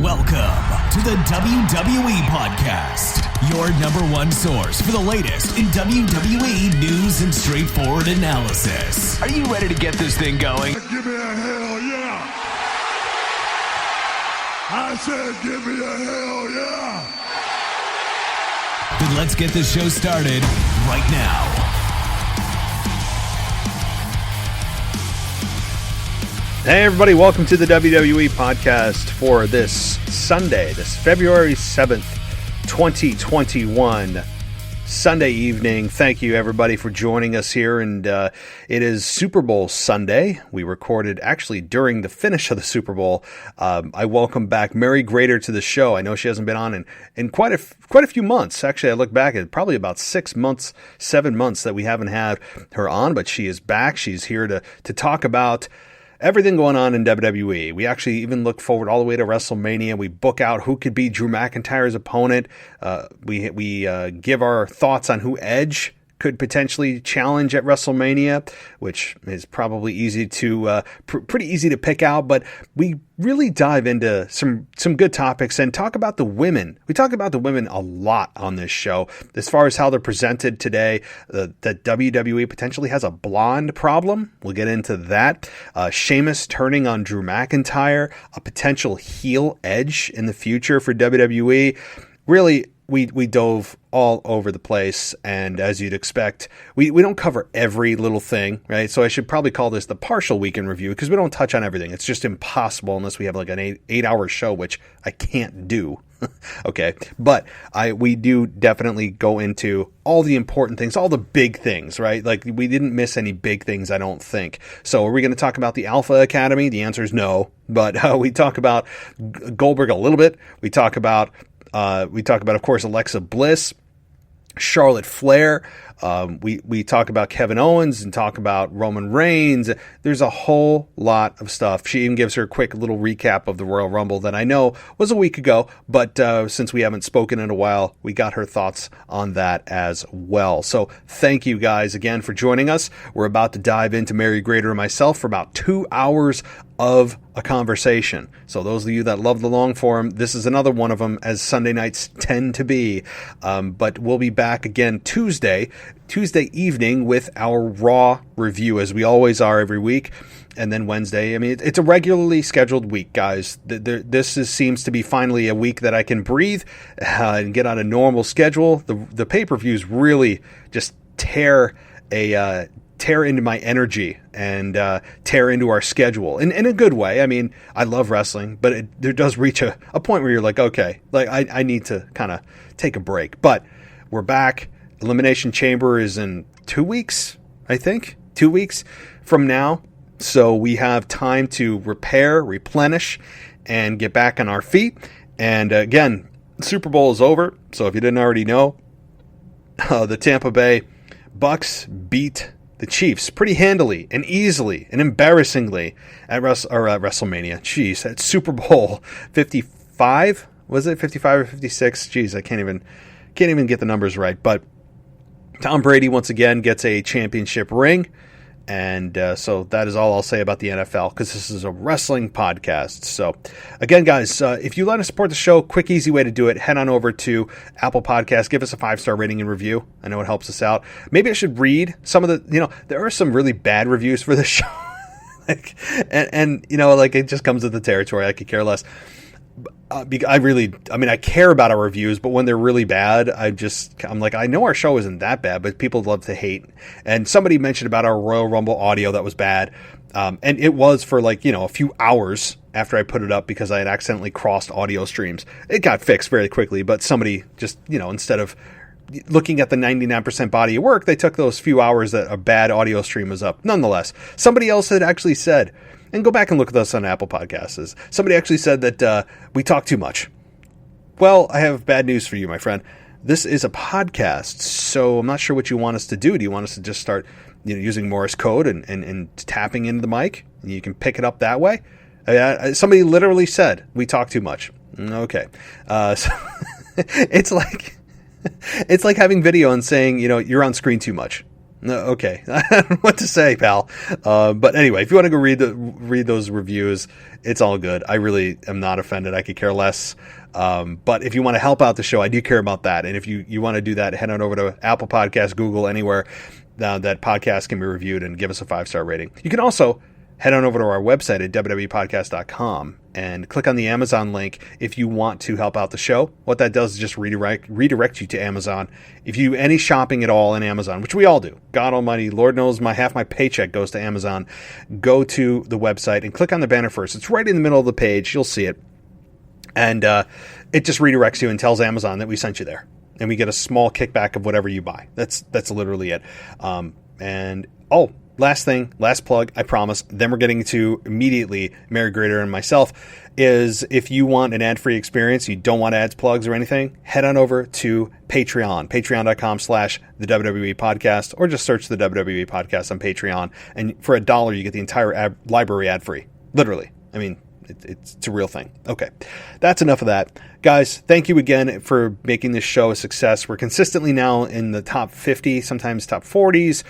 Welcome to the WWE Podcast, your number one source for the latest in WWE news and straightforward analysis. Are you ready to get this thing going? Give me a hell yeah! I said give me a hell yeah! Then let's get this show started right now. Hey everybody, welcome to the WWE Podcast for this Sunday, this February 7th, 2021, Sunday evening. Thank you everybody for joining us here, and it is Super Bowl Sunday. We recorded actually during the finish of the Super Bowl. I welcome back Mary Grater to the show. I know she hasn't been on in quite a few months. Actually, I look back at probably about 7 months that we haven't had her on, but she is back. She's here to talk about everything going on in WWE. We actually even look forward all the way to WrestleMania. We book out who could be Drew McIntyre's opponent. We give our thoughts on who Edge could potentially challenge at WrestleMania, which is probably pretty easy to pick out. But we really dive into some good topics and talk about the women. We talk about the women a lot on this show as far as how they're presented today. That WWE potentially has a blonde problem. We'll get into that. Sheamus turning on Drew McIntyre, a potential heel Edge in the future for WWE. Really, we dove all over the place, and as you'd expect, we don't cover every little thing, right? So I should probably call this the partial weekend review, because we don't touch on everything. It's just impossible unless we have like an 8-hour show, which I can't do. Okay, but we do definitely go into all the important things, all the big things, right? Like, we didn't miss any big things, I don't think. So are we going to talk about the Alpha Academy? The answer is no, but we talk about Goldberg a little bit. We talk about, of course, Alexa Bliss, Charlotte Flair. We talk about Kevin Owens and talk about Roman Reigns. There's a whole lot of stuff. She even gives her a quick little recap of the Royal Rumble that I know was a week ago, but since we haven't spoken in a while, we got her thoughts on that as well. So thank you guys again for joining us. We're about to dive into Mary Grater and myself for about 2 hours of a conversation. So those of you that love the long form, this is another one of them, as Sunday nights tend to be. But we'll be back again Tuesday evening with our Raw review, as we always are every week. And then Wednesday, I mean, it's a regularly scheduled week, guys. This seems to be finally a week that I can breathe and get on a normal schedule. The pay-per-views really just tear into my energy and tear into our schedule in a good way. I mean, I love wrestling, but there does reach a point where you're like, okay, like I need to kind of take a break. But we're back. Elimination Chamber is in 2 weeks, I think. 2 weeks from now. So we have time to repair, replenish, and get back on our feet. And again, Super Bowl is over. So if you didn't already know, the Tampa Bay Bucks beat the Chiefs pretty handily and easily and embarrassingly at WrestleMania. Jeez, at Super Bowl 55? Was it 55 or 56? Jeez, I can't even get the numbers right. But Tom Brady once again gets a championship ring. And so that is all I'll say about the NFL, because this is a wrestling podcast. So again, guys, if you want to support the show, quick, easy way to do it, head on over to Apple Podcasts. Give us a 5-star rating and review. I know it helps us out. Maybe I should read some of there are some really bad reviews for this show. and it just comes with the territory. I could care less. I care about our reviews, but when they're really bad, I'm like, I know our show isn't that bad, but people love to hate. And somebody mentioned about our Royal Rumble audio that was bad. And it was for a few hours after I put it up, because I had accidentally crossed audio streams. It got fixed very quickly, but somebody just, instead of looking at the 99% body of work, they took those few hours that a bad audio stream was up. Nonetheless, somebody else had actually said, and go back and look at us on Apple Podcasts, somebody actually said that we talk too much. Well, I have bad news for you, my friend. This is a podcast, so I'm not sure what you want us to do. Do you want us to just start using Morse code and tapping into the mic, and you can pick it up that way? Somebody literally said we talk too much. Okay. So it's like having video and saying, you're on screen too much. No, okay. I don't know what to say, pal. But anyway, if you want to go read those reviews, it's all good. I really am not offended. I could care less. But if you want to help out the show, I do care about that. And if you want to do that, head on over to Apple Podcasts, Google, anywhere that podcast can be reviewed, and give us a 5-star rating. You can also head on over to our website at www.podcast.com and click on the Amazon link if you want to help out the show. What that does is just redirect you to Amazon. If you do any shopping at all in Amazon, which we all do, God almighty, Lord knows half my paycheck goes to Amazon, go to the website and click on the banner first. It's right in the middle of the page. You'll see it. And it just redirects you and tells Amazon that we sent you there. And we get a small kickback of whatever you buy. That's literally it. Last thing, last plug, I promise. Then we're getting to immediately Mary Grater and myself. Is if you want an ad-free experience, you don't want ads, plugs, or anything, head on over to Patreon, patreon.com/the WWE Podcast, or just search the WWE Podcast on Patreon. And for $1, you get the entire library ad-free. Literally. I mean, it's a real thing. Okay, that's enough of that. Guys, thank you again for making this show a success. We're consistently now in the top 50, sometimes top 40s,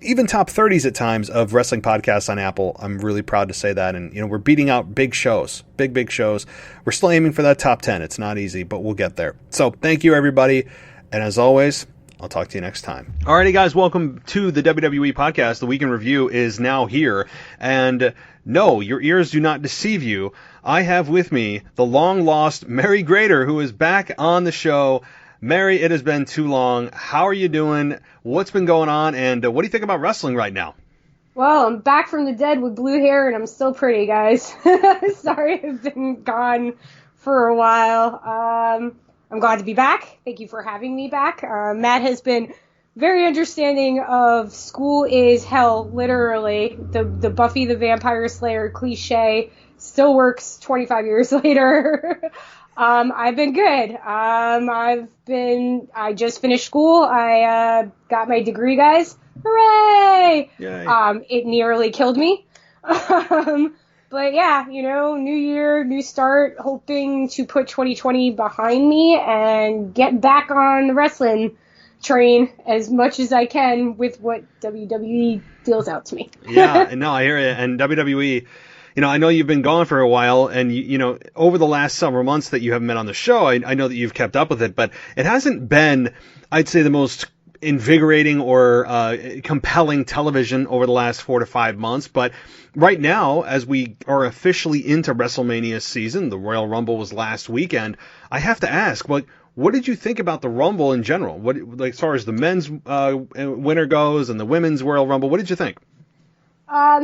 even top 30s at times of wrestling podcasts on Apple. I'm really proud to say that. And, we're beating out big shows, big shows. We're still aiming for that top 10. It's not easy, but we'll get there. So thank you, everybody. And as always, I'll talk to you next time. Alrighty, guys, welcome to the WWE Podcast. The Week in Review is now here. And no, your ears do not deceive you. I have with me the long-lost Mary Grater, who is back on the show. Mary, it has been too long. How are you doing? What's been going on? And what do you think about wrestling right now? Well, I'm back from the dead with blue hair, and I'm still pretty, guys. Sorry I've been gone for a while. I'm glad to be back. Thank you for having me back. Matt has been very understanding of school is hell, literally. The Buffy the Vampire Slayer cliche still works 25 years later. I've been good. I just finished school. I got my degree, guys. Hooray! Yay. It nearly killed me. But yeah, new year, new start, hoping to put 2020 behind me and get back on the wrestling train as much as I can with what WWE deals out to me. Yeah, no, I hear you. And WWE, I know you've been gone for a while, and over the last several months that you haven't been on the show, I know that you've kept up with it, but it hasn't been, I'd say, the most invigorating or compelling television over the last 4 to 5 months. But right now, as we are officially into WrestleMania season, the Royal Rumble was last weekend. I have to ask, what did you think about the Rumble in general? As far as the men's winner goes and the women's Royal Rumble, what did you think?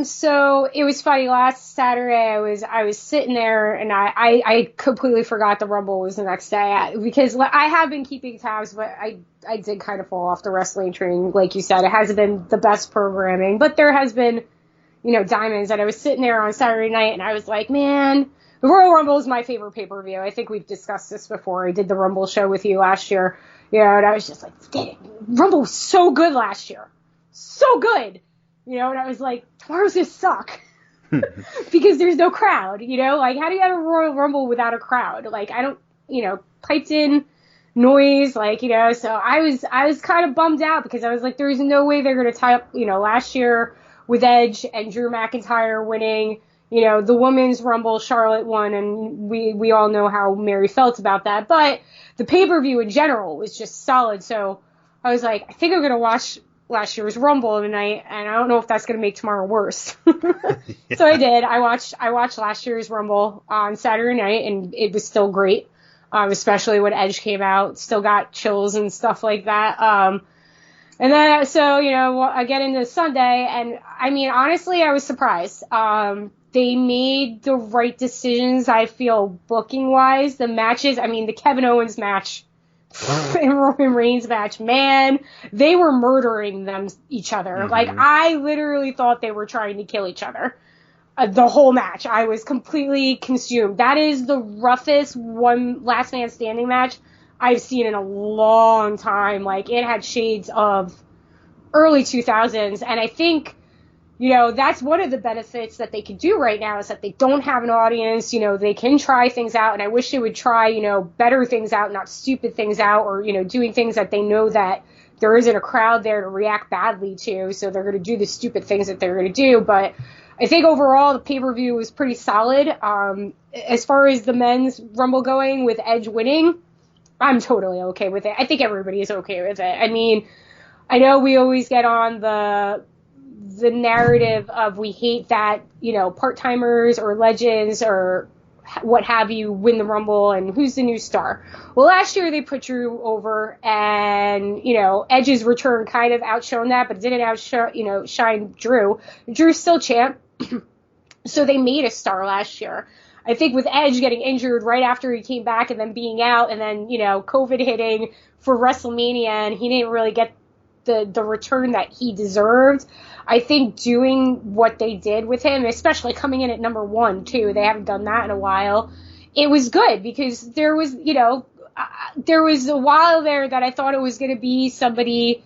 So it was funny. Last Saturday, I was sitting there, and I completely forgot the Rumble was the next day because I have been keeping tabs, but I did kind of fall off the wrestling train, like you said. It hasn't been the best programming, but there has been, diamonds. And I was sitting there on Saturday night, and I was like, man, the Royal Rumble is my favorite pay-per-view. I think we've discussed this before. I did the Rumble show with you last year, and I was just like, dang, Rumble was so good last year, so good. And I was like, tomorrow's gonna suck because there's no crowd, like how do you have a Royal Rumble without a crowd? Like I don't, piped in noise, so I was kind of bummed out because I was like, there's no way they're gonna tie up, last year with Edge and Drew McIntyre winning, the women's Rumble, Charlotte won, and we all know how Mary felt about that, but the pay-per-view in general was just solid. So I was like, I think I'm gonna watch last year's Rumble tonight, and I don't know if that's going to make tomorrow worse. Yeah. So I did. I watched last year's Rumble on Saturday night, and it was still great, especially when Edge came out. Still got chills and stuff like that. And then, I get into Sunday, and, I mean, honestly, I was surprised. They made the right decisions, I feel, booking-wise. The matches, the Kevin Owens match and Roman Reigns match, man, they were murdering each other. Mm-hmm. Like, I literally thought they were trying to kill each other. The whole match. I was completely consumed. That is the roughest last man standing match I've seen in a long time. Like, it had shades of early 2000s, and I think, that's one of the benefits that they can do right now is that they don't have an audience. They can try things out, and I wish they would try, better things out, not stupid things out, or, doing things that they know that there isn't a crowd there to react badly to, so they're going to do the stupid things that they're going to do. But I think overall the pay-per-view was pretty solid. As far as the men's Rumble going with Edge winning, I'm totally okay with it. I think everybody is okay with it. I mean, I know we always get on the narrative of we hate that, part-timers or legends or what have you win the Rumble and who's the new star. Well, last year they put Drew over, and, Edge's return kind of outshone that, but it didn't shine Drew. Drew's still champ, so they made a star last year. I think with Edge getting injured right after he came back and then being out and then, COVID hitting for WrestleMania and he didn't really get the return that he deserved. I think doing what they did with him, especially coming in at number 1 too, they haven't done that in a while. It was good because there was, there was a while there that I thought it was going to be somebody.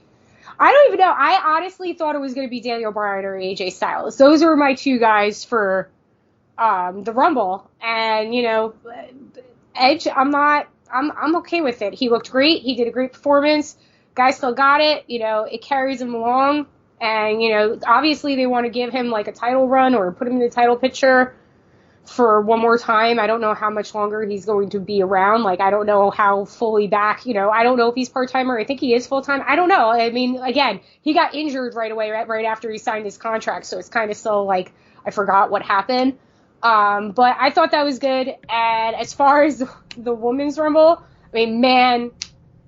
I don't even know. I honestly thought it was going to be Daniel Bryan or AJ Styles. Those were my 2 guys for the Rumble. And, Edge, I'm okay with it. He looked great. He did a great performance. Guy still got it. It carries him along. And, obviously they want to give him like a title run or put him in the title picture for one more time. I don't know how much longer he's going to be around. Like, I don't know how fully back, I don't know if he's part-timer. I think he is full-time. I don't know. I mean, again, he got injured right away, right after he signed his contract. So it's kind of still like, I forgot what happened. But I thought that was good. And as far as the women's Rumble, I mean, man,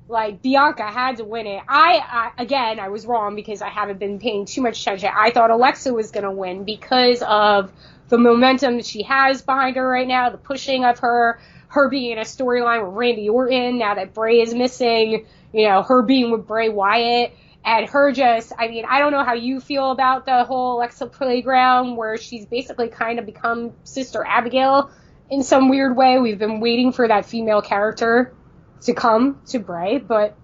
like, Bianca had to win it. I was wrong because I haven't been paying too much attention. I thought Alexa was going to win because of the momentum that she has behind her right now, the pushing of her being in a storyline with Randy Orton, now that Bray is missing, her being with Bray Wyatt, and her just, I mean, I don't know how you feel about the whole Alexa playground where she's basically kind of become Sister Abigail in some weird way. We've been waiting for that female character to come to Bray, but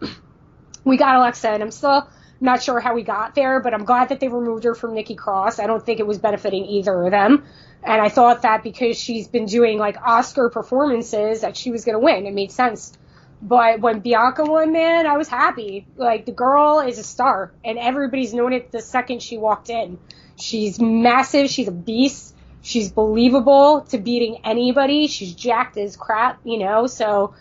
we got Alexa, and I'm still not sure how we got there, but I'm glad that they removed her from Nikki Cross. I don't think it was benefiting either of them, and I thought that because she's been doing like Oscar performances that she was going to win. It made sense. But when Bianca won, man, I was happy. Like, the girl is a star, and everybody's known it the second she walked in. She's massive. She's a beast. She's believable to beating anybody. She's jacked as crap, so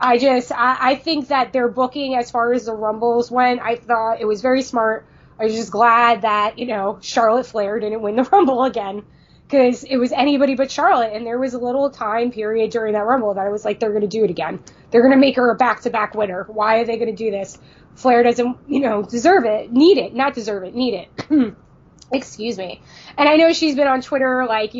I think that their booking as far as the Rumbles went, I thought it was very smart. I was just glad that, Charlotte Flair didn't win the Rumble again, because it was anybody but Charlotte, and there was a little time period during that Rumble that I was like, they're going to do it again. They're going to make her a back-to-back winner. Why are they going to do this? Flair doesn't, deserve it. Need it. Not deserve it. Need it. Excuse me. And I know she's been on Twitter, like,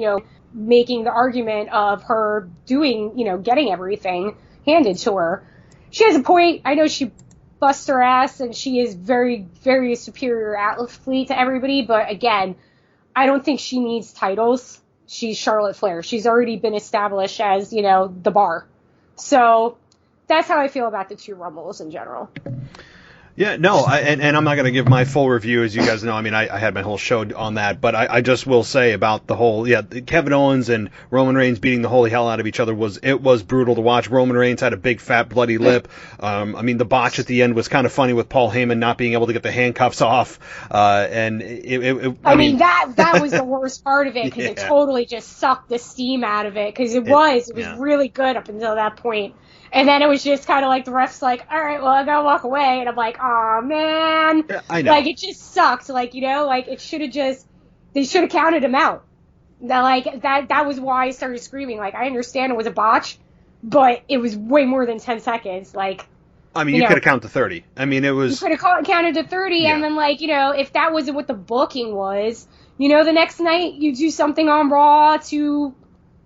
making the argument of her doing, getting everything handed to her. She has a point. I know she busts her ass, and she is very, very superior athlete to everybody, but again, I don't think she needs titles. She's Charlotte Flair. She's already been established as, the bar. So that's how I feel about the 2 Rumbles in general. Yeah, no, and I'm not going to give my full review, as you guys know. I mean, I had my whole show on that, but I just will say about the whole, Kevin Owens and Roman Reigns beating the holy hell out of each other was brutal to watch. Roman Reigns had a big fat bloody lip. I mean, the botch at the end was kind of funny with Paul Heyman not being able to get the handcuffs off, and I mean that was the worst part of it, because it totally just sucked the steam out of it, because it was really good up until that point. And then it was just kind of like the ref's like, all right, well, I gotta walk away. And I'm like, aw, man. Yeah, I know. Like, it just sucked. Like, it should have they should have counted him out. That was why I started screaming. Like, I understand it was a botch, but it was way more than 10 seconds. Like, I mean, you could have counted to 30. I mean, it was. You could have counted to 30, and then, like, if that wasn't what the booking was, the next night you do something on Raw to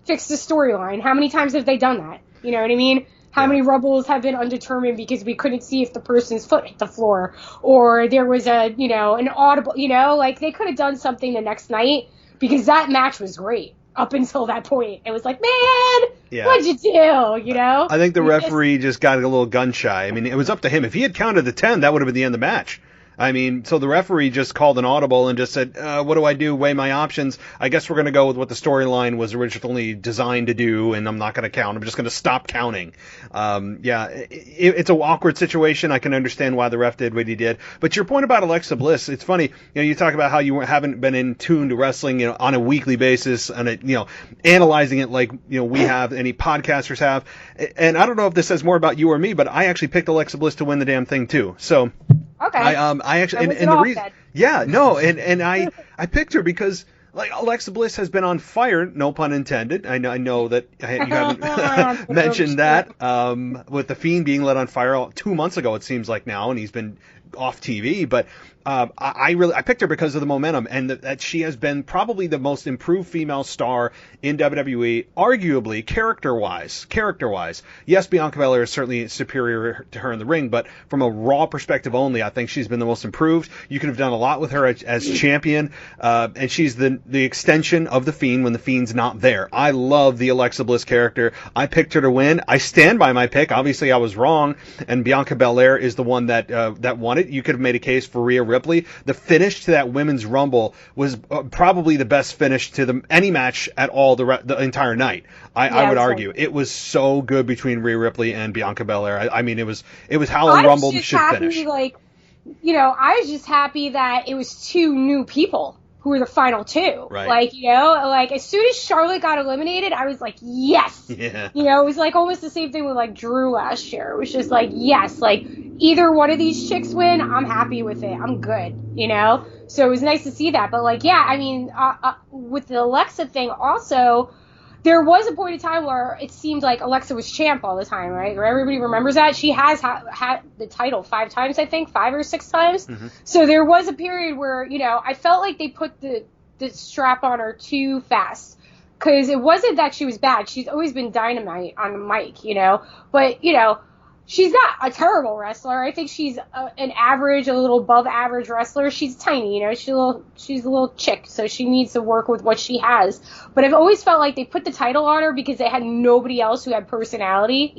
fix the storyline. How many times have they done that? You know what I mean? How many Rumbles have been undetermined because we couldn't see if the person's foot hit the floor, or there was an audible, like, they could have done something the next night, because that match was great up until that point. It was like, man, what'd you do, I think the referee just got a little gun shy. I mean, it was up to him. If he had counted to 10, that would have been the end of the match. I mean, so the referee just called an audible and just said, what do I do? Weigh my options. I guess we're going to go with what the storyline was originally designed to do, and I'm not going to count. I'm just going to stop counting. It's an awkward situation. I can understand why the ref did what he did. But your point about Alexa Bliss, it's funny. You talk about how you haven't been in tune to wrestling, on a weekly basis, and analyzing it like we have, any podcasters have. And I don't know if this says more about you or me, but I actually picked Alexa Bliss to win the damn thing too. So. Okay. I actually, and the reason, I picked her because Alexa Bliss has been on fire, no pun intended. I know that you haven't mentioned that, with the Fiend being lit on fire 2 months ago, it seems like now, and he's been off TV, but I picked her because of the momentum, and that she has been probably the most improved female star in WWE, arguably character-wise. Yes, Bianca Belair is certainly superior to her in the ring, but from a Raw perspective only, I think she's been the most improved. You could have done a lot with her as champion, and she's the extension of the Fiend when the Fiend's not there. I love the Alexa Bliss character. I picked her to win. I stand by my pick. Obviously, I was wrong, and Bianca Belair is the one that won it. You could have made a case for Rhea Ripley. The finish to that Women's Rumble was probably the best finish to any match at all the entire night. I would argue. Right. It was so good between Rhea Ripley and Bianca Belair. I mean, it was how a Rumble should finish. I was just happy that it was two new people who were the final two. Right. As soon as Charlotte got eliminated, I was like, yes. Yeah. It was almost the same thing with Drew last year. It was just yes, either one of these chicks win, I'm happy with it. I'm good, So it was nice to see that. But with the Alexa thing also, there was a point in time where it seemed like Alexa was champ all the time, right? Where everybody remembers that. She has had the title 5 times, I think, 5 or 6 times. Mm-hmm. So there was a period where, I felt like they put the strap on her too fast. Because it wasn't that she was bad. She's always been dynamite on the mic, But, she's not a terrible wrestler. I think she's an average, a little above average wrestler. She's tiny, she's a little chick, so she needs to work with what she has. But I've always felt like they put the title on her because they had nobody else who had personality,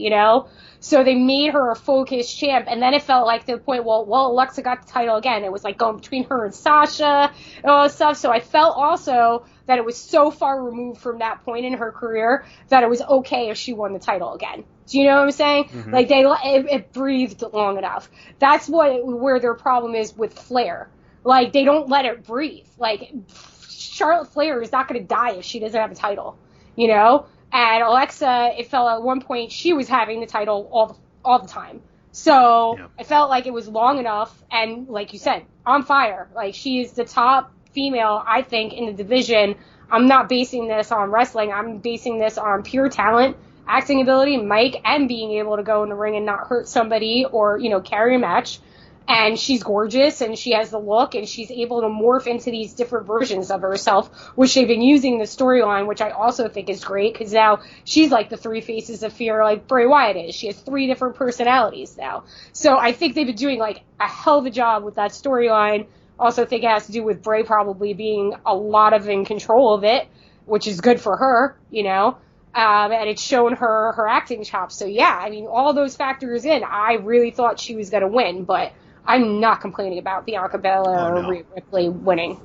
So they made her a focused champ, and then it felt like to the point, well, Alexa got the title again. It was going between her and Sasha and all this stuff. So I felt also that it was so far removed from that point in her career that it was okay if she won the title again. Do you know what I'm saying? Mm-hmm. It breathed long enough. That's where their problem is with Flair. They don't let it breathe. Charlotte Flair is not going to die if she doesn't have a title, And Alexa, it felt at one point she was having the title all the time. So yeah. I felt like it was long enough, and like you said, on fire. She is the top female, I think, in the division. I'm not basing this on wrestling. I'm basing this on pure talent, acting ability, mic, and being able to go in the ring and not hurt somebody or, carry a match. And she's gorgeous, and she has the look, and she's able to morph into these different versions of herself, which they've been using the storyline, which I also think is great, because now she's like the 3 faces of fear, like Bray Wyatt is. She has 3 different personalities now. So I think they've been doing, a hell of a job with that storyline. Also think it has to do with Bray probably being a lot of in control of it, which is good for her, and it's shown her acting chops. So yeah, all those factors in, I really thought she was going to win, but I'm not complaining about Bianca Belair or Rhea Ripley winning.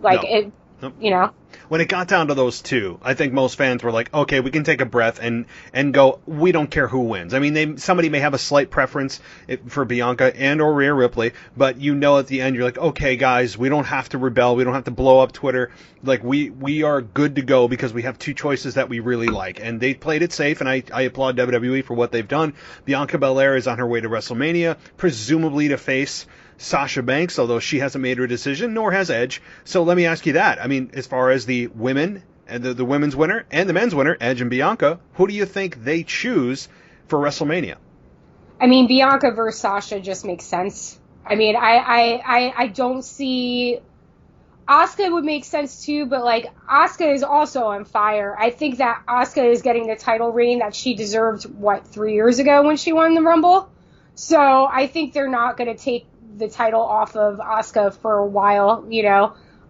Nope. When it got down to those two, I think most fans were like, okay, we can take a breath and go, we don't care who wins. Somebody may have a slight preference for Bianca and or Rhea Ripley, but at the end, you're like, okay, guys, we don't have to rebel. We don't have to blow up Twitter. We are good to go because we have 2 choices that we really like. And they played it safe, and I applaud WWE for what they've done. Bianca Belair is on her way to WrestleMania, presumably to face Sasha Banks, although she hasn't made her decision, nor has Edge. So let me ask you that. As far as the women and the women's winner and the men's winner, Edge and Bianca, who do you think they choose for WrestleMania? Bianca versus Sasha just makes sense. I don't see... Asuka would make sense too, but Asuka is also on fire. I think that Asuka is getting the title reign that she deserved, 3 years ago when she won the Rumble? So I think they're not going to take the title off of Asuka for a while,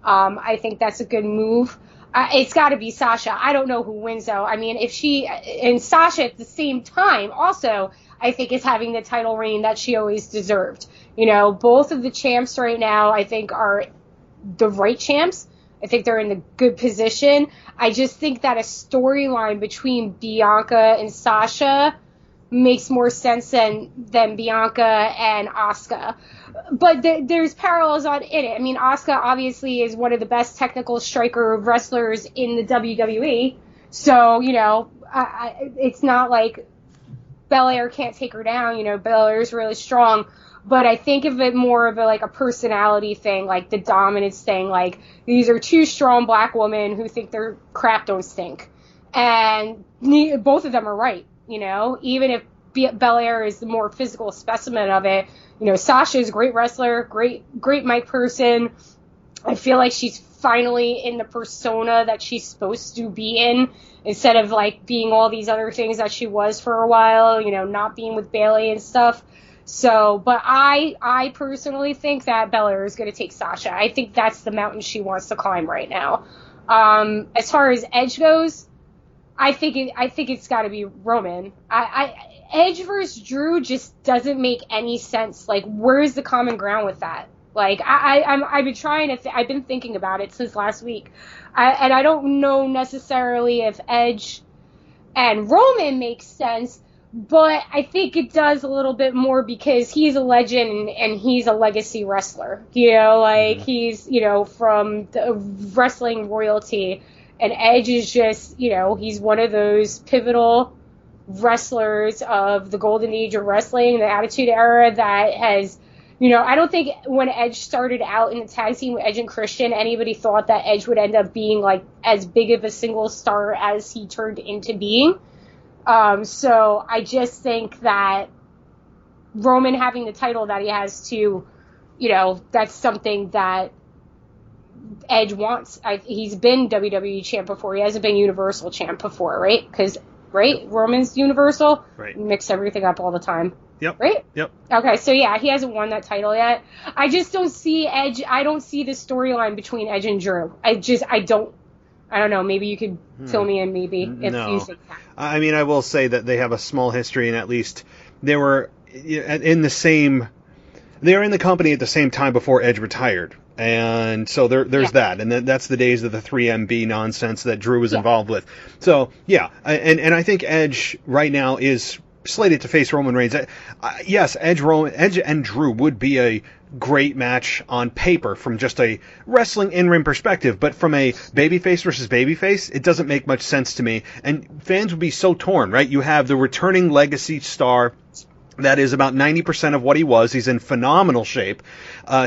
I think that's a good move. It's got to be Sasha. I don't know who wins though. If she and Sasha at the same time also, I think, is having the title reign that she always deserved. You know, both of the champs right now, I think, are the right champs. I think they're in a good position. I just think that a storyline between Bianca and Sasha makes more sense than Bianca and Asuka. But there's parallels in it. I mean, Asuka obviously is one of the best technical striker wrestlers in the WWE. So, you know, it's not like Belair can't take her down. You know, Belair's really strong. But I think of it more of a personality thing, like the dominance thing. Like, these are two strong black women who think their crap don't stink. And both of them are right, you know? Even if Belair is the more physical specimen of it, you know, Sasha's a great wrestler, great mic person. I feel like she's finally in the persona that she's supposed to be in, instead of, like, being all these other things that she was for a while, you know, not being with Bayley and stuff. So, but I personally think that Belair is going to take Sasha. I think that's the mountain she wants to climb right now. As far as Edge goes, I think it's got to be Roman. Edge versus Drew just doesn't make any sense. Like, where's the common ground with that? Like, I've been trying to, I've been thinking about it since last week. And I don't know necessarily if Edge and Roman makes sense, but I think it does a little bit more because he's a legend and he's a legacy wrestler. You know, like, he's, you know, from the wrestling royalty. And Edge is just, you know, he's one of those pivotal wrestlers of the golden age of wrestling, the Attitude Era, that has, you know, I don't think when Edge started out in the tag team with Edge and Christian, anybody thought that Edge would end up being, like, as big of a single star as he turned into being. So I just think that Roman having the title that he has too, you know, that's something that Edge wants. He's been WWE champ before. He hasn't been Universal champ before, right? Because, right? Roman's Universal? Right. Mix everything up all the time. Yep. Right? Yep. Okay, so yeah, he hasn't won that title yet. I just don't see Edge. I don't see the storyline between Edge and Drew. I don't know. Maybe you could fill me in, maybe, if you think that. I mean, I will say that they have a small history, and at least they were in the same. They were in the company at the same time before Edge retired, and so there's that, and that's the days of the 3MB nonsense that Drew was involved with. So yeah, and I think Edge right now is slated to face Roman Reigns. Yes, Edge and Drew would be a great match on paper from just a wrestling in-ring perspective, but from a babyface versus babyface, it doesn't make much sense to me, and fans would be so torn, right? You have the returning legacy star that is about 90% of what he was. He's in phenomenal shape.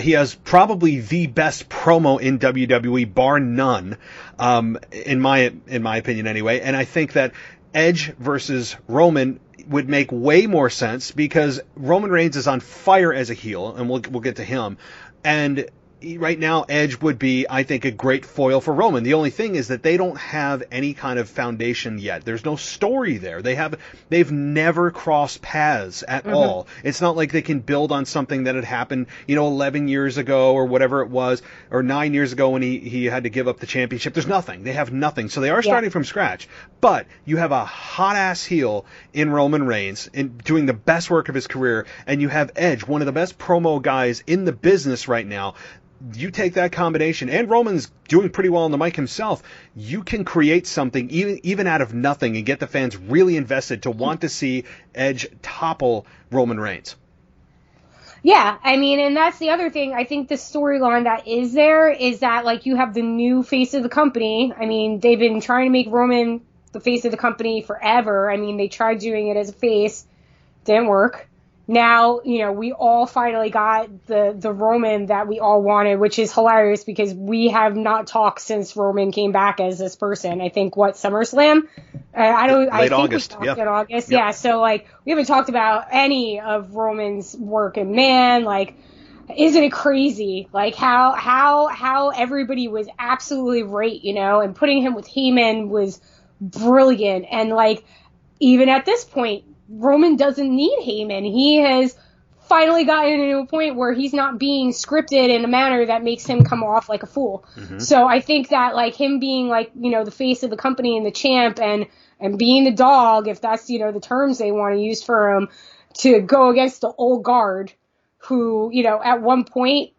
He has probably the best promo in WWE, bar none, in my opinion anyway, and I think that Edge versus Roman would make way more sense because Roman Reigns is on fire as a heel, and we'll get to him. And right now, Edge would be, I think, a great foil for Roman. The only thing is that they don't have any kind of foundation yet. There's no story there. They've never crossed paths at all. It's not like they can build on something that had happened, 11 years ago or whatever it was, or 9 years ago when he had to give up the championship. There's nothing. They have nothing. So they are starting from scratch. But you have a hot-ass heel in Roman Reigns and doing the best work of his career, and you have Edge, one of the best promo guys in the business right now. You take that combination, and Roman's doing pretty well on the mic himself, you can create something even out of nothing and get the fans really invested to want to see Edge topple Roman Reigns. Yeah, I mean, and that's the other thing. I think the storyline that is there is that, like, you have the new face of the company. I mean, they've been trying to make Roman the face of the company forever. I mean, they tried doing it as a face. Didn't work. Now, we all finally got the Roman that we all wanted, which is hilarious because we have not talked since Roman came back as this person. I think, SummerSlam? I think August. We talked in August. Yep. Yeah, so, we haven't talked about any of Roman's work. And, man, isn't it crazy? How everybody was absolutely right, and putting him with Heyman was brilliant. And, even at this point, Roman doesn't need Heyman. He has finally gotten to a point where he's not being scripted in a manner that makes him come off like a fool. So I think that, him being, the face of the company and the champ and being the dog, if that's, the terms they want to use for him, to go against the old guard who, you know, at one point,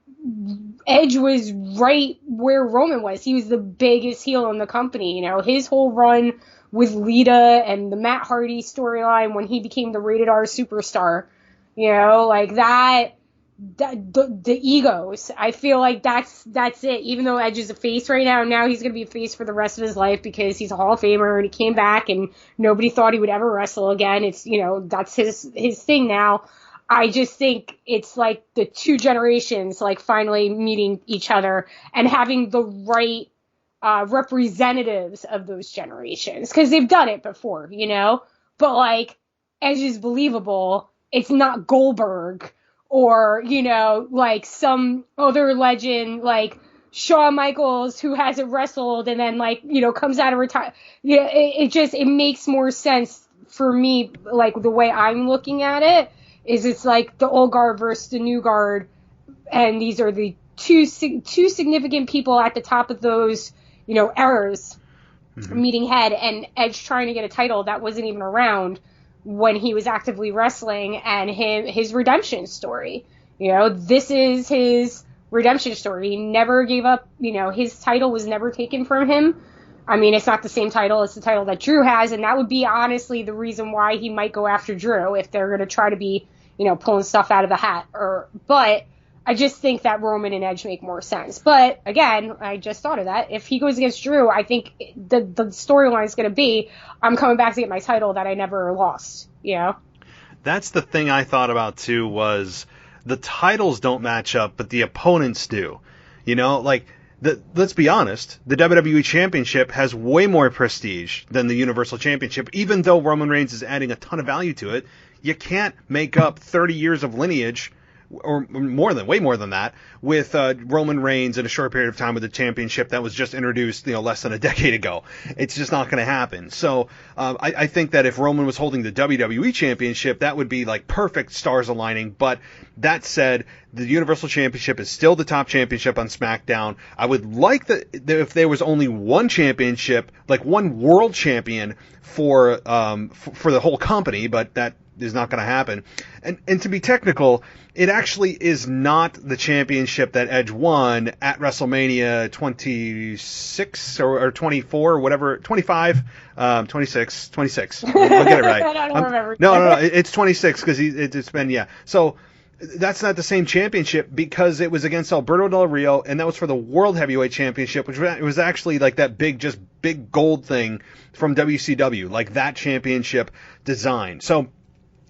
Edge was right where Roman was. He was the biggest heel in the company. You know, his whole run with Lita and the Matt Hardy storyline when he became the rated R superstar, you know, like that the egos. I feel like that's it. Even though Edge is a face right now he's going to be a face for the rest of his life because he's a Hall of Famer and he came back and nobody thought he would ever wrestle again. It's, you know, that's his thing now. I just think it's like the two generations like finally meeting each other and having the right representatives of those generations, because they've done it before, you know, but like Edge is believable. It's not Goldberg or, you know, like some other legend like Shawn Michaels who hasn't wrestled and then like, you know, comes out of retire. Yeah, it makes more sense for me, like the way I'm looking at it. Is it's like the old guard versus the new guard, and these are the two significant people at the top of those, you know, eras meeting head, and Edge trying to get a title that wasn't even around when he was actively wrestling, and his redemption story. You know, this is his redemption story. He never gave up. You know, his title was never taken from him. I mean, it's not the same title. It's the title that Drew has, and that would be honestly the reason why he might go after Drew if they're going to try to be, you know, pulling stuff out of the hat. But I just think that Roman and Edge make more sense. But again, I just thought of that. If he goes against Drew, I think the storyline is going to be, I'm coming back to get my title that I never lost. You know, that's the thing I thought about too. Was the titles don't match up, but the opponents do. You know, like. Let's be honest, the WWE Championship has way more prestige than the Universal Championship, even though Roman Reigns is adding a ton of value to it. You can't make up 30 years of lineage, or way more than that, with Roman Reigns in a short period of time with a championship that was just introduced, you know, less than a decade ago. It's just not going to happen. So I think that if Roman was holding the WWE Championship, that would be like perfect stars aligning. But that said, the Universal Championship is still the top championship on SmackDown. I would like that if there was only one championship, like one world champion for the whole company, but that is not going to happen. And to be technical, it actually is not the championship that Edge won at WrestleMania 26 or 24 or whatever, 25, 26. I'll get it right. I don't remember. No, it's 26 because it's been, yeah. So that's not the same championship because it was against Alberto Del Rio, and that was for the World Heavyweight Championship, which was actually like that big gold thing from WCW, like that championship design. So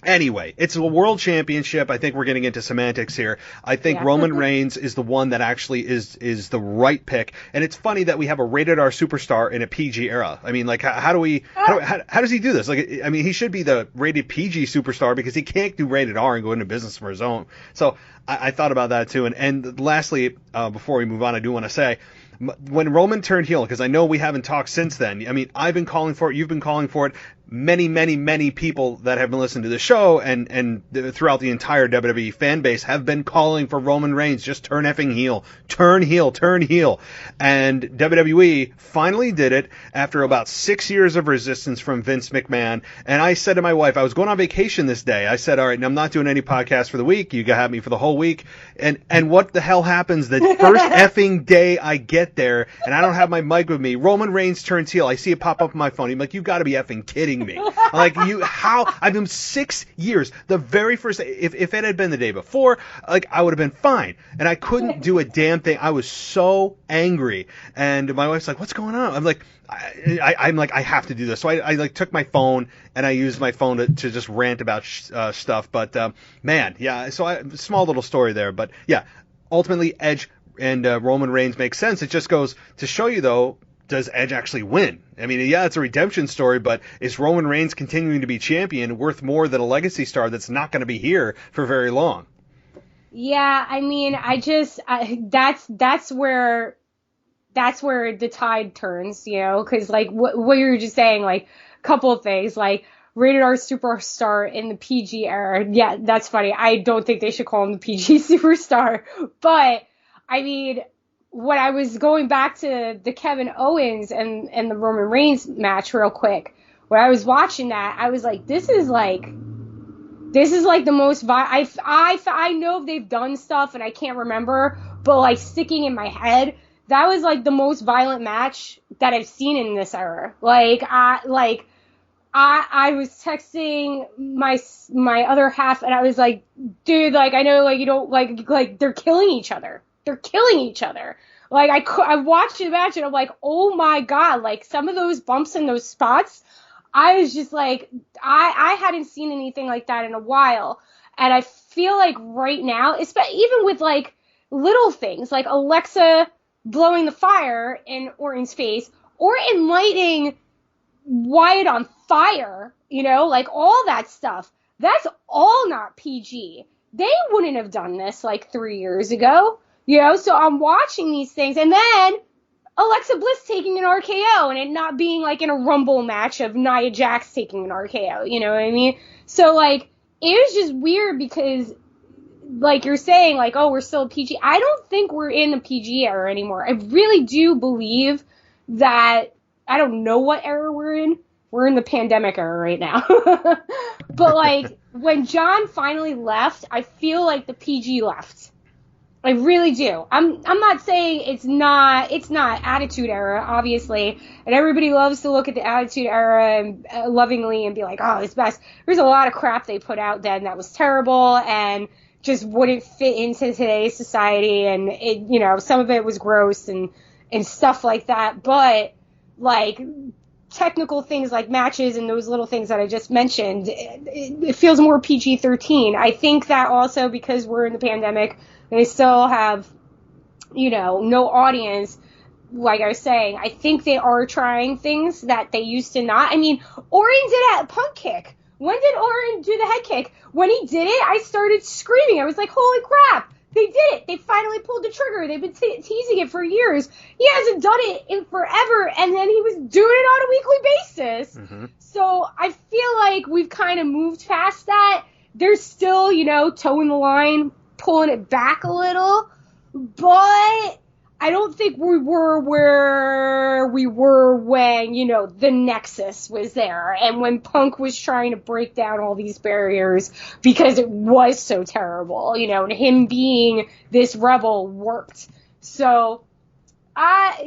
anyway, it's a world championship. I think we're getting into semantics here. I think Roman Reigns is the one that actually is the right pick. And it's funny that we have a rated R superstar in a PG era. I mean, like, how does he do this? Like, I mean, he should be the rated PG superstar because he can't do rated R and go into business for his own. So I thought about that too. And lastly, before we move on, I do want to say, when Roman turned heel, because I know we haven't talked since then. I mean, I've been calling for it. You've been calling for it. Many people that have been listening to the show and throughout the entire WWE fan base have been calling for Roman Reigns. Just turn effing heel. Turn heel. And WWE finally did it after about 6 years of resistance from Vince McMahon. And I said to my wife, I was going on vacation this day. I said, all right, I'm not doing any podcasts for the week. You have me for the whole week. And what the hell happens the first effing day I get there and I don't have my mic with me? Roman Reigns turns heel. I see it pop up on my phone. I'm like, you got to be effing kidding me. Like, I've been 6 years. The very first day, if it had been the day before, like, I would have been fine. And I couldn't do a damn thing. I was so angry. And my wife's like, what's going on? I'm like, I have to do this. So I like took my phone and I used my phone to just rant about stuff. But, man, yeah, so small little story there. But yeah, ultimately Edge and Roman Reigns makes sense. It just goes to show you, though, does Edge actually win? I mean, yeah, it's a redemption story, but is Roman Reigns continuing to be champion worth more than a legacy star that's not going to be here for very long? Yeah, I mean, that's where the tide turns, you know, because like what you were just saying, like a couple of things, like rated R superstar in the PG era. Yeah, that's funny. I don't think they should call him the PG superstar, but I mean, when I was going back to the Kevin Owens and the Roman Reigns match real quick, when I was watching that, I was like, this is like This is like the most I know they've done stuff and I can't remember, but like sticking in my head, that was like the most violent match that I've seen in this era. I was texting my other half and I was like, dude, like, I know, like, you don't, like, they're killing each other. They're killing each other. Like, I watched the match and I'm like, oh my God, like, some of those bumps in those spots, I was just like, I hadn't seen anything like that in a while. And I feel like right now, even with, like, little things, like Alexa blowing the fire in Orton's face, or in lighting Wyatt on fire, you know, like all that stuff. That's all not PG. They wouldn't have done this like 3 years ago, you know, so I'm watching these things and then Alexa Bliss taking an RKO and it not being like in a Rumble match of Nia Jax taking an RKO, you know what I mean? So like, it was just weird because like you're saying like, oh, we're still PG. I don't think we're in the PG era anymore. I really do believe that I don't know what era we're in. We're in the pandemic era right now. But like when John finally left, I feel like the PG left. I really do. I'm not saying it's not Attitude Era, obviously, and everybody loves to look at the Attitude Era and lovingly and be like, oh, it's best. There's a lot of crap they put out then that was terrible and just wouldn't fit into today's society, and it, you know, some of it was gross and stuff like that, but like technical things like matches and those little things that I just mentioned, it feels more PG-13. I think that also because we're in the pandemic and they still have, you know, no audience, like I was saying, I think they are trying things that they used to not. I mean, Orton did a punk kick. When did Orton do the head kick? When he did it, I started screaming. I was like, holy crap. They did it. They finally pulled the trigger. They've been teasing it for years. He hasn't done it in forever, and then he was doing it on a weekly basis. Mm-hmm. So I feel like we've kind of moved past that. There's still, you know, toeing the line, pulling it back a little, but I don't think we were where we were when, you know, the Nexus was there and when Punk was trying to break down all these barriers because it was so terrible, you know, and him being this rebel worked. So I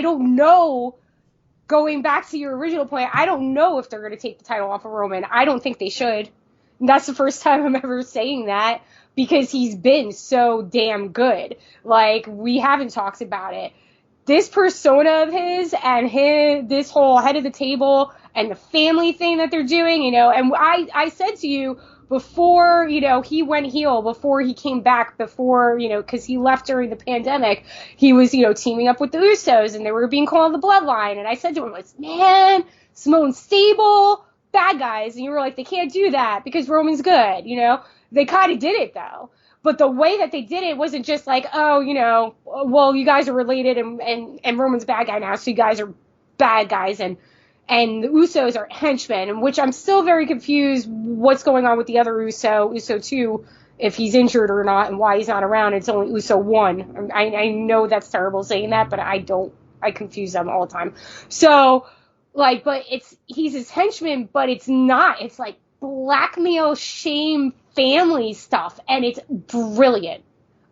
don't know, going back to your original point, I don't know if they're going to take the title off of Roman. I don't think they should. And that's the first time I'm ever saying that, because he's been so damn good. Like, we haven't talked about it. This persona of his and this whole head of the table and the family thing that they're doing, you know, and I said to you before, you know, he went heel, before he came back, before, you know, because he left during the pandemic, he was, you know, teaming up with the Usos and they were being called the Bloodline. And I said to him, like, man, Simone Stable, bad guys. And you were like, they can't do that because Roman's good, you know. They kind of did it, though. But the way that they did it wasn't just like, oh, you know, well, you guys are related and Roman's a bad guy now, so you guys are bad guys and the Usos are henchmen, in which I'm still very confused what's going on with the other Uso 2, if he's injured or not and why he's not around. It's only Uso 1. I know that's terrible saying that, but I confuse them all the time. So, like, but he's his henchman, but it's not. It's like blackmail, shame, family stuff, and it's brilliant.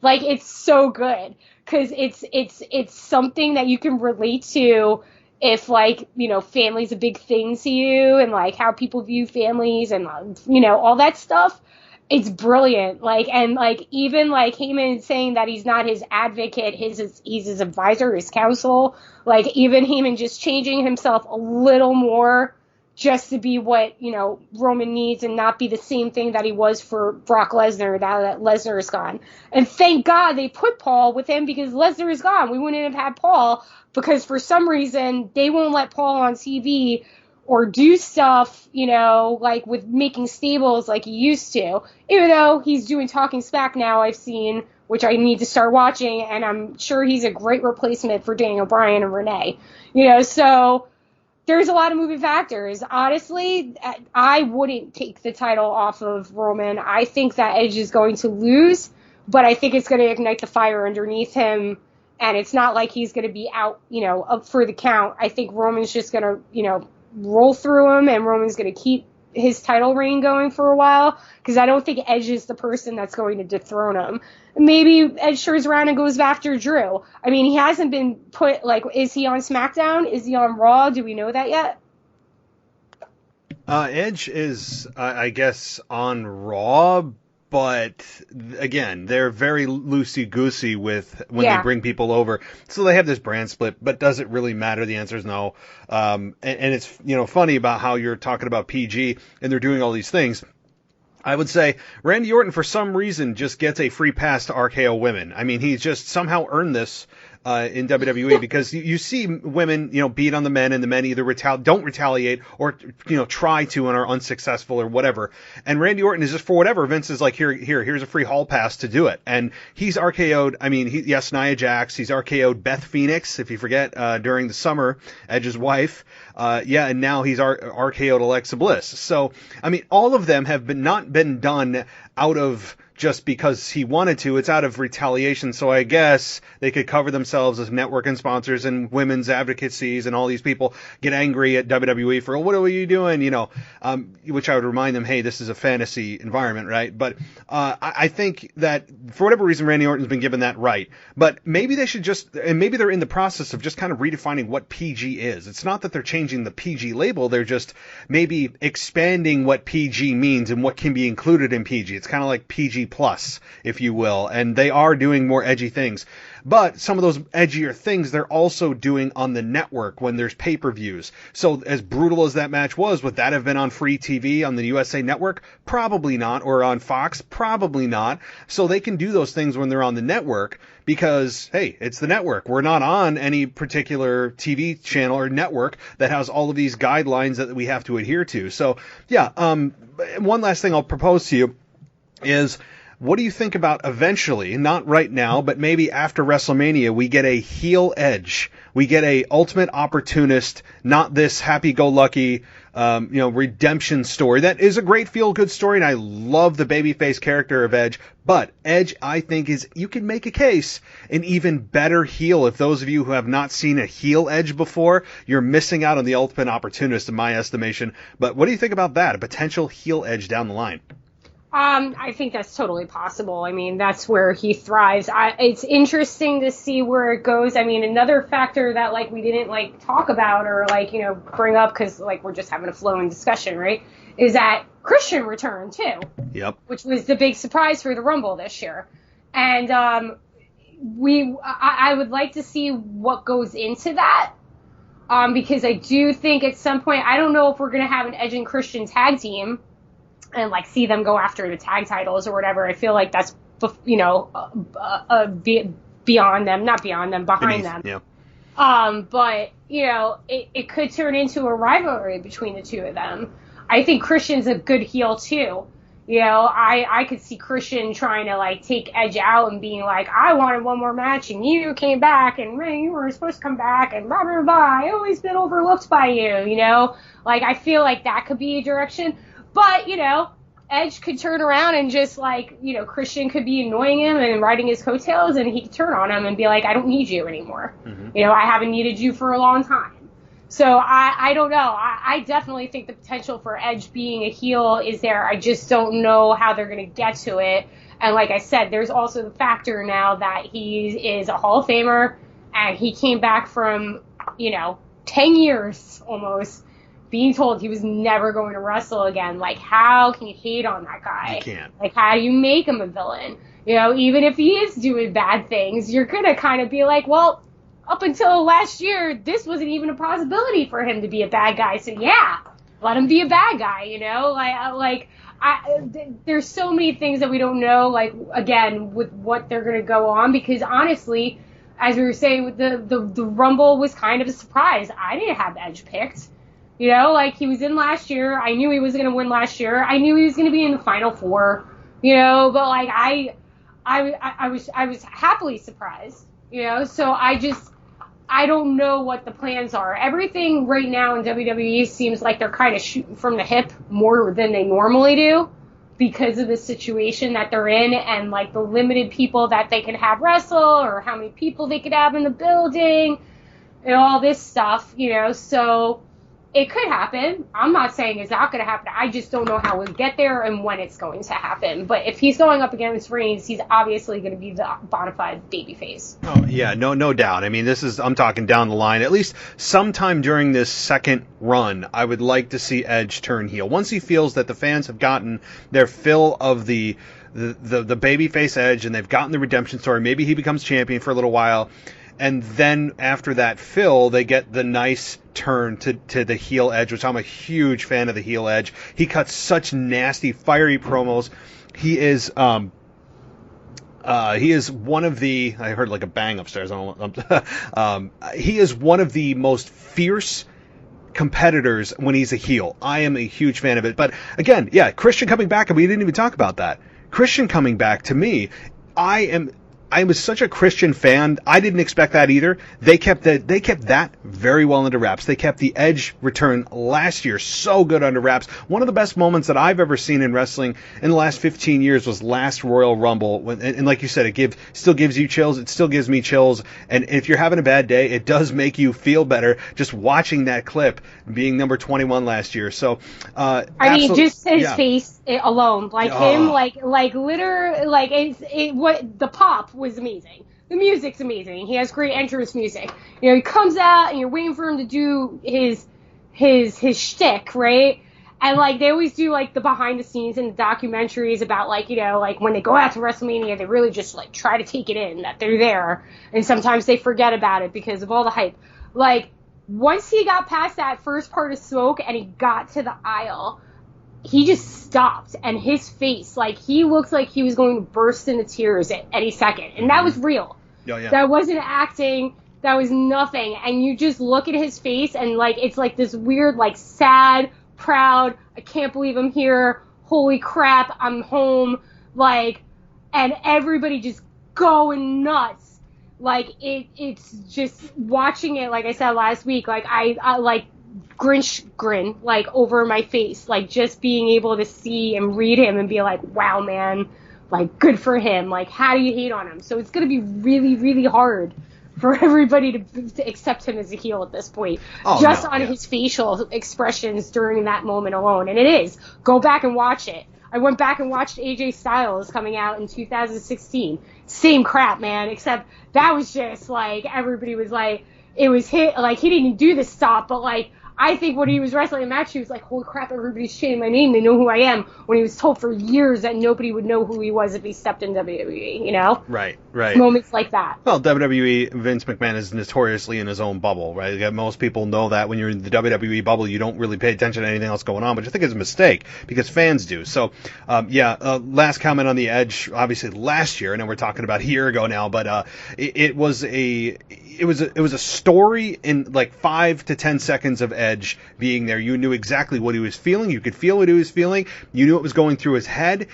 Like, it's so good because it's something that you can relate to if, like, you know, family's a big thing to you and like how people view families and, you know, all that stuff. It's brilliant. Like, and like even like Heyman saying that he's not his advocate, he's his advisor, his counsel. Like, even Heyman just changing himself a little more just to be what, you know, Roman needs and not be the same thing that he was for Brock Lesnar, now that Lesnar is gone. And thank God they put Paul with him because Lesnar is gone. We wouldn't have had Paul because for some reason they won't let Paul on TV or do stuff, you know, like with making stables like he used to. Even though he's doing Talking Smack now, I've seen, which I need to start watching, and I'm sure he's a great replacement for Daniel Bryan and Renee. You know, so there's a lot of moving factors. Honestly, I wouldn't take the title off of Roman. I think that Edge is going to lose, but I think it's going to ignite the fire underneath him, and it's not like he's going to be out, you know, up for the count. I think Roman's just going to, you know, roll through him and Roman's going to keep his title reign going for a while, because I don't think Edge is the person that's going to dethrone him. Maybe Edge turns around and goes after Drew. I mean, he hasn't been put, like, is he on SmackDown? Is he on Raw? Do we know that yet? Edge is, I guess, on Raw, but again, they're very loosey-goosey with when they bring people over. So they have this brand split, but does it really matter? The answer is no. And it's, funny about how you're talking about PG and they're doing all these things. I would say Randy Orton, for some reason, just gets a free pass to RKO women. I mean, he's just somehow earned this in WWE, because you see women, beat on the men, and the men either don't retaliate or, try to and are unsuccessful or whatever. And Randy Orton is just, for whatever, Vince is like, here's a free hall pass to do it. And he's RKO'd, Nia Jax, he's RKO'd Beth Phoenix, if you forget, during the summer, Edge's wife. And now he's RKO'd Alexa Bliss. So, all of them have not been done out of just because he wanted to. It's out of retaliation. So I guess they could cover themselves as network and sponsors and women's advocacies, and all these people get angry at WWE for, what are you doing? Which I would remind them, hey, this is a fantasy environment, right? But I think that for whatever reason, Randy Orton's been given that right. But maybe they should and maybe they're in the process of just kind of redefining what PG is. It's not that they're changing the PG label. They're just maybe expanding what PG means and what can be included in PG. It's kind of like PG plus, if you will, and they are doing more edgy things. But some of those edgier things they're also doing on the network when there's pay-per-views. So as brutal as that match was, would that have been on free TV on the USA Network? Probably not. Or on Fox? Probably not. So they can do those things when they're on the network because, hey, it's the network. We're not on any particular TV channel or network that has all of these guidelines that we have to adhere to. So, one last thing I'll propose to you is, what do you think about eventually, not right now, but maybe after WrestleMania, we get a heel Edge. We get a ultimate opportunist, not this happy-go-lucky, redemption story. That is a great feel-good story, and I love the babyface character of Edge. But Edge, I think, you can make a case an even better heel. If those of you who have not seen a heel Edge before, you're missing out on the ultimate opportunist, in my estimation. But what do you think about that? A potential heel Edge down the line? I think that's totally possible. That's where he thrives. It's interesting to see where it goes. Another factor that, we didn't, talk about or, bring up because, we're just having a flowing discussion, right, is that Christian returned, too. Yep. Which was the big surprise for the Rumble this year. And I would like to see what goes into that. Because I do think at some point, I don't know if we're going to have an Edge and Christian tag team and see them go after the tag titles or whatever. I feel like that's, beyond them, not beyond them, behind them. Yeah. But, it could turn into a rivalry between the two of them. I think Christian's a good heel too. I could see Christian trying to take Edge out and being like, I wanted one more match and you came back and you were supposed to come back and blah, blah, blah. I always been overlooked by you, I feel like that could be a direction. But, Edge could turn around and just Christian could be annoying him and riding his coattails, and he could turn on him and be like, I don't need you anymore. Mm-hmm. I haven't needed you for a long time. So I don't know. I definitely think the potential for Edge being a heel is there. I just don't know how they're going to get to it. And like I said, there's also the factor now that he is a Hall of Famer and he came back from, 10 years almost being told he was never going to wrestle again. How can you hate on that guy? You can't. How do you make him a villain? Even if he is doing bad things, you're going to kind of be like, well, up until last year, this wasn't even a possibility for him to be a bad guy. So yeah, let him be a bad guy, there's so many things that we don't know, again, with what they're going to go on, because honestly, as we were saying, the Rumble was kind of a surprise. I didn't have Edge picked. He was in last year. I knew he was going to win last year. I knew he was going to be in the Final Four, but I was happily surprised, so I don't know what the plans are. Everything right now in WWE seems like they're kind of shooting from the hip more than they normally do because of the situation that they're in and the limited people that they can have wrestle or how many people they could have in the building and all this stuff, so it could happen. I'm not saying it's not going to happen. I just don't know how we'll get there and when it's going to happen. But if he's going up against Reigns, he's obviously going to be the bona fide babyface. Oh, yeah, no doubt. I mean, I'm talking down the line. At least sometime during this second run, I would like to see Edge turn heel. Once he feels that the fans have gotten their fill of the babyface Edge and they've gotten the redemption story, maybe he becomes champion for a little while. And then after that fill, they get the nice turn to the heel Edge, which I'm a huge fan of the heel Edge. He cuts such nasty, fiery promos. He is one of the, I heard like a bang upstairs. He is one of the most fierce competitors when he's a heel. I am a huge fan of it. But again, yeah, Christian coming back, and we didn't even talk about that. Christian coming back, to me, I was such a Christian fan. I didn't expect that either. They kept that very well under wraps. They kept the Edge return last year so good under wraps. One of the best moments that I've ever seen in wrestling in the last 15 years was last Royal Rumble. And like you said, it still gives you chills. It still gives me chills. And if you're having a bad day, it does make you feel better just watching that clip, being number 21 last year. So, I mean, just his face alone, him, what the pop was amazing. The music's amazing. He has great entrance music. You know, he comes out and you're waiting for him to do his shtick, right? And they always do the behind the scenes in the documentaries about when they go out to WrestleMania, they really just try to take it in that they're there, and sometimes they forget about it because of all the hype. Once he got past that first part of smoke and he got to the aisle, he just stopped, and his face, he looked like he was going to burst into tears at any second. And that was real. Oh, yeah. That wasn't acting. That was nothing. And you just look at his face, and, it's this weird, sad, proud, I can't believe I'm here, holy crap, I'm home, and everybody just going nuts. It's just watching it, like I said last week, I Grinch grin over my face, just being able to see and read him and be like, wow, man, good for him. How do you hate on him? So it's going to be really, really hard for everybody to accept him as a heel at this point, his facial expressions during that moment alone. And it is. Go back and watch it. I went back and watched AJ Styles coming out in 2016. Same crap, man, except that was just everybody was it was hit, he didn't do the stop, but I think when he was wrestling a match, he was like, holy crap, everybody's chanting my name, they know who I am, when he was told for years that nobody would know who he was if he stepped in WWE, you know? Right. Moments like that. Well, WWE, Vince McMahon is notoriously in his own bubble, right? Most people know that when you're in the WWE bubble, you don't really pay attention to anything else going on, but I think it's a mistake, because fans do. So, last comment on the Edge, obviously last year, I know we're talking about a year ago now, but it was a story in 5 to 10 seconds of Edge being there. You knew exactly what he was feeling. You could feel what he was feeling. You knew what was going through his head.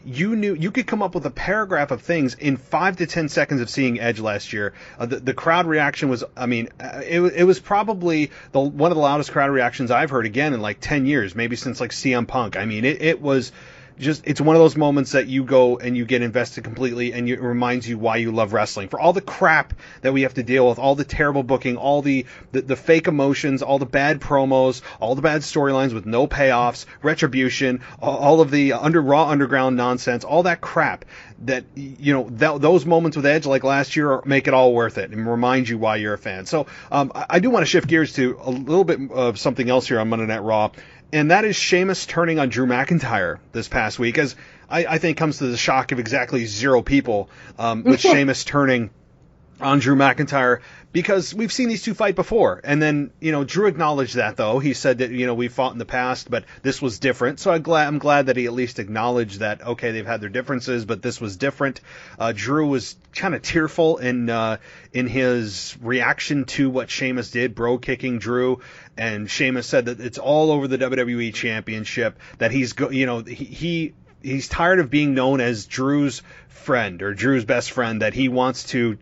You could come up with a paragraph of things in 5 to 10 seconds of seeing Edge last year. The crowd reaction was, it was probably one of the loudest crowd reactions I've heard again in 10 years, maybe since CM Punk. It was just, it's one of those moments that you go and you get invested completely, and it reminds you why you love wrestling. For all the crap that we have to deal with, all the terrible booking, all the fake emotions, all the bad promos, all the bad storylines with no payoffs, retribution, all of the Raw Underground nonsense, all that crap, that those moments with Edge last year make it all worth it and remind you why you're a fan. So I do want to shift gears to a little bit of something else here on Monday Night Raw. And that is Sheamus turning on Drew McIntyre this past week, as I think comes to the shock of exactly 0 people, with Sheamus turning on Drew McIntyre, because we've seen these two fight before. And then, Drew acknowledged that, though. He said that, we fought in the past, but this was different. So I'm glad that he at least acknowledged that, okay, they've had their differences, but this was different. Drew was kind of tearful in his reaction to what Sheamus did, bro kicking Drew. And Sheamus said that it's all over the WWE Championship, that he's tired of being known as Drew's friend or Drew's best friend, that he wants to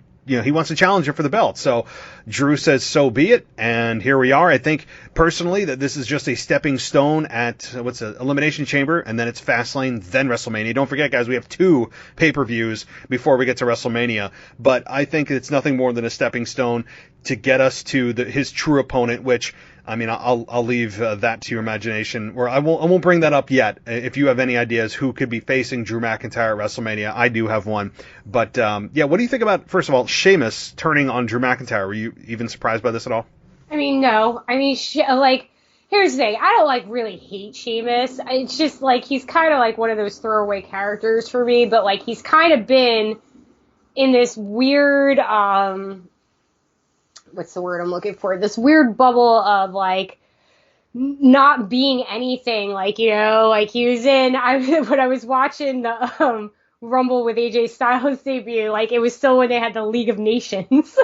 challenge her for the belt. So Drew says, so be it. And here we are. I think personally that this is just a stepping stone at Elimination Chamber, and then it's Fastlane, then WrestleMania. Don't forget, guys, we have 2 pay-per-views before we get to WrestleMania, but I think it's nothing more than a stepping stone to get us to his true opponent, which, I mean, I'll leave that to your imagination, or I won't bring that up yet. If you have any ideas who could be facing Drew McIntyre at WrestleMania, I do have one. But yeah, what do you think about, first of all, Sheamus turning on Drew McIntyre? Were you even surprised by this at all? I mean, no. I mean, here's the thing. I don't really hate Sheamus. It's just he's kind of one of those throwaway characters for me. But he's kind of been in this weird what's the word I'm looking for? This weird bubble of not being anything. He was in. When I was watching the Rumble with AJ Styles debut, it was still when they had the League of Nations.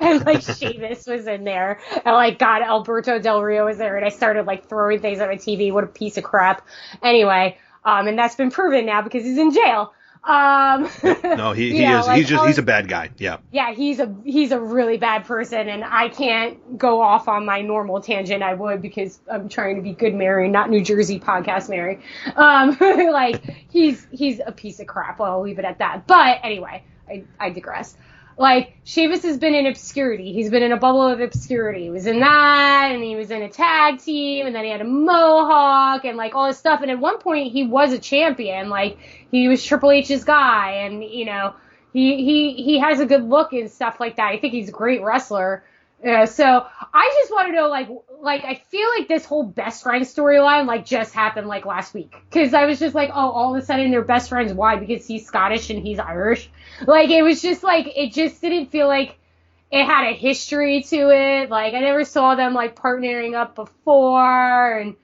And Sheamus was in there, and God, Alberto Del Rio was there, and I started throwing things at my TV. What a piece of crap. Anyway, and that's been proven now because he's in jail. No, he is. He's a bad guy. Yeah. Yeah, he's a really bad person, and I can't go off on my normal tangent. I would, because I'm trying to be good Mary, not New Jersey podcast Mary. He's a piece of crap. Well, I'll leave it at that. But anyway, I digress. Sheamus has been in obscurity. He's been in a bubble of obscurity. He was in that, and he was in a tag team, and then he had a mohawk, and all this stuff. And at one point, he was a champion. He was Triple H's guy, and, he has a good look and stuff like that. I think he's a great wrestler. So I just want to know, I feel this whole best friend storyline, just happened, last week. Cause I was just oh, all of a sudden they're best friends. Why? Because he's Scottish and he's Irish. It was just it just didn't feel it had a history to it. I never saw them, partnering up before, and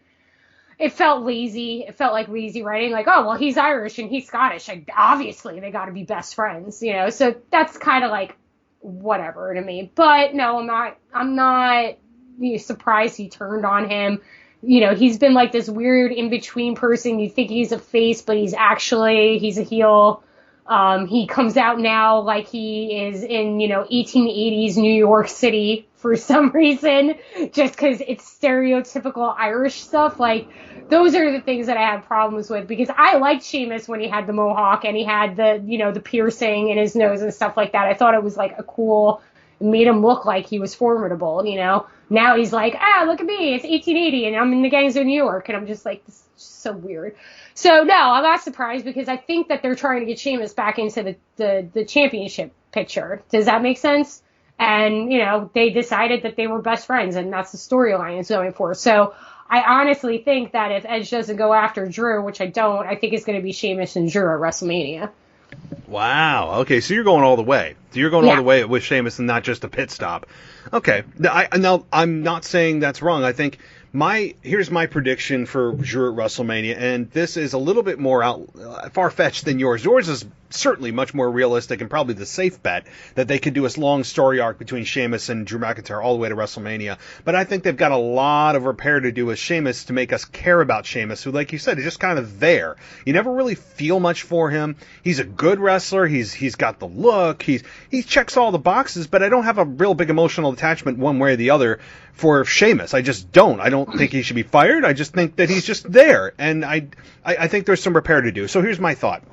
it felt lazy. It felt like lazy writing. Oh, well, he's Irish and he's Scottish. Obviously they gotta be best friends, So that's kind of whatever to me. But no, I'm not surprised he turned on him. He's been this weird in-between person. You think he's a face, but he's a heel. He comes out now like he is in, 1880s New York City for some reason, just because it's stereotypical Irish stuff. Those are the things that I have problems with, because I liked Sheamus when he had the mohawk and he had the, the piercing in his nose and stuff like that. I thought it was a cool, it made him look like he was formidable, Now he's look at me, it's 1880 and I'm in the gangs of New York, and I'm just this is just so weird. So no, I'm not surprised, because I think that they're trying to get Sheamus back into the championship picture. Does that make sense? And, they decided that they were best friends, and that's the storyline it's going for. So I honestly think that if Edge doesn't go after Drew, which I don't, I think it's going to be Sheamus and Drew at WrestleMania. Wow. Okay, so you're going all the way. So you're going all the way with Sheamus and not just a pit stop. Okay. Now, I'm not saying that's wrong. I think here's my prediction for Drew at WrestleMania, and this is a little bit more far-fetched than yours. Yours is certainly much more realistic and probably the safe bet that they could do a long story arc between Sheamus and Drew McIntyre all the way to WrestleMania. But I think they've got a lot of repair to do with Sheamus to make us care about Sheamus, who, like you said, is just kind of there. You never really feel much for him. He's a good wrestler. He's got the look. He checks all the boxes, but I don't have a real big emotional attachment one way or the other for Sheamus. I just don't. I don't think he should be fired. I just think that he's just there, and I think there's some repair to do. So here's my thought.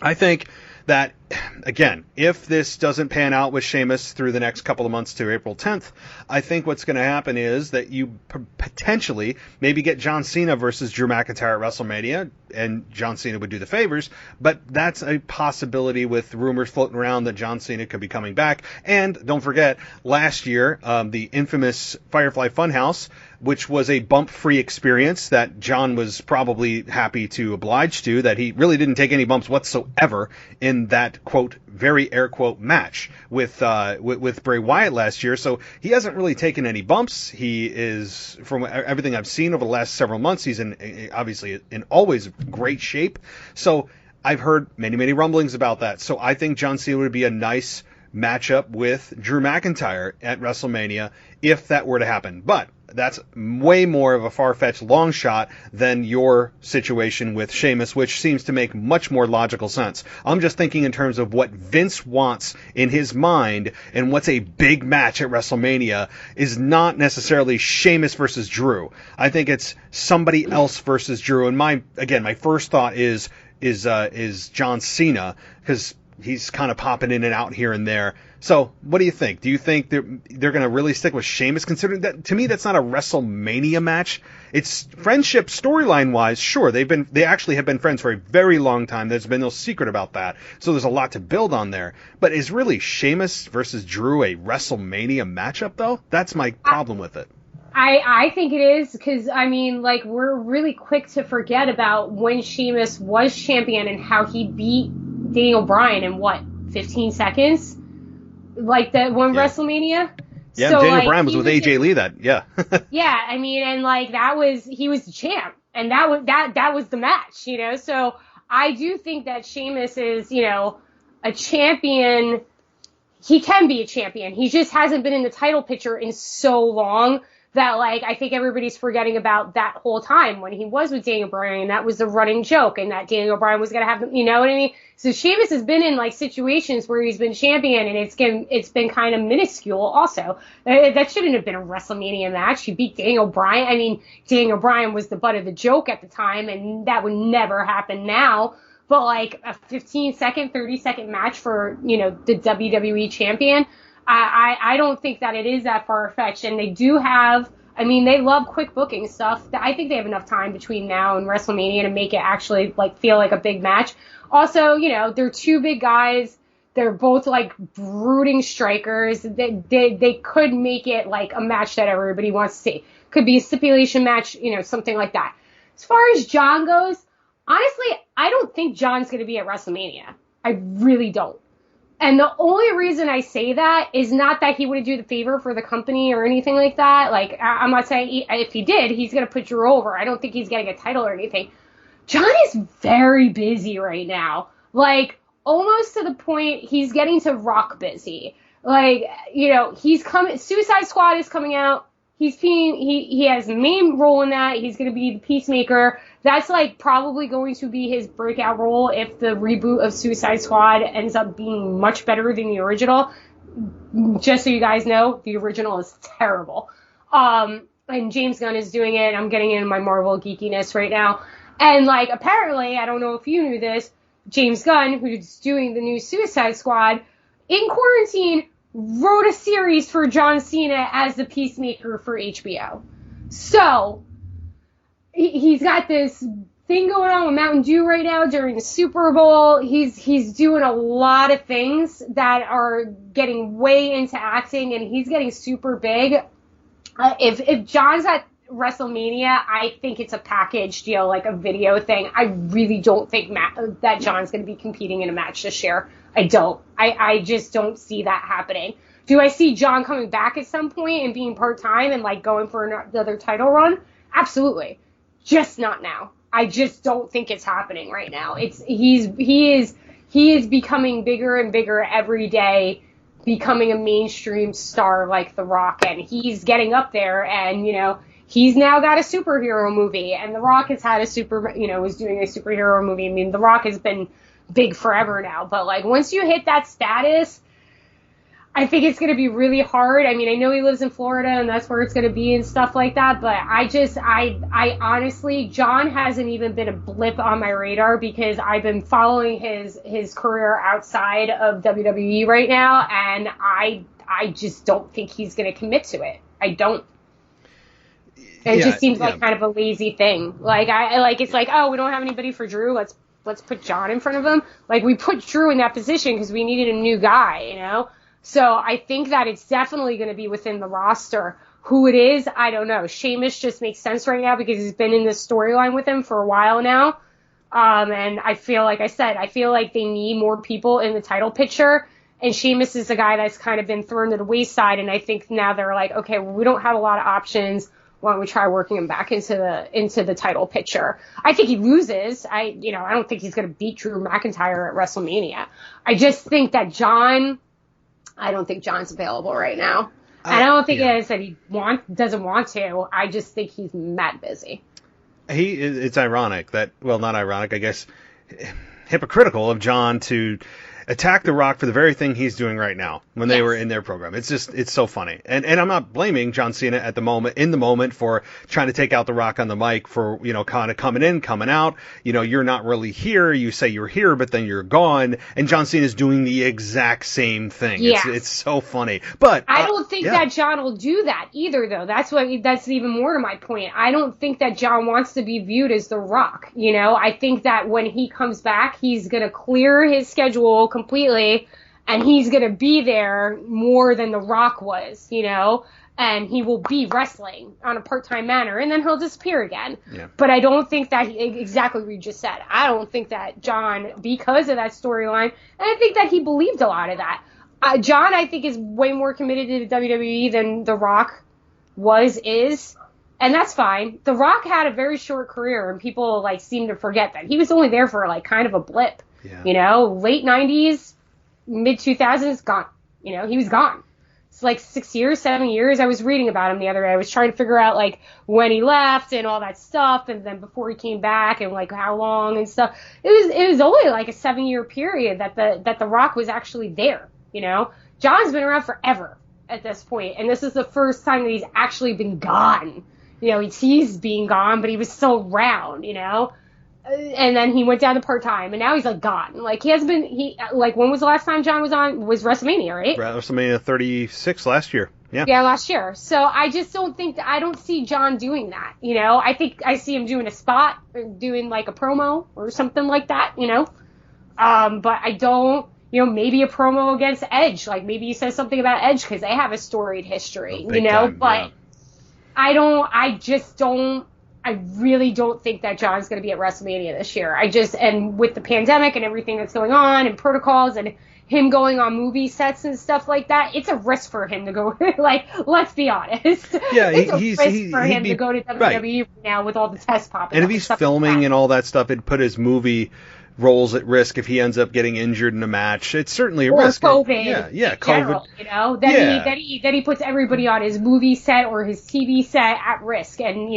I think that, again, if this doesn't pan out with Sheamus through the next couple of months to April 10th, I think what's going to happen is that you potentially maybe get John Cena versus Drew McIntyre at WrestleMania, and John Cena would do the favors, but that's a possibility with rumors floating around that John Cena could be coming back. And don't forget, last year, the infamous Firefly Funhouse, which was a bump-free experience that John was probably happy to oblige to, that he really didn't take any bumps whatsoever in that, quote, very air quote match with Bray Wyatt last year. So he hasn't really taken any bumps. He is, from everything I've seen over the last several months, he's obviously in always great shape. So I've heard many rumblings about that. So I think John Cena would be a nice matchup with Drew McIntyre at WrestleMania if that were to happen. But that's way more of a far-fetched long shot than your situation with Sheamus, which seems to make much more logical sense. I'm just thinking in terms of what Vince wants in his mind, and what's a big match at WrestleMania is not necessarily Sheamus versus Drew. I think it's somebody else versus Drew. And my first thought is John Cena, because he's kind of popping in and out here and there. So, what do you think? Do you think they're going to really stick with Sheamus? Considering that, to me, that's not a WrestleMania match. It's friendship storyline wise. Sure, they actually have been friends for a very long time. There's been no secret about that. So there's a lot to build on there. But is really Sheamus versus Drew a WrestleMania matchup though? That's my problem with it. I think it is because, I mean, like, we're really quick to forget about when Sheamus was champion and how he beat Daniel Bryan in, 15 seconds? Like, that one WrestleMania? Yeah, so, Daniel Bryan was with AJ Lee yeah. Yeah, I mean, and, like, he was the champ. And that was the match, you know? So, I do think that Sheamus is, you know, a champion. He can be a champion. He just hasn't been in the title picture in so long that, like, I think everybody's forgetting about that whole time when he was with Daniel Bryan. That was the running joke, and that Daniel Bryan was going to have, you know what I mean? So Sheamus has been in, like, situations where he's been champion, and it's been kind of minuscule also. That shouldn't have been a WrestleMania match. He beat Daniel Bryan. I mean, Daniel Bryan was the butt of the joke at the time, and that would never happen now. But, like, a 15-second, 30-second match for, you know, the WWE champion, I don't think that it is that far-fetched. And they do have, I mean, they love quick booking stuff. I think they have enough time between now and WrestleMania to make it actually, like, feel like a big match. Also, you know, they're two big guys. They're both, like, brooding strikers. They could make it, like, a match that everybody wants to see. Could be a stipulation match, you know, something like that. As far as John goes, honestly, I don't think John's going to be at WrestleMania. I really don't. And the only reason I say that is not that he wouldn't do the favor for the company or anything like that. Like, I'm not saying if he did, he's going to put Drew over. I don't think he's getting a title or anything. John is very busy right now. Like, almost to the point he's getting to Rock busy. Like, you know, Suicide Squad is coming out. He has a main role in that. He's going to be the Peacemaker. That's, like, probably going to be his breakout role if the reboot of Suicide Squad ends up being much better than the original. Just so you guys know, the original is terrible. And James Gunn is doing it. I'm getting into my Marvel geekiness right now. And, like, apparently, I don't know if you knew this, James Gunn, who's doing the new Suicide Squad, in quarantine, wrote a series for John Cena as the Peacemaker for HBO. So, he's got this thing going on with Mountain Dew right now during the Super Bowl. He's doing a lot of things that are getting way into acting, and he's getting super big. If John's at WrestleMania, I think it's a package deal, like a video thing. I really don't think that John's going to be competing in a match this year. I don't. I just don't see that happening. Do I see John coming back at some point and being part-time and, like, going for another title run? Absolutely. Just not now. I just don't think it's happening right now. He is becoming bigger and bigger every day, becoming a mainstream star like The Rock, and he's getting up there, and, you know, he's now got a superhero movie, and The Rock has had was doing a superhero movie. I mean, The Rock has been big forever now, but, like, once you hit that status, I think it's going to be really hard. I mean, I know he lives in Florida and that's where it's going to be and stuff like that, but I honestly, John hasn't even been a blip on my radar because I've been following his career outside of WWE right now, and I just don't think he's going to commit to it. I don't. It just seems like kind of a lazy thing. Like, it's like, oh, we don't have anybody for Drew. Let's put John in front of him. Like, we put Drew in that position because we needed a new guy, you know? So I think that it's definitely going to be within the roster. Who it is, I don't know. Sheamus just makes sense right now because he's been in this storyline with him for a while now. And I feel like they need more people in the title picture. And Sheamus is the guy that's kind of been thrown to the wayside. And I think now they're like, okay, well, we don't have a lot of options. Why don't we try working him back into the title picture? I think he loses. I don't think he's going to beat Drew McIntyre at WrestleMania. I just think that I don't think John's available right now. And I don't think it is that he doesn't want to. I just think he's mad busy. It's ironic that, well, not ironic, I guess, hypocritical of John to attack The Rock for the very thing he's doing right now when they Yes. were in their program. It's so funny. And I'm not blaming John Cena in the moment for trying to take out The Rock on the mic for, kind of coming in, coming out. You're not really here. You say you're here, but then you're gone. And John Cena's doing the exact same thing. Yeah. It's so funny. But I don't think that John will do that either, though. That's even more to my point. I don't think that John wants to be viewed as The Rock. I think that when he comes back, he's going to clear his schedule completely, and he's going to be there more than The Rock was, and he will be wrestling on a part-time manner, and then he'll disappear again. Yeah. But I don't think that exactly what you just said. I don't think that John, because of that storyline, and I think that he believed a lot of that. John, I think, is way more committed to the WWE than The Rock is, and that's fine. The Rock had a very short career, and people seem to forget that. He was only there for kind of a blip. Yeah. Late 90s, mid 2000s, gone. He was gone. It's 6 years, 7 years. I was reading about him the other day. I was trying to figure out when he left and all that stuff, and then before he came back and how long and stuff. It was only a 7-year period that the Rock was actually there. John's been around forever at this point, and this is the first time that he's actually been gone. He's being gone, but he was still around, and then he went down to part-time, and now he's gone. He hasn't been, when was the last time John was on? Was WrestleMania, right? WrestleMania 36 last year. Yeah. Yeah, last year. So I just I don't see John doing that, I think I see him doing a spot, or doing a promo or something like that, but I don't, maybe a promo against Edge, maybe he says something about Edge because they have a storied history, time, but yeah. I really don't think that John's going to be at WrestleMania this year. And with the pandemic and everything that's going on and protocols and him going on movie sets and stuff like that, it's a risk for him to go, let's be honest. Yeah, it's a risk for him to go to WWE right now with all the tests popping up. And if he's filming and all that stuff, it'd put his movie roles at risk if he ends up getting injured in a match. It's certainly a risk. COVID. Yeah, COVID. General, that he puts everybody on his movie set or his TV set at risk. And,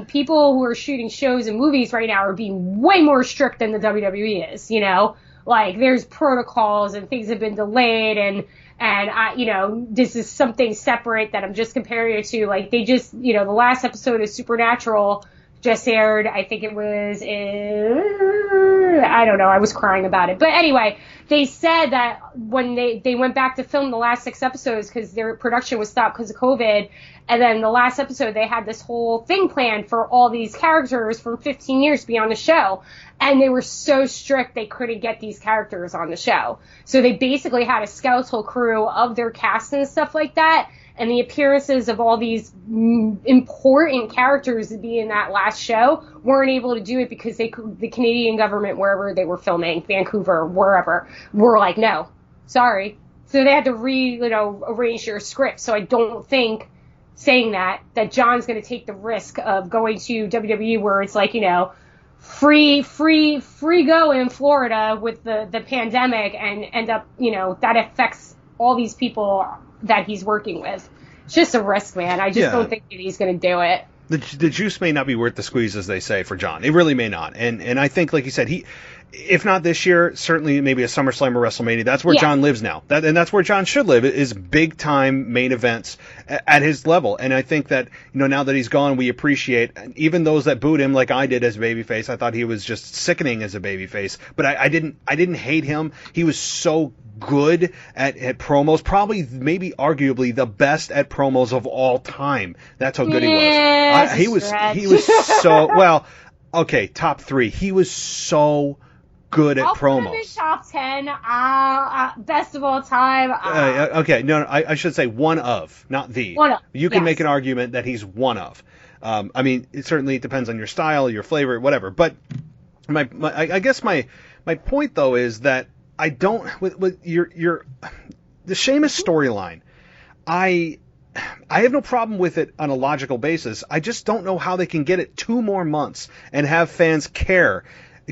people who are shooting shows and movies right now are being way more strict than the WWE is, there's protocols and things have been delayed and this is something separate that I'm just comparing it to. They just, the last episode of Supernatural just aired. I think it was I don't know. I was crying about it. But anyway, they said that when they went back to film the last 6 episodes because their production was stopped because of COVID, and then the last episode they had this whole thing planned for all these characters from 15 years to be on the show. And they were so strict they couldn't get these characters on the show. So they basically had a skeletal crew of their cast and stuff like that. And the appearances of all these important characters to be in that last show weren't able to do it because the Canadian government, wherever they were filming, Vancouver, wherever, were no, sorry. So they had to arrange their script. So I don't think saying that John's going to take the risk of going to WWE where it's free go in Florida with the pandemic and end up, that affects all these people that he's working with. It's just a risk, man. I just don't think that he's going to do it. The juice may not be worth the squeeze, as they say, for John. It really may not. And I think, like you said, if not this year, certainly maybe a SummerSlam or WrestleMania. That's where John lives now. And that's where John should live, is big-time main events at his level. And I think that, now that he's gone, we appreciate, even those that booed him like I did as a babyface. I thought he was just sickening as a babyface. But I didn't hate him. He was so good at promos, probably maybe arguably the best at promos of all time. That's how good he was. He was so well, okay, top 3. He was so good at promos. Put him in top 10, best of all time. Okay, no, I should say one of, not the. One of. You can make an argument that he's one of. It certainly depends on your style, your flavor, whatever. But I guess my point though is that I don't with the Sheamus storyline. I have no problem with it on a logical basis. I just don't know how they can get it 2 more months and have fans care.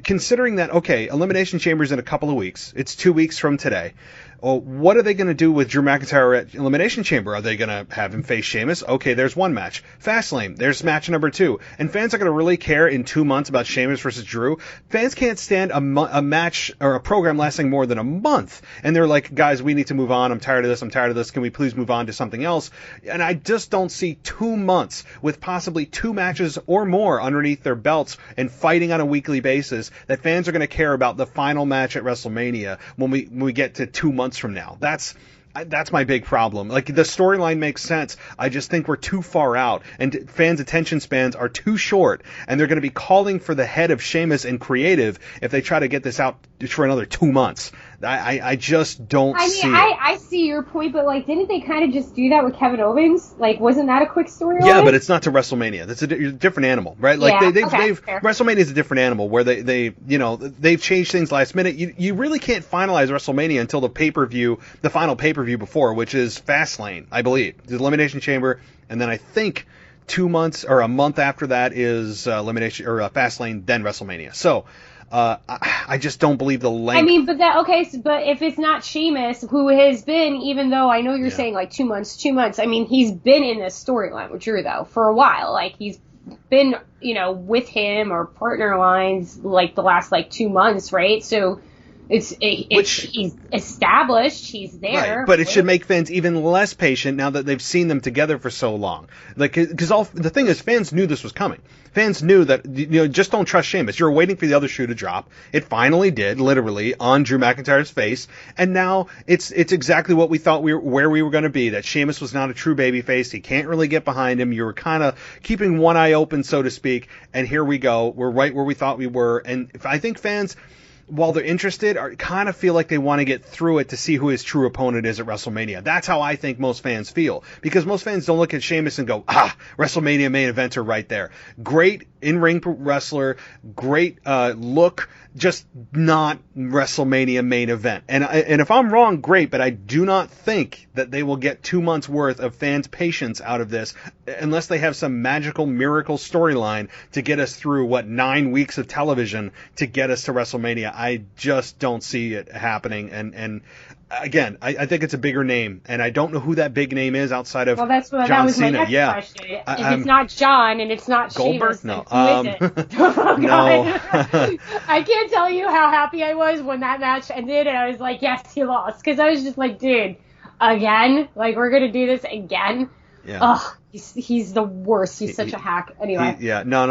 Considering that, okay, Elimination Chamber's in a couple of weeks. It's 2 weeks from today. Oh, what are they going to do with Drew McIntyre at Elimination Chamber? Are they going to have him face Sheamus? Okay, there's one match. Fastlane, there's match number 2. And fans are going to really care in 2 months about Sheamus versus Drew. Fans can't stand a match or a program lasting more than a month. And they're like, guys, we need to move on. I'm tired of this. Can we please move on to something else? And I just don't see 2 months with possibly 2 matches or more underneath their belts and fighting on a weekly basis that fans are going to care about the final match at WrestleMania when we get to 2 months from now. That's my big problem. Like, the storyline makes sense. I just think we're too far out, and fans' attention spans are too short, and they're going to be calling for the head of Sheamus and creative if they try to get this out for another 2 months. I just don't see it. I see your point, but, like, didn't they kind of just do that with Kevin Owens? Like, wasn't that a quick storyline? Yeah, but it's not to WrestleMania. That's a different animal, right? Like, yeah, they've WrestleMania is a different animal where they've changed things last minute. You really can't finalize WrestleMania until the final pay-per-view before, which is Fastlane, I believe. The Elimination Chamber, and then I think 2 months or a month after that is Elimination or Fastlane, then WrestleMania. So, I just don't believe the length. I mean, but if it's not Sheamus, who has been, even though I know you're saying like 2 months, I mean, he's been in this storyline with Drew though for a while. Like, he's been, with him or partner lines like the last like 2 months, right? So he's established, he's there. Right, but it should make fans even less patient now that they've seen them together for so long. Like, because the thing is, fans knew this was coming. Fans knew that, just don't trust Sheamus. You're waiting for the other shoe to drop. It finally did, literally, on Drew McIntyre's face. And now it's exactly what we thought where we were going to be, that Sheamus was not a true babyface. He can't really get behind him. You were kind of keeping one eye open, so to speak. And here we go. We're right where we thought we were. And I think fans, while they're interested, kind of feel like they want to get through it to see who his true opponent is at WrestleMania. That's how I think most fans feel. Because most fans don't look at Sheamus and go, WrestleMania main events are right there. Great in-ring wrestler, great look, just not WrestleMania main event. And if I'm wrong, great, but I do not think that they will get 2 months worth of fans' patience out of this unless they have some magical miracle storyline to get us through, 9 weeks of television to get us to WrestleMania. I just don't see it happening. And again, I think it's a bigger name, and I don't know who that big name is outside of John Cena. That was my next question. If it's not John and it's not Goldberg? Sheamus, No. who is it? Oh, no. I can't tell you how happy I was when that match ended, and I was like, yes, he lost. Because I was just like, dude, again? Like, we're going to do this again? Yeah. Ugh. He's the worst. He's such a hack. Anyway. No.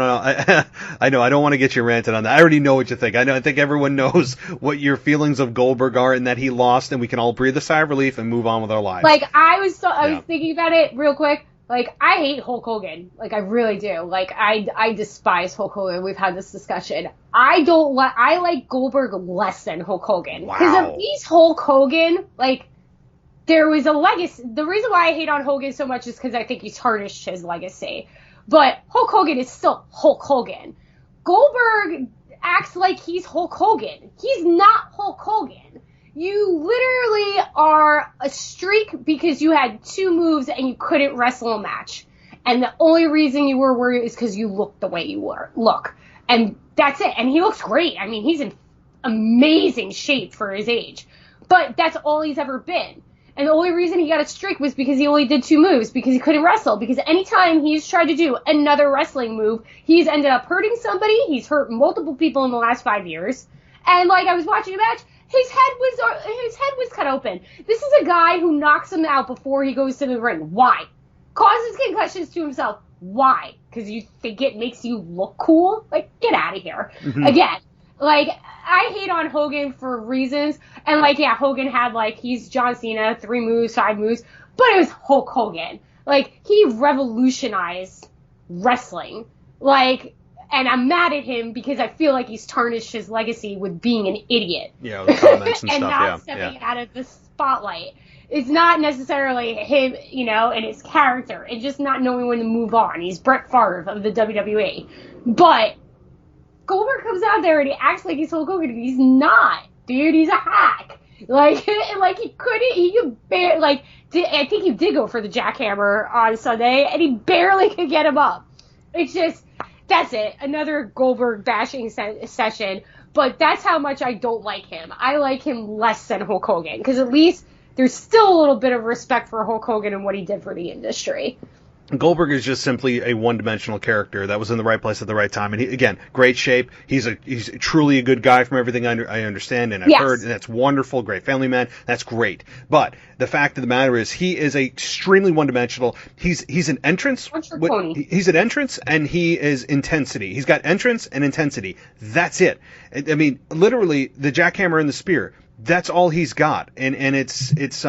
I know. I don't want to get you ranted on that. I already know what you think. I think everyone knows what your feelings of Goldberg are, and that he lost, and we can all breathe a sigh of relief and move on with our lives. Like, I was thinking about it real quick. Like, I hate Hulk Hogan. Like, I really do. Like, I despise Hulk Hogan. We've had this discussion. I like Goldberg less than Hulk Hogan. Wow. Because at least Hulk Hogan, like, there was a legacy. The reason why I hate on Hogan so much is because I think he's tarnished his legacy. But Hulk Hogan is still Hulk Hogan. Goldberg acts like he's Hulk Hogan. He's not Hulk Hogan. You literally are a streak because you had 2 moves and you couldn't wrestle a match. And the only reason you were worried is because you looked the way you look. And that's it. And he looks great. I mean, he's in amazing shape for his age. But that's all he's ever been. And the only reason he got a streak was because he only did 2 moves, because he couldn't wrestle. Because anytime he's tried to do another wrestling move, he's ended up hurting somebody. He's hurt multiple people in the last 5 years. And, like, I was watching a match, his head was cut open. This is a guy who knocks him out before he goes to the ring. Why? Causes concussions to himself. Why? Because you think it makes you look cool? Like, get out of here. Mm-hmm. Again, like, I hate on Hogan for reasons. And, like, yeah, Hogan had, like, he's John Cena, 3 moves, 5 moves. But it was Hulk Hogan. Like, he revolutionized wrestling. Like, and I'm mad at him because I feel like he's tarnished his legacy with being an idiot. Yeah, with comments and, and stuff, not stepping out of the spotlight. It's not necessarily him, and his character. It's just not knowing when to move on. He's Brett Favre of the WWE. But Goldberg comes out there and he acts like he's Hulk Hogan. He's not, dude. He's a hack. Like he could barely, I think he did go for the jackhammer on Sunday, and he barely could get him up. It's just, that's it. Another Goldberg bashing session. But that's how much I don't like him. I like him less than Hulk Hogan. Because at least there's still a little bit of respect for Hulk Hogan and what he did for the industry. Goldberg is just simply a one-dimensional character that was in the right place at the right time. And he, again, great shape. He's truly a good guy from everything I understand and I've heard. And that's wonderful. Great family man. That's great. But the fact of the matter is he is extremely one-dimensional. He's an entrance. He's an entrance and he is intensity. He's got entrance and intensity. That's it. I mean, literally the jackhammer and the spear. That's all he's got. And it's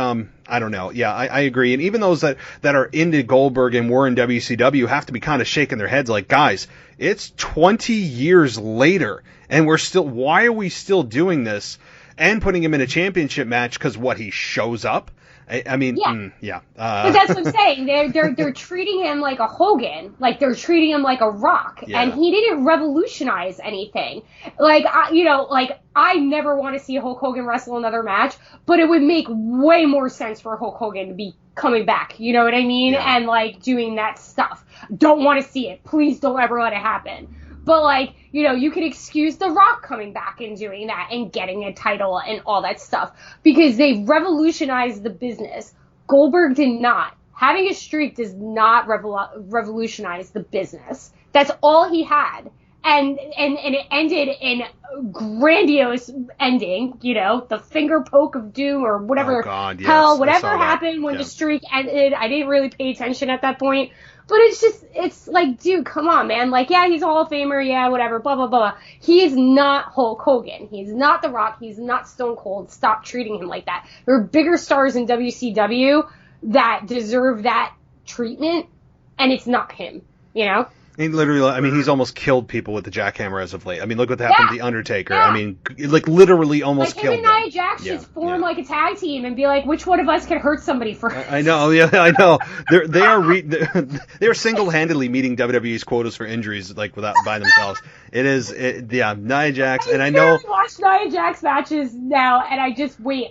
I don't know. Yeah, I agree. And even those that are into Goldberg and were in WCW have to be kind of shaking their heads like, guys, it's 20 years later and why are we still doing this and putting him in a championship match because he shows up? I mean, yeah. But that's what I'm saying. They're treating him like a Hogan, like they're treating him like a Rock, and he didn't revolutionize anything. I never want to see Hulk Hogan wrestle another match, but it would make way more sense for Hulk Hogan to be coming back. You know what I mean? Yeah. And doing that stuff. Don't want to see it. Please don't ever let it happen. But, you could excuse The Rock coming back and doing that and getting a title and all that stuff because they revolutionized the business. Goldberg did not. Having a streak does not revolutionize the business. That's all he had. And it ended in grandiose ending, the finger poke of doom or whatever. Oh, God, yes. Hell, whatever happened when the streak ended. I didn't really pay attention at that point. But it's like, dude, come on, man. He's a Hall of Famer, whatever, blah, blah, blah. He is not Hulk Hogan. He's not The Rock. He's not Stone Cold. Stop treating him like that. There are bigger stars in WCW that deserve that treatment, and it's not him, He literally, he's almost killed people with the jackhammer as of late. I mean, look what happened to The Undertaker. Yeah. I mean, literally almost killed him. Him and Nia Jax just form a tag team and be like, which one of us can hurt somebody first? I know. They're single-handedly meeting WWE's quotas for injuries, without by themselves. Nia Jax, and I know. I watch Nia Jax matches now, and I just wait.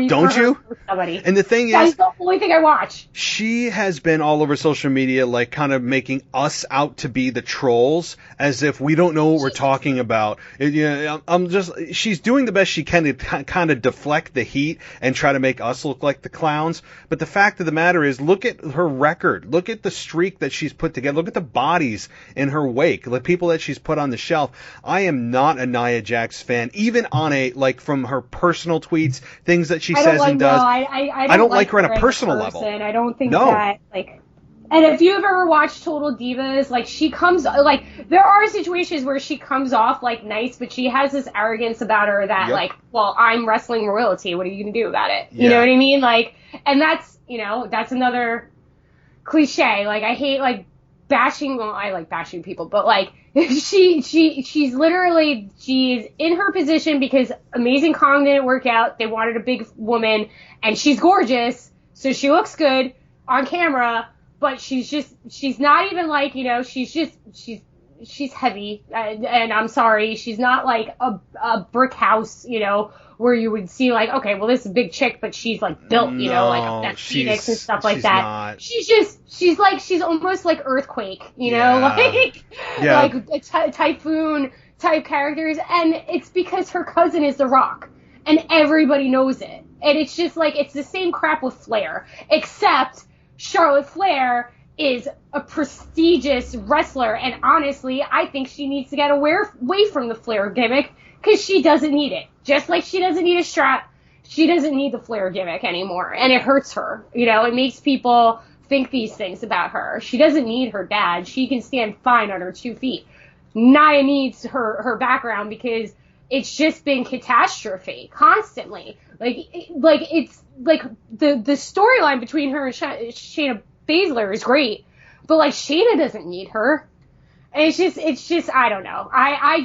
Don't for you? For somebody. And the thing That's the only thing I watch. She has been all over social media, kind of making us out to be the trolls as if we don't know what we're talking about. She's doing the best she can to kind of deflect the heat and try to make us look like the clowns. But the fact of the matter is, look at her record. Look at the streak that she's put together. Look at the bodies in her wake, the people that she's put on the shelf. I am not a Nia Jax fan, even on from her personal tweets, things that she says and does. I don't like her on a personal level. I don't think that, And if you've ever watched Total Divas, she comes, there are situations where she comes off, nice, but she has this arrogance about her that, I'm wrestling royalty. What are you going to do about it? You know what I mean? And that's, that's another cliche. I hate, bashing, I like bashing people, but, she's in her position because Amazing Kong didn't work out. They wanted a big woman, and she's gorgeous, so she looks good on camera. But she's not even she's heavy, and I'm sorry, she's not a brick house, where you would see okay, well, this is a big chick, but she's built, like a Phoenix and stuff like that. Not. She's almost like Earthquake, like a typhoon type characters, and it's because her cousin is The Rock, and everybody knows it, and it's just it's the same crap with Flair, except Charlotte Flair is a prestigious wrestler, and honestly, I think she needs to get away from the Flair gimmick because she doesn't need it. Just like she doesn't need a strap, she doesn't need the Flair gimmick anymore, and it hurts her. It makes people think these things about her. She doesn't need her dad. She can stand fine on her 2 feet. Nia needs her background because it's just been catastrophe constantly. It's the storyline between her and Shayna Baszler is great, but Shayna doesn't need her. And it's just I don't know. I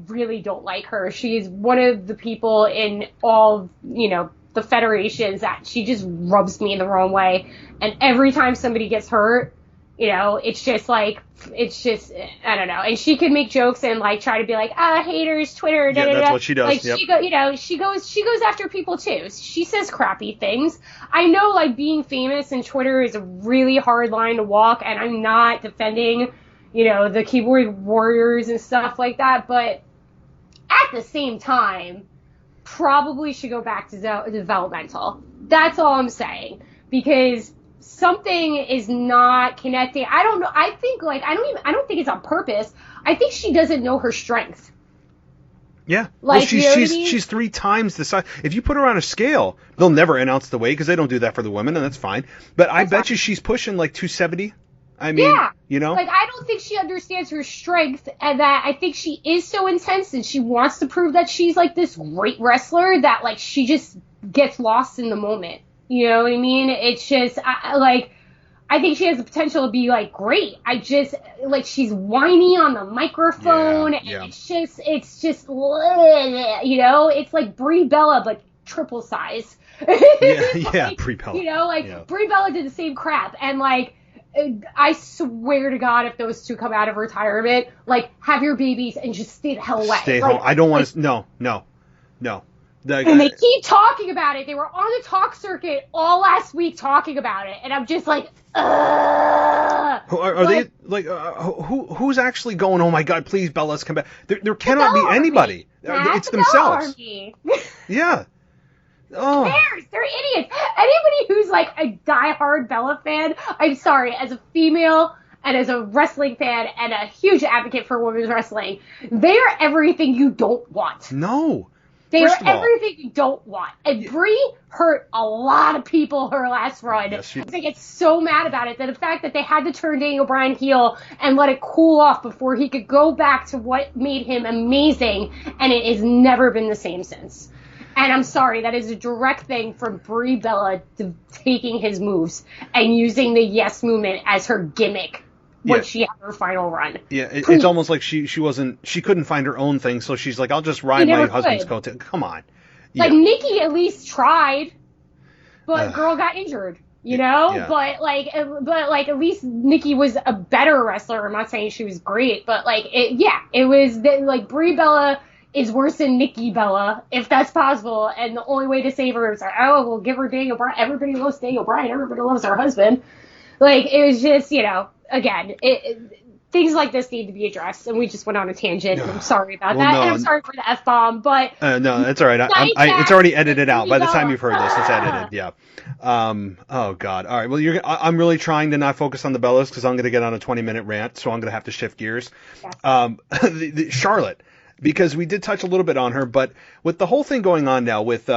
really don't like her. She's one of the people in all the federations that she just rubs me in the wrong way. And every time somebody gets hurt, it's just I don't know. And she could make jokes and try to be haters, Twitter, da, da, da. That's what she does. Yep. She goes after people too. She says crappy things. I know being famous and Twitter is a really hard line to walk, and I'm not defending, the keyboard warriors and stuff like that. But at the same time, probably should go back to developmental. That's all I'm saying. Because something is not connecting. I don't know. I think I don't think it's on purpose. I think she doesn't know her strength. Yeah. Well, she's 3 times the size. If you put her on a scale, they'll never announce the weight because they don't do that for the women, and that's fine. But I bet you she's pushing like 270. I mean, yeah. I don't think she understands her strength, and that I think she is so intense and she wants to prove that she's like this great wrestler that like she just gets lost in the moment. You know what I mean? It's just I think she has the potential to be like great. I just like she's whiny on the microphone, and it's just it's like Brie Bella but triple size. Brie Bella. Brie Bella did the same crap, and like. I swear to God, if those two come out of retirement, like, have your babies and just stay the hell away. Stay home. I don't want to. No. And they keep talking about it. They were on the talk circuit all last week talking about it, and I'm just like, ugh. Are they like who's actually going? Oh my God, please, Bella, let's come back. There cannot be anybody. It's themselves. Yeah. Oh. Who cares? They're idiots. Anybody who's like a diehard Bella fan, I'm sorry, as a female and as a wrestling fan and a huge advocate for women's wrestling, they are everything you don't want. No. They are everything you don't want. And Brie hurt a lot of people her last run. Yes, I get so mad about it that the fact that they had to turn Daniel Bryan heel and let it cool off before he could go back to what made him amazing, and it has never been the same since. And I'm sorry, that is a direct thing from Brie Bella to taking his moves and using the yes movement as her gimmick when she had her final run. Yeah, it's almost like she couldn't find her own thing, so she's like, I'll just ride my husband's coattail. Come on. Yeah. Like, Nikki at least tried, but girl got injured, But at least Nikki was a better wrestler. I'm not saying she was great, but it was like Brie Bella is worse than Nikki Bella, if that's possible, and the only way to save her is like, we'll give her Daniel Bryan. Everybody loves Daniel Bryan. Everybody loves her husband. Like, it was just, again, things like this need to be addressed, and we just went on a tangent. I'm sorry about that, and I'm sorry for the F-bomb, but... no, that's all right. It's already edited out. By the time you've heard this, it's edited, yeah. Oh, God. All right, well, I'm really trying to not focus on the Bellas, because I'm going to get on a 20-minute rant, so I'm going to have to shift gears. Yes. Charlotte. Because we did touch a little bit on her, but with the whole thing going on now with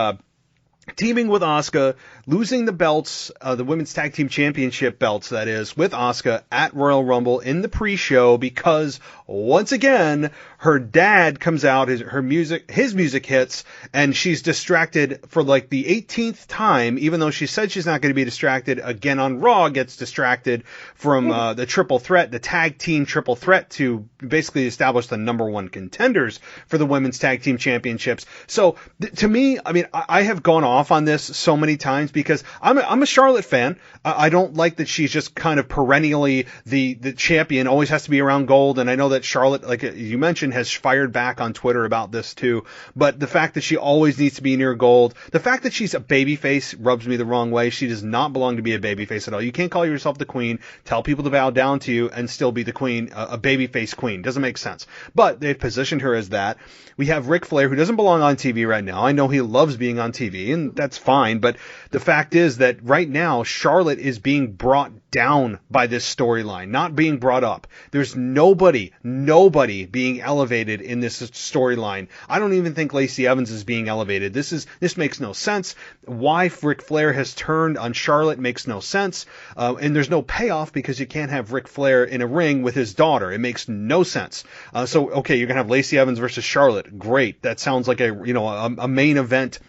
teaming with Asuka, losing the belts, the Women's Tag Team Championship belts, that is, with Asuka at Royal Rumble in the pre-show because, once again, her dad comes out, his music hits, and she's distracted for like the 18th time, even though she said she's not going to be distracted again on Raw, gets distracted from the triple threat, the tag team triple threat to basically establish the number one contenders for the Women's Tag Team Championships. So, to me, I mean, I have gone off on this so many times because I'm a Charlotte fan. I don't like that she's just kind of perennially the champion, always has to be around gold, and I know that Charlotte, like you mentioned, has fired back on Twitter about this too, but the fact that she always needs to be near gold, the fact that she's a babyface rubs me the wrong way. She does not belong to be a babyface at all. You can't call yourself the queen, tell people to bow down to you, and still be the queen, a babyface queen. Doesn't make sense. But they've positioned her as that. We have Ric Flair, who doesn't belong on TV right now. I know he loves being on TV, and that's fine, but the fact is that right now, Charlotte is being brought down by this storyline, not being brought up. There's nobody being elevated in this storyline. I don't even think Lacey Evans is being elevated. This makes no sense. Why Ric Flair has turned on Charlotte makes no sense. And there's no payoff because you can't have Ric Flair in a ring with his daughter. It makes no sense. So, okay, you're going to have Lacey Evans versus Charlotte. Great. That sounds like a main event,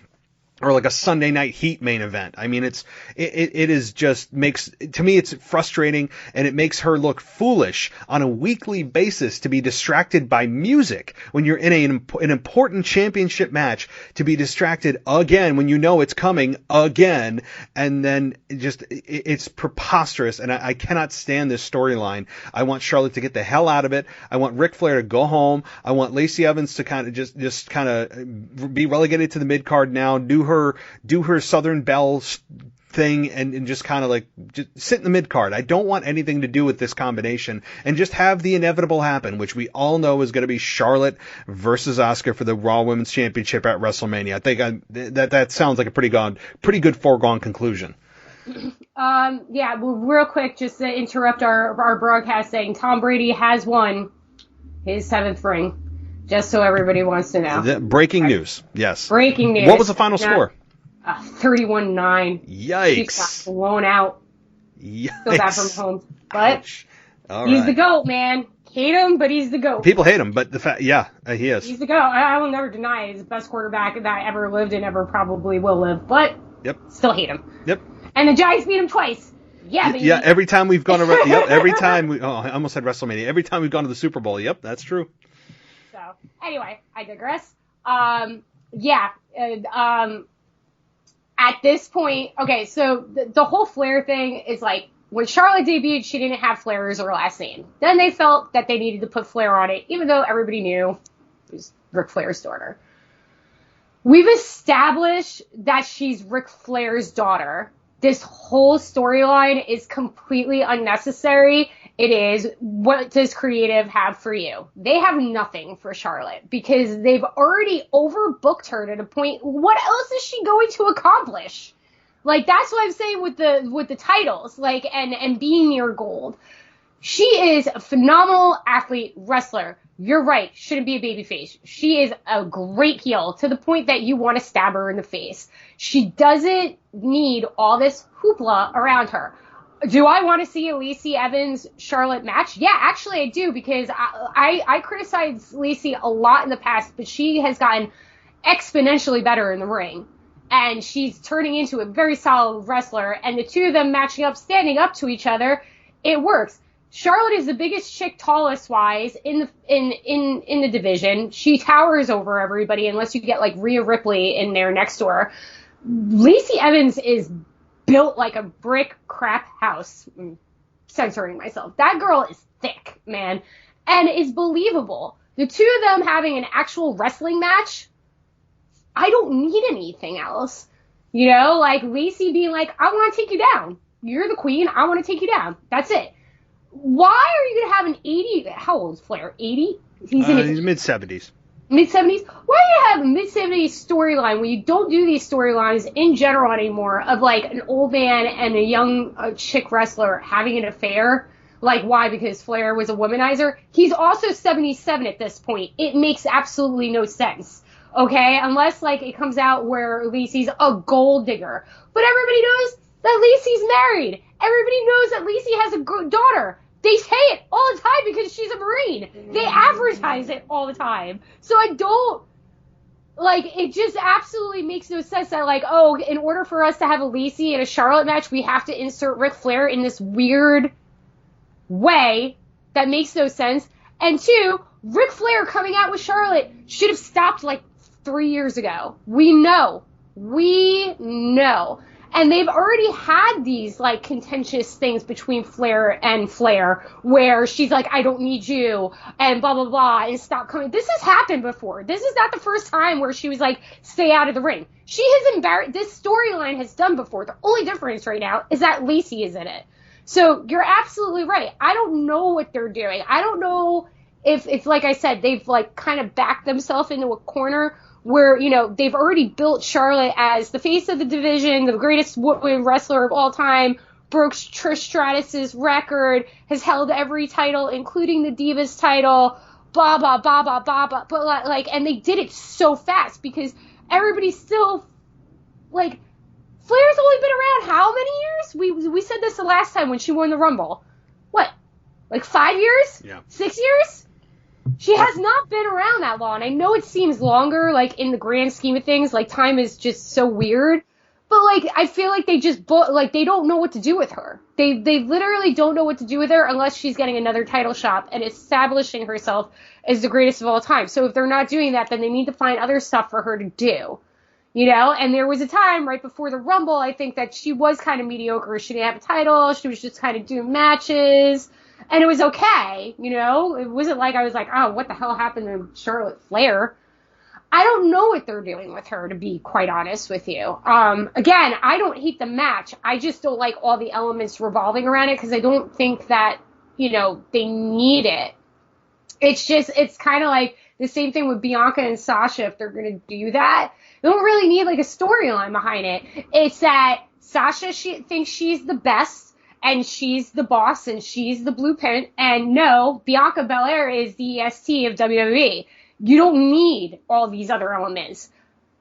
or like a Sunday Night Heat main event. I mean, it is just makes, to me, it's frustrating, and it makes her look foolish on a weekly basis to be distracted by music when you're in an important championship match, to be distracted again when you know it's coming again, and then it's preposterous, and I cannot stand this storyline. I want Charlotte to get the hell out of it. I want Ric Flair to go home. I want Lacey Evans to kind of just kind of be relegated to the mid card now, do her Southern Belle thing and just kind of like just sit in the mid card. I don't want anything to do with this combination, and just have the inevitable happen, which we all know is going to be Charlotte versus Asuka for the Raw Women's Championship at WrestleMania. I think that sounds like a pretty good foregone conclusion. Yeah, well, real quick, just to interrupt our broadcasting, Tom Brady has won his 7th ring, just so everybody wants to know. Breaking news, yes. Breaking news. What was the final score? 31-9. Yikes. He got blown out. Yikes. Feel bad for Mahomes. But he's right. The GOAT, man. Hate him, but he's the GOAT. People hate him, but he is. He's the GOAT. I will never deny he's the best quarterback that ever lived and ever probably will live, but still hate him. Yep. And the Giants beat him twice. Yeah, baby. Yeah, every time we've gone to every time I almost said WrestleMania. Every time we've gone to the Super Bowl. Yep, that's true. So, anyway, I digress. At this point, okay, so the whole Flair thing is like, when Charlotte debuted, she didn't have Flair as her last name. Then they felt that they needed to put Flair on it, even though everybody knew it was Ric Flair's daughter. We've established that she's Ric Flair's daughter. This whole storyline is completely unnecessary. It is, what does creative have for you? They have nothing for Charlotte because they've already overbooked her to the point, what else is she going to accomplish? Like, that's what I'm saying with the titles, like, and being near gold. She is a phenomenal athlete, wrestler. You're right, shouldn't be a babyface. She is a great heel to the point that you want to stab her in the face. She doesn't need all this hoopla around her. Do I want to see a Lacey Evans-Charlotte match? Yeah, actually I do, because I criticized Lacey a lot in the past, but she has gotten exponentially better in the ring. And she's turning into a very solid wrestler, and the two of them matching up, standing up to each other, it works. Charlotte is the biggest chick, tallest wise in the division. She towers over everybody unless you get like Rhea Ripley in there next to her. Lacey Evans is built like a brick crap house. I'm censoring myself. That girl is thick, man, and is believable. The two of them having an actual wrestling match, I don't need anything else. You know, like Lacey being like, I want to take you down. You're the queen. I want to take you down. That's it. Why are you going to have an 80? How old is Flair? 80? He's mid-70s. Mid-70s? Why do you have a mid-70s storyline when you don't do these storylines in general anymore of like an old man and a young chick wrestler having an affair? Like, why? Because Flair was a womanizer? He's also 77 at this point. It makes absolutely no sense. Okay? Unless, like, it comes out where Lacey's a gold digger. But everybody knows that Lacey's married. Everybody knows that Lacey has a daughter. They say it all the time because she's a Marine. They advertise it all the time. So I don't, like, it just absolutely makes no sense that, like, oh, in order for us to have a Lacey and a Charlotte match, we have to insert Ric Flair in this weird way that makes no sense. And two, Ric Flair coming out with Charlotte should have stopped, like, 3 years ago. We know. And they've already had these, like, contentious things between Flair and Flair, where she's like, I don't need you, and blah, blah, blah, and stop coming. This has happened before. This is not the first time where she was like, stay out of the ring. She has embarrassed, this storyline has done before. The only difference right now is that Lacey is in it. So you're absolutely right. I don't know what they're doing. I don't know if like I said, they've, like, kind of backed themselves into a corner where, you know, they've already built Charlotte as the face of the division, the greatest woman wrestler of all time, broke Trish Stratus's record, has held every title, including the Divas title, blah, blah, blah, blah, blah, blah. But, like, and they did it so fast because everybody's still, like, Flair's only been around how many years? We said this the last time when she won the Rumble. What? Like 5 years? Yeah. 6 years? She has not been around that long. I know it seems longer, like, in the grand scheme of things, like, time is just so weird. But, like, I feel like they just, like, they don't know what to do with her. They literally don't know what to do with her unless she's getting another title shot and establishing herself as the greatest of all time. So if they're not doing that, then they need to find other stuff for her to do. You know? And there was a time right before the Rumble, I think, that she was kind of mediocre. She didn't have a title. She was just kind of doing matches. And it was okay, you know? It wasn't like I was like, oh, what the hell happened to Charlotte Flair? I don't know what they're doing with her, to be quite honest with you. Again, I don't hate the match. I just don't like all the elements revolving around it because I don't think that, they need it. It's kind of like the same thing with Bianca and Sasha. If they're going to do that, they don't really need like a storyline behind it. It's that Sasha, she thinks she's the best and she's the boss and she's the blueprint. And no, Bianca Belair is the EST of WWE. You don't need all these other elements.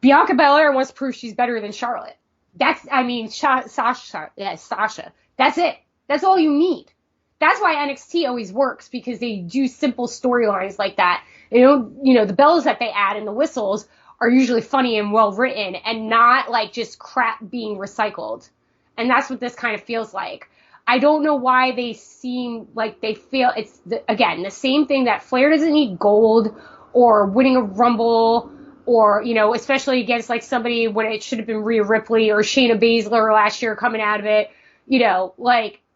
Bianca Belair wants to prove she's better than Charlotte. Sasha. That's it. That's all you need. That's why NXT always works, because they do simple storylines like that. The bells that they add and the whistles are usually funny and well written and not like just crap being recycled. And that's what this kind of feels like. I don't know why they seem like they feel it's, the same thing that Flair doesn't need gold or winning a Rumble, or, especially against like somebody when it should have been Rhea Ripley or Shayna Baszler last year coming out of it,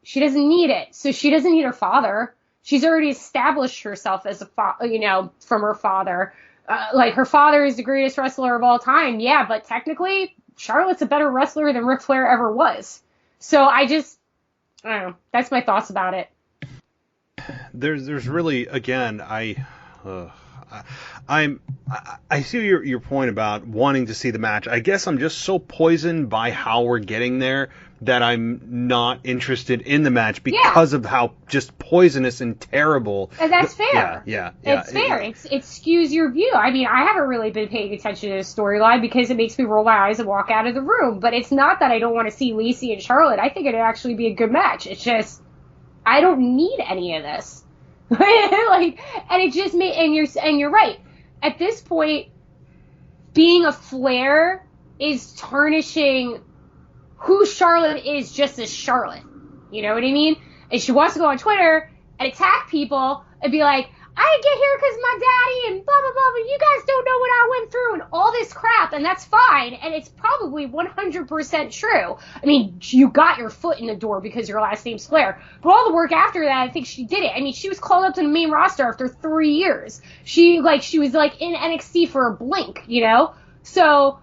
she doesn't need it. So she doesn't need her father. She's already established herself as from her father. Her father is the greatest wrestler of all time. Yeah, but technically Charlotte's a better wrestler than Ric Flair ever was. So I don't know. That's my thoughts about it. There's really, again, I see your point about wanting to see the match. I guess I'm just so poisoned by how we're getting there that I'm not interested in the match because of how just poisonous and terrible. And that's fair. Yeah. It's fair. It skews your view. I mean, I haven't really been paying attention to the storyline because it makes me roll my eyes and walk out of the room. But it's not that I don't want to see Lacey and Charlotte. I think it'd actually be a good match. It's just, I don't need any of this. And it just and you're right. At this point, being a Flair is tarnishing who Charlotte is just as Charlotte. You know what I mean? And she wants to go on Twitter and attack people and be like, I didn't get here because my daddy and blah, blah, blah, but you guys don't know what I went through and all this crap, and that's fine, and it's probably 100% true. I mean, you got your foot in the door because your last name's Flair, but all the work after that, I think she did it. I mean, she was called up to the main roster after 3 years. She was in NXT for a blink, So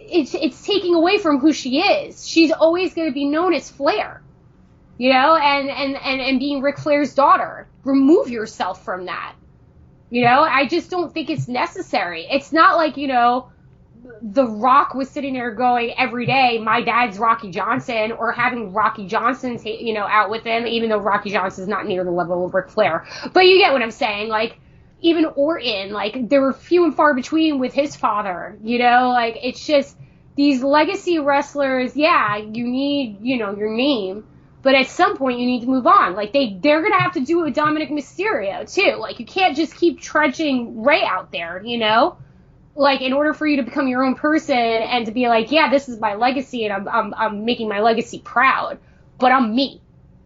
it's taking away from who she is. She's always going to be known as Flair. And being Ric Flair's daughter. Remove yourself from that. I just don't think it's necessary. It's not like, The Rock was sitting there going every day, my dad's Rocky Johnson, or having Rocky Johnson, out with him, even though Rocky Johnson's not near the level of Ric Flair. But you get what I'm saying. Even Orton, there were few and far between with his father, it's just these legacy wrestlers, you need, your name. But at some point, you need to move on. They're going to have to do it with Dominic Mysterio, too. You can't just keep trudging Ray out there, in order for you to become your own person and to be this is my legacy and I'm making my legacy proud. But I'm me,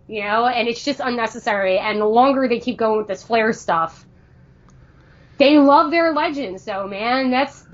and it's just unnecessary. And the longer they keep going with this Flair stuff, they love their legends, though, man. That's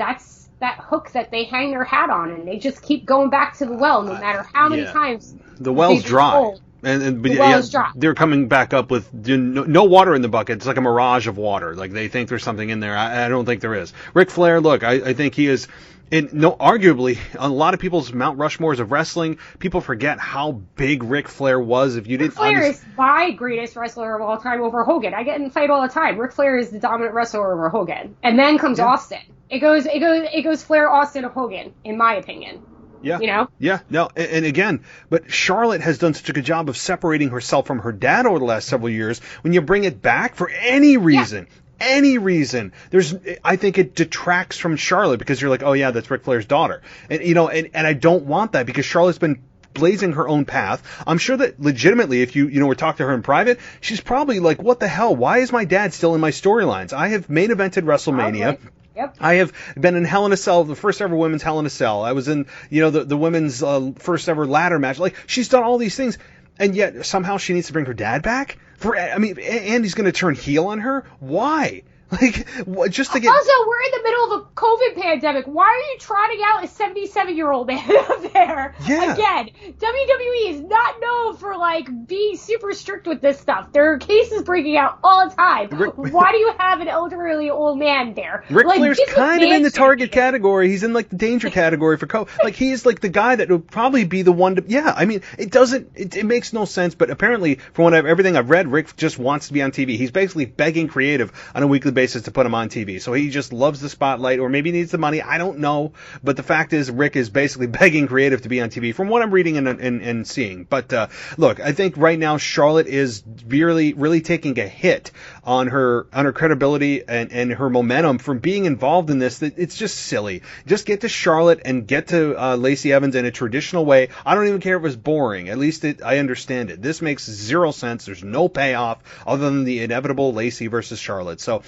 that hook that they hang their hat on, and they just keep going back to the well, no matter how many times. The well's dry. They're coming back up with no water in the bucket. It's like a mirage of water. They think there's something in there. I don't think there is. Ric Flair, look, I think he is. Arguably, a lot of people's Mount Rushmores of wrestling, people forget how big Ric Flair was. If you didn't, Ric Flair is my greatest wrestler of all time over Hogan. I get in the fight all the time. Ric Flair is the dominant wrestler over Hogan, and then comes Austin. It goes Flair, Austin, Hogan, in my opinion. Yeah. Yeah. No. And again, but Charlotte has done such a good job of separating herself from her dad over the last several years. When you bring it back for any reason. I think it detracts from Charlotte because you're like, oh yeah, that's Ric Flair's daughter. And, and I don't want that because Charlotte's been blazing her own path. I'm sure that legitimately, if you were talking to her in private, she's probably like, what the hell? Why is my dad still in my storylines? I have main evented WrestleMania. Yep. I have been in Hell in a Cell, the first ever women's Hell in a Cell. I was in, the women's first ever ladder match. She's done all these things, and yet somehow she needs to bring her dad back? Andy's going to turn heel on her? Why? Like, just to get... Also, we're in the middle of a COVID pandemic. Why are you trotting out a 77-year-old man up there? Yeah. Again, WWE is not known for, like, being super strict with this stuff. There are cases breaking out all the time. Why do you have an elderly old man there? Ric like, Flair's kind of in the target category. He's in, like, the danger category for COVID. Like, he's, like, the guy that would probably be the one to... Yeah, I mean, it makes no sense, but apparently, from everything I've read, Rick just wants to be on TV. He's basically begging creative on a weekly basis to put him on TV. So he just loves the spotlight, or maybe needs the money. I don't know. But the fact is, Rick is basically begging creative to be on TV, from what I'm reading and seeing. But look, I think right now Charlotte is really taking a hit on her credibility and her momentum from being involved in this. It's just silly. Just get to Charlotte and get to Lacey Evans in a traditional way. I don't even care if it was boring. At least I understand it. This makes zero sense. There's no payoff other than the inevitable Lacey versus Charlotte. So,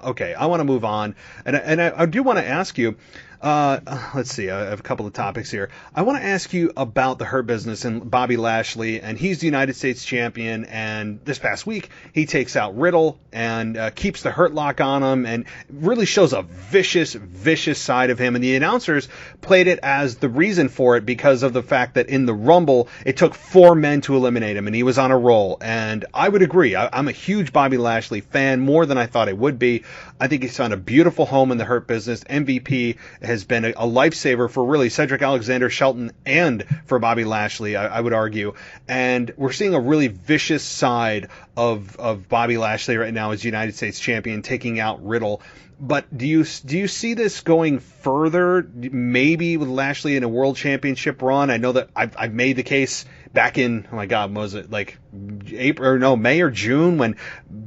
okay, I want to move on. And I do want to ask you, let's see, I have a couple of topics here. I want to ask you about the Hurt Business and Bobby Lashley, and he's the United States champion, and this past week he takes out Riddle and keeps the Hurt Lock on him and really shows a vicious side of him, and the announcers played it as the reason for it because of the fact that in the Rumble it took 4 men to eliminate him, and he was on a roll, and I would agree. I'm a huge Bobby Lashley fan, more than I thought I would be. I think he's found a beautiful home in the Hurt Business. MVP has been a lifesaver for really Cedric Alexander, Shelton, and for Bobby Lashley, I would argue. And we're seeing a really vicious side of Bobby Lashley right now as United States champion, taking out Riddle. But do you see this going further, maybe with Lashley in a world championship run? I know that I've made the case back in, oh my God, was it like May or June when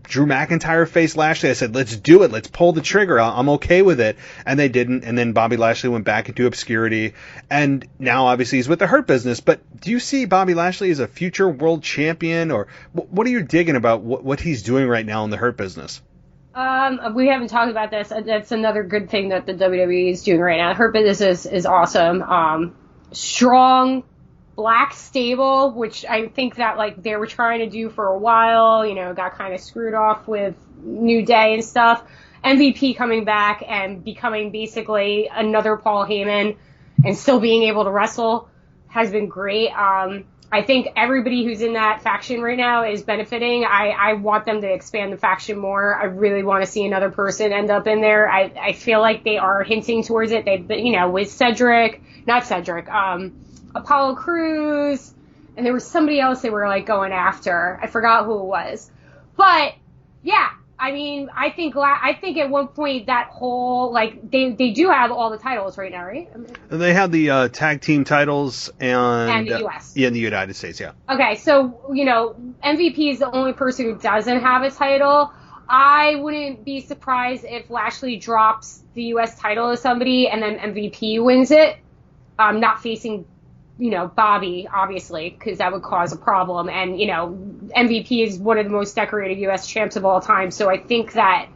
Drew McIntyre faced Lashley? I said, let's do it. Let's pull the trigger. I'm okay with it. And they didn't. And then Bobby Lashley went back into obscurity. And now obviously he's with the Hurt Business. But do you see Bobby Lashley as a future world champion? Or what are you digging about what he's doing right now in the Hurt Business? We haven't talked about this. That's another good thing that the WWE is doing right now. Her Business is awesome. Strong, black stable, which I think that like they were trying to do for a while, got kind of screwed off with New Day and stuff. MVP coming back and becoming basically another Paul Heyman and still being able to wrestle has been great. I think everybody who's in that faction right now is benefiting. I want them to expand the faction more. I really want to see another person end up in there. I feel like they are hinting towards it. They've been, with Apollo Crews, and there was somebody else they were like going after. I forgot who it was. But yeah, I mean, I think at one point that whole, like, they do have all the titles right now, right? And they have the tag team titles and the U.S. Yeah, in the United States, yeah. Okay, so, MVP is the only person who doesn't have a title. I wouldn't be surprised if Lashley drops the U.S. title to somebody and then MVP wins it. Not facing, Bobby, obviously, because that would cause a problem. And, MVP is one of the most decorated U.S. champs of all time. So I think that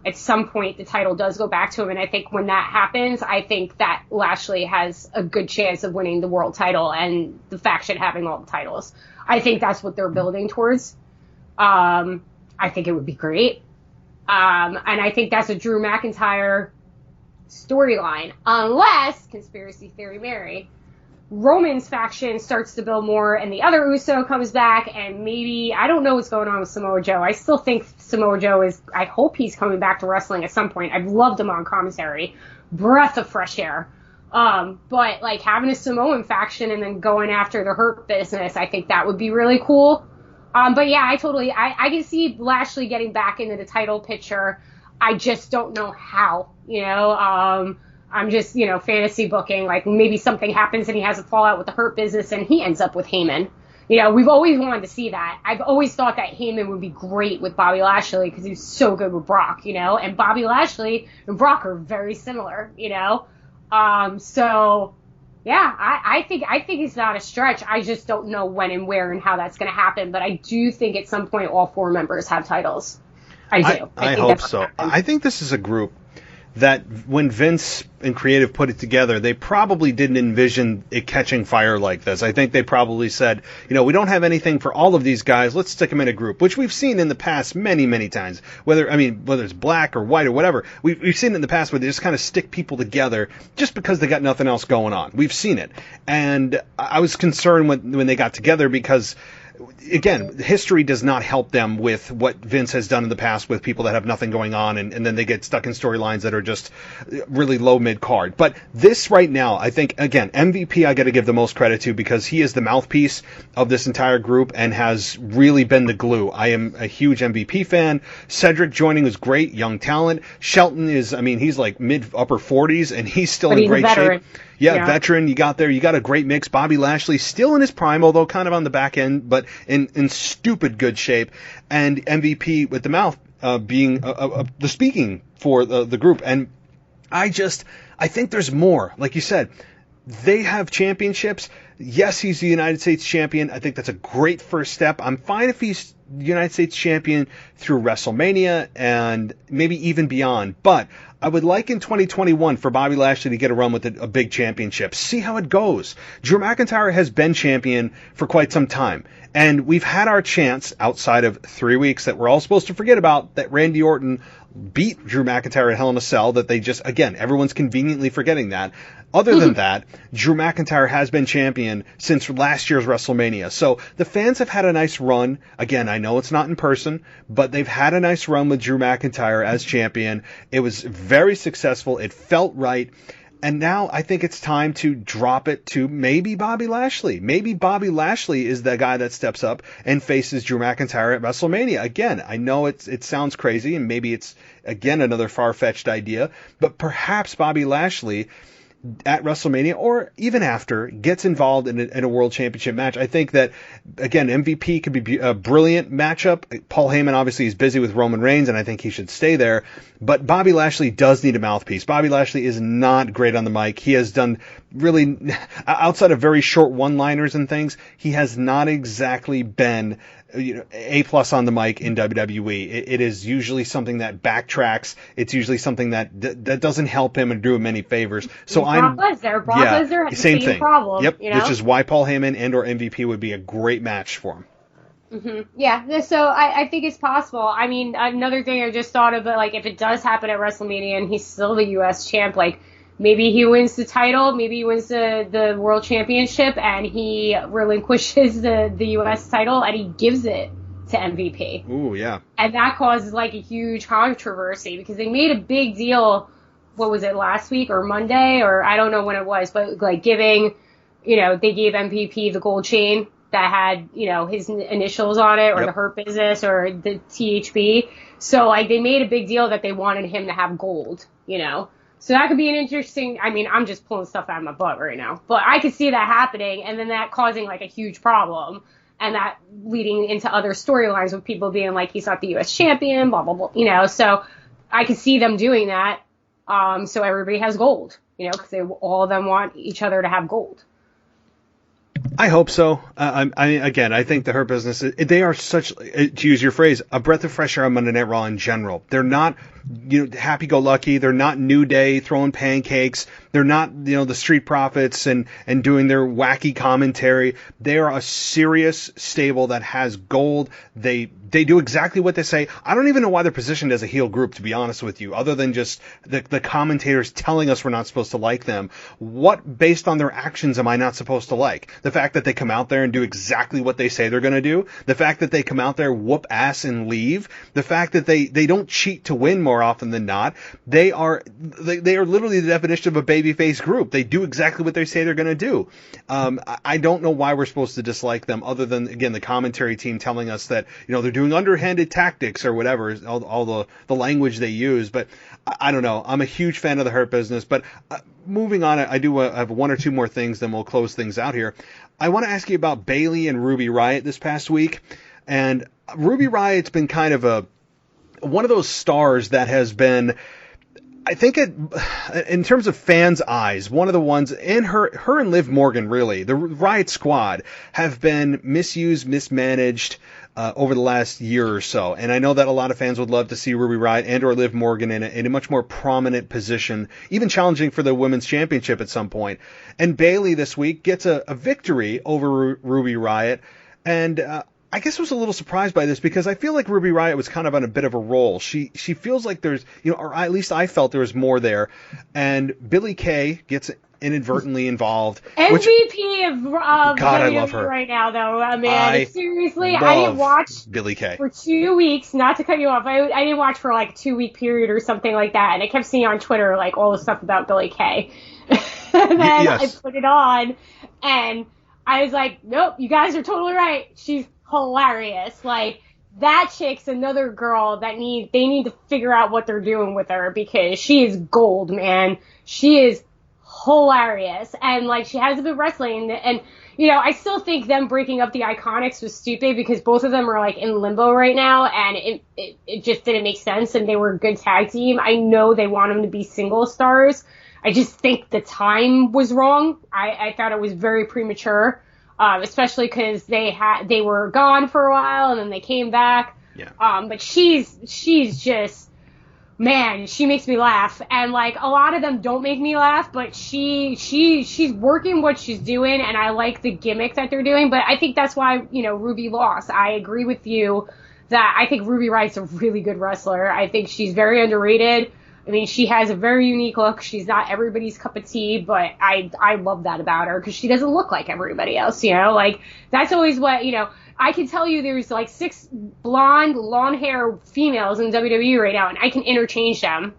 at some point the title does go back to him. And I think when that happens, I think that Lashley has a good chance of winning the world title and the faction having all the titles. I think that's what they're building towards. I think it would be great. And I think that's a Drew McIntyre storyline. Unless, conspiracy theory Mary, Roman's faction starts to build more and the other Uso comes back and maybe, I don't know what's going on with Samoa Joe. I still think Samoa Joe I hope he's coming back to wrestling at some point. I've loved him on commentary. Breath of fresh air. But like having a Samoan faction and then going after the Hurt Business, I think that would be really cool. But yeah, I can see Lashley getting back into the title picture. I just don't know how, I'm just, fantasy booking, like maybe something happens and he has a fallout with the Hurt Business and he ends up with Heyman. We've always wanted to see that. I've always thought that Heyman would be great with Bobby Lashley because he's so good with Brock, and Bobby Lashley and Brock are very similar, so yeah, I think it's not a stretch. I just don't know when and where and how that's going to happen. But I do think at some point all 4 members have titles. I do. I hope so. I think this is a group that when Vince and creative put it together, they probably didn't envision it catching fire like this. I think they probably said, we don't have anything for all of these guys. Let's stick them in a group, which we've seen in the past many, many times. Whether it's black or white or whatever, we've seen it in the past where they just kind of stick people together just because they got nothing else going on. We've seen it. And I was concerned when they got together because, again, history does not help them with what Vince has done in the past with people that have nothing going on, and then they get stuck in storylines that are just really low mid-card. But this right now, I think, again, MVP I got to give the most credit to because he is the mouthpiece of this entire group and has really been the glue. I am a huge MVP fan. Cedric joining was great, young talent. Shelton is, he's like mid-upper 40s, and he's still in great shape. Yeah, veteran, you got a great mix. Bobby Lashley still in his prime, although kind of on the back end, but in stupid good shape. And MVP with the mouth being the speaking for the group. And I think there's more. Like you said, they have championships. Yes, he's the United States champion. I think that's a great first step. I'm fine if he's United States champion through WrestleMania and maybe even beyond. But I would like in 2021 for Bobby Lashley to get a run with a big championship. See how it goes. Drew McIntyre has been champion for quite some time. And we've had our chance outside of 3 weeks that we're all supposed to forget about, that Randy Orton beat Drew McIntyre at Hell in a Cell, that they just, again, everyone's conveniently forgetting that. Other than that, Drew McIntyre has been champion since last year's WrestleMania. So the fans have had a nice run. Again, I know it's not in person, but they've had a nice run with Drew McIntyre as champion. It was very successful. It felt right. And now I think it's time to drop it to maybe Bobby Lashley. Maybe Bobby Lashley is the guy that steps up and faces Drew McIntyre at WrestleMania. Again, I know it sounds crazy, and maybe it's, again, another far-fetched idea, but perhaps Bobby Lashley at WrestleMania or even after gets involved in a world championship match. I think that, again, MVP could be a brilliant matchup. Paul Heyman obviously is busy with Roman Reigns, and I think he should stay there. But Bobby Lashley does need a mouthpiece. Bobby Lashley is not great on the mic. He has done really, outside of very short one-liners and things, he has not exactly been A+ on the mic in WWE. It is usually something that backtracks. It's usually something that doesn't help him and do him any favors. So Brock Lesnar has the same thing. Problem. Yep, which is why Paul Heyman and or MVP would be a great match for him. Mm-hmm. Yeah, so I think it's possible. I mean, another thing I just thought of, like, if it does happen at WrestleMania and he's still the U.S. champ, like, maybe he wins the title, maybe he wins the World Championship, and he relinquishes the U.S. title, and he gives it to MVP. Ooh, yeah. And that causes, like, a huge controversy, because they made a big deal, what was it, last week or Monday, or I don't know when it was, but, like, giving, they gave MVP the gold chain that had, his initials on it, or the Hurt Business, or the THB. So, like, they made a big deal that they wanted him to have gold, So that could be an interesting, I'm just pulling stuff out of my butt right now, but I could see that happening, and then that causing, like, a huge problem, and that leading into other storylines with people being like, he's not the U.S. champion, blah, blah, blah, so I could see them doing that, so everybody has gold, because all of them want each other to have gold. I hope so. I think the Hurt Business, they are such, to use your phrase, a breath of fresh air on Monday Night Raw in general. They're not, happy-go-lucky. They're not New Day throwing pancakes. They're not, the Street Profits and doing their wacky commentary. They are a serious stable that has gold. They do exactly what they say. I don't even know why they're positioned as a heel group, to be honest with you, other than just the commentators telling us we're not supposed to like them. What, based on their actions, am I not supposed to like? The fact that they come out there and do exactly what they say they're going to do. The fact that they come out there, whoop ass, and leave. The fact that they don't cheat to win more often than not. They are literally the definition of a babyface group. They do exactly what they say they're going to do. I don't know why we're supposed to dislike them, other than, again, the commentary team telling us that, they're doing underhanded tactics or whatever, all the language they use. But I don't know. I'm a huge fan of the Hurt Business. But moving on, I do have one or two more things, then we'll close things out here. I want to ask you about Bayley and Ruby Riott this past week. And Ruby Riott's been kind of one of those stars that has been, I think in terms of fans' eyes, one of the ones, and her and Liv Morgan, really, the Riot Squad have been misused, mismanaged over the last year or so. And I know that a lot of fans would love to see Ruby Riot and or Liv Morgan in a much more prominent position, even challenging for the women's championship at some point. And Bayley this week gets a victory over Ruby Riot. And I guess I was a little surprised by this because I feel like Ruby Riot was kind of on a bit of a roll. She feels like there's, or at least I felt there was more there. And Billie Kay gets inadvertently involved. MVP of God, I love WWE her right now, though, man. Seriously, I didn't watch Billie Kay for 2 weeks. Not to cut you off, I didn't watch for like a 2-week period or something like that. And I kept seeing on Twitter like all the stuff about Billie Kay. And then I put it on, and I was like, nope, you guys are totally right. She's hilarious. Like, that chick's another girl that they need to figure out what they're doing with her, because she is gold, man. She is hilarious. And like, she hasn't been wrestling, and I still think them breaking up the Iconics was stupid, because both of them are like in limbo right now, and it just didn't make sense. And they were a good tag team. I know they want them to be single stars. I just think the time was wrong. I thought it was very premature. Especially because they were gone for a while and then they came back. Yeah. But she's just, man, she makes me laugh. And like, a lot of them don't make me laugh, but she's working what she's doing, and I like the gimmick that they're doing. But I think that's why, Ruby lost. I agree with you that I think Ruby Riot's a really good wrestler. I think she's very underrated. I mean, she has a very unique look. She's not everybody's cup of tea, but I love that about her, because she doesn't look like everybody else, Like, that's always what, I can tell you there's like 6 blonde, long hair females in WWE right now, and I can interchange them,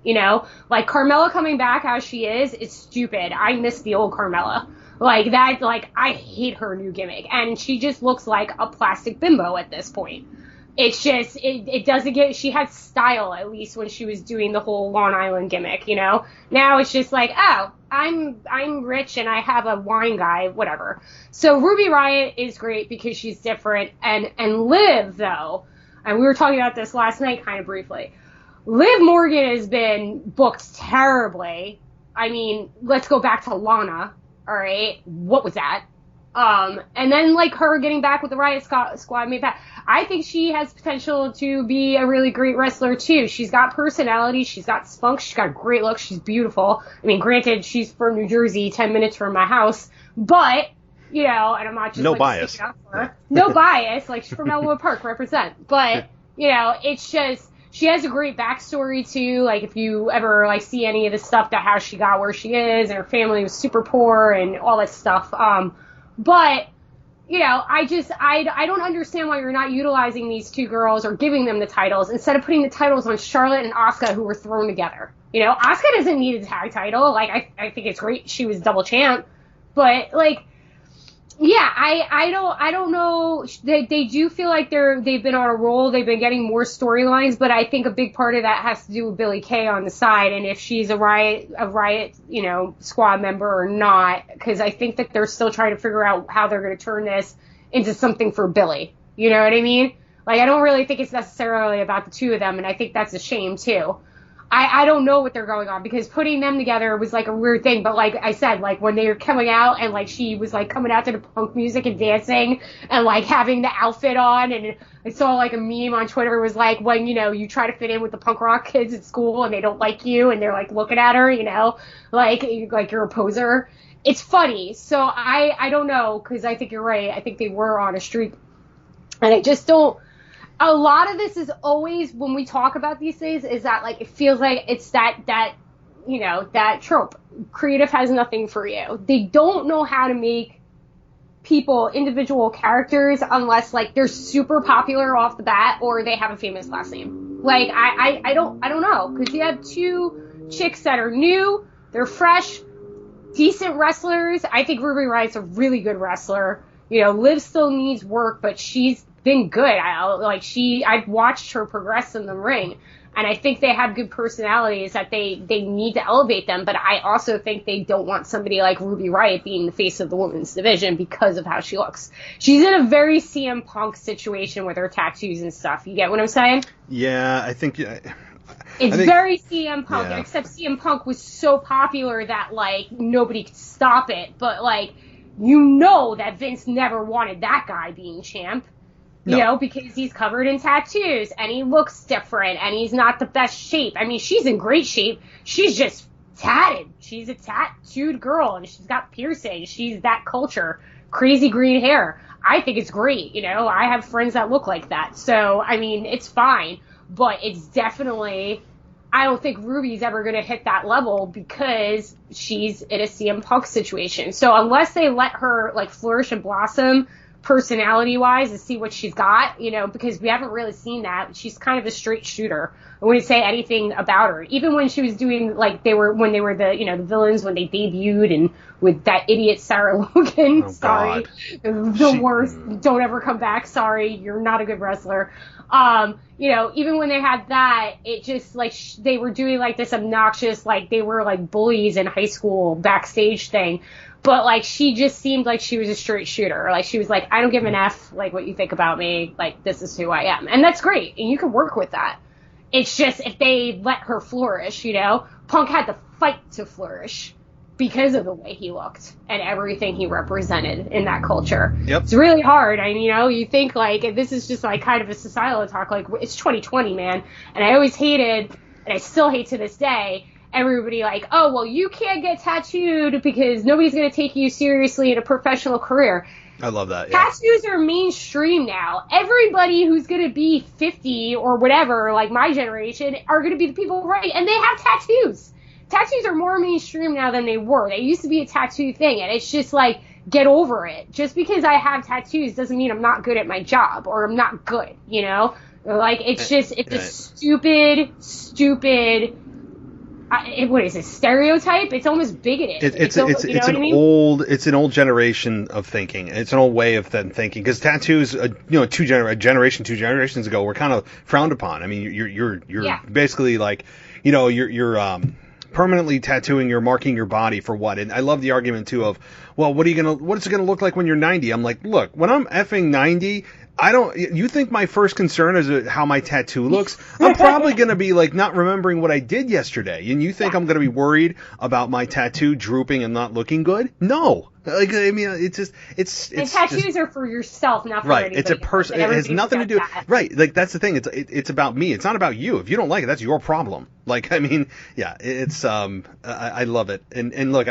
Like, Carmella coming back as she is stupid. I miss the old Carmella. Like, that, like, I hate her new gimmick, and she just looks like a plastic bimbo at this point. It's just, it doesn't get, she had style, at least when she was doing the whole Long Island gimmick, Now it's just like, oh, I'm rich and I have a wine guy, whatever. So Ruby Riot is great because she's different. And Liv, though, and we were talking about this last night kind of briefly, Liv Morgan has been booked terribly. I mean, let's go back to Lana, all right? What was that? And then like her getting back with the Riot Squad made that. I think she has potential to be a really great wrestler too. She's got personality, she's got spunk, she's got a great look, she's beautiful. I mean, granted, she's from New Jersey, 10 minutes from my house, but, and I'm not just no like, bias. sticking up for her. No bias, like she's from Elwood Park, represent. But, it's just, she has a great backstory too. Like, if you ever like see any of the stuff that how she got where she is, and her family was super poor and all that stuff. But, I don't understand why you're not utilizing these two girls or giving them the titles instead of putting the titles on Charlotte and Asuka, who were thrown together. Asuka doesn't need a tag title. Like, I think it's great she was double champ. But, like, yeah, I don't know. They do feel like they've been on a roll. They've been getting more storylines, but I think a big part of that has to do with Billie Kay on the side, and if she's a Riot, Squad member or not, because I think that they're still trying to figure out how they're going to turn this into something for Billie. You know what I mean? Like, I don't really think it's necessarily about the two of them, and I think that's a shame too. I don't know what they're going on, because putting them together was like a weird thing. But like I said, like when they were coming out and like she was like coming out to the punk music and dancing and like having the outfit on, and I saw like a meme on Twitter was like when, you try to fit in with the punk rock kids at school and they don't like you and they're like looking at her, like you're a poser. It's funny. So I don't know, because I think you're right. I think they were on a streak, and I just don't. A lot of this is always, when we talk about these things, is that, like, it feels like it's that trope. Creative has nothing for you. They don't know how to make people individual characters unless, like, they're super popular off the bat or they have a famous last name. Like, I don't know, because you have two chicks that are new, they're fresh, decent wrestlers. I think Ruby Riot's a really good wrestler. Liv still needs work, but she's been good. I've watched her progress in the ring, and I think they have good personalities that they need to elevate them. But I also think they don't want somebody like Ruby Riot being the face of the women's division because of how she looks. She's in a very CM Punk situation with her tattoos and stuff. You get what I'm saying? Yeah, I think It's very CM Punk, except CM Punk was so popular that, like, nobody could stop it. But, like, you know that Vince never wanted that guy being champ. You know, because he's covered in tattoos, and he looks different, and he's not the best shape. I mean, she's in great shape. She's just tatted. She's a tattooed girl, and she's got piercings. She's that culture. Crazy green hair. I think it's great, you know. I have friends that look like that. So, I mean, it's fine. But it's definitely... I don't think Ruby's ever going to hit that level because she's in a CM Punk situation. So unless they let her, like, flourish and blossom personality-wise and see what she's got, you know, because we haven't really seen that. She's kind of a straight shooter. I wouldn't say anything about her. Even when she was doing, like, when they were the, you know, the villains when they debuted and with that idiot Sarah Logan. Sorry. The worst. Don't ever come back. Sorry. You're not a good wrestler. You know, even when they had that, it just, like, they were doing, like, this obnoxious, like, they were, like, bullies in high school backstage thing. But, like, she just seemed like she was a straight shooter. Like, she was like, I don't give an F, like, what you think about me. Like, this is who I am. And that's great. And you can work with that. It's just if they let her flourish, you know. Punk had to fight to flourish because of the way he looked and everything he represented in that culture. Yep. It's really hard. I mean, you know, you think, like, this is just, like, kind of a societal talk. Like, it's 2020, man. And I always hated, and I still hate to this day, everybody like, oh, well, you can't get tattooed because nobody's going to take you seriously in a professional career. I love that. Yeah. Tattoos are mainstream now. Everybody who's going to be 50 or whatever, like my generation, are going to be the people right, and they have tattoos. Tattoos are more mainstream now than they were. They used to be a tattoo thing, and it's just like, get over it. Just because I have tattoos doesn't mean I'm not good at my job or I'm not good, you know? Like, it's just, it's a stupid, what is it, stereotype? It's almost bigoted. It's an old generation of thinking. It's an old way of thinking because tattoos, two generations ago were kind of frowned upon. I mean, you're basically like, you know, you're permanently tattooing, you're marking your body for what? And I love the argument too of, well, what's it gonna look like when you're 90? I'm like, look, when I'm effing 90, you think my first concern is how my tattoo looks? I'm probably going to be like not remembering what I did yesterday. And you think I'm going to be worried about my tattoo drooping and not looking good? No. Like, I mean, it's tattoos are for yourself, not for anybody. It's a person. It has nothing to do. Right. Like, that's the thing. It's about me. It's not about you. If you don't like it, that's your problem. Like, I mean, yeah, it's, I love it. And look,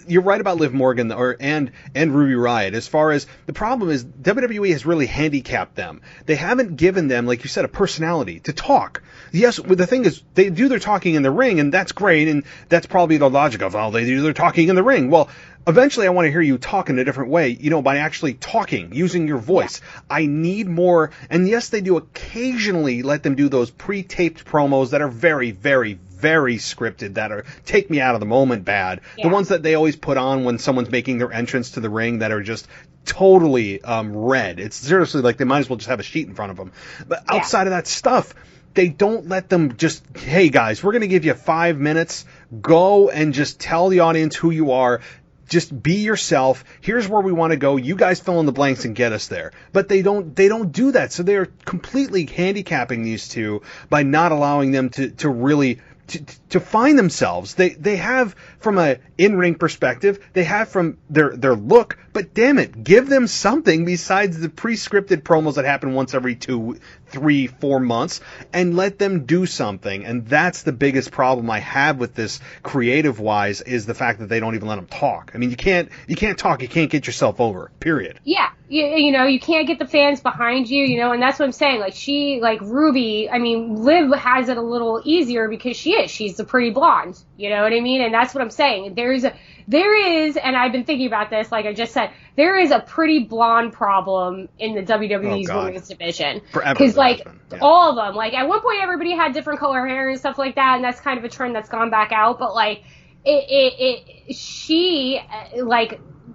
you're right about Liv Morgan and Ruby Riott. As far as the problem is, WWE has really handicapped them. They haven't given them, like you said, a personality to talk. Yes, but the thing is, they do their talking in the ring, and that's great, and that's probably the logic of, oh, they do their talking in the ring. Well, eventually I want to hear you talk in a different way, you know, by actually talking, using your voice. Yeah. I need more, and yes, they do occasionally let them do those pre-taped promos that are very, very, very scripted, that are take me out of the moment bad. Yeah. The ones that they always put on when someone's making their entrance to the ring that are just totally red. It's seriously like they might as well just have a sheet in front of them. But outside of that stuff, they don't let them just, hey guys, we're going to give you 5 minutes, go and just tell the audience who you are. Just be yourself. Here's where we want to go. You guys fill in the blanks and get us there. But they don't do that. So they're completely handicapping these two by not allowing them to really to find themselves. They have from a in-ring perspective, they have from their look, but damn it, give them something besides the pre-scripted promos that happen once every 2, 3, 4 months, and let them do something. And that's the biggest problem I have with this creative-wise, is the fact that they don't even let them talk. I mean, you can't talk, you can't get yourself over, period. Yeah, you know, you can't get the fans behind you, you know, and that's what I'm saying. Like Ruby, I mean, Liv has it a little easier because she's the pretty blonde, you know what I mean? And that's what I'm saying. There is, and I've been thinking about this, like I just said, there is a pretty blonde problem in the WWE's women's division. Because, like, all of them, like, at one point everybody had different color hair and stuff like that, and that's kind of a trend that's gone back out, but, like,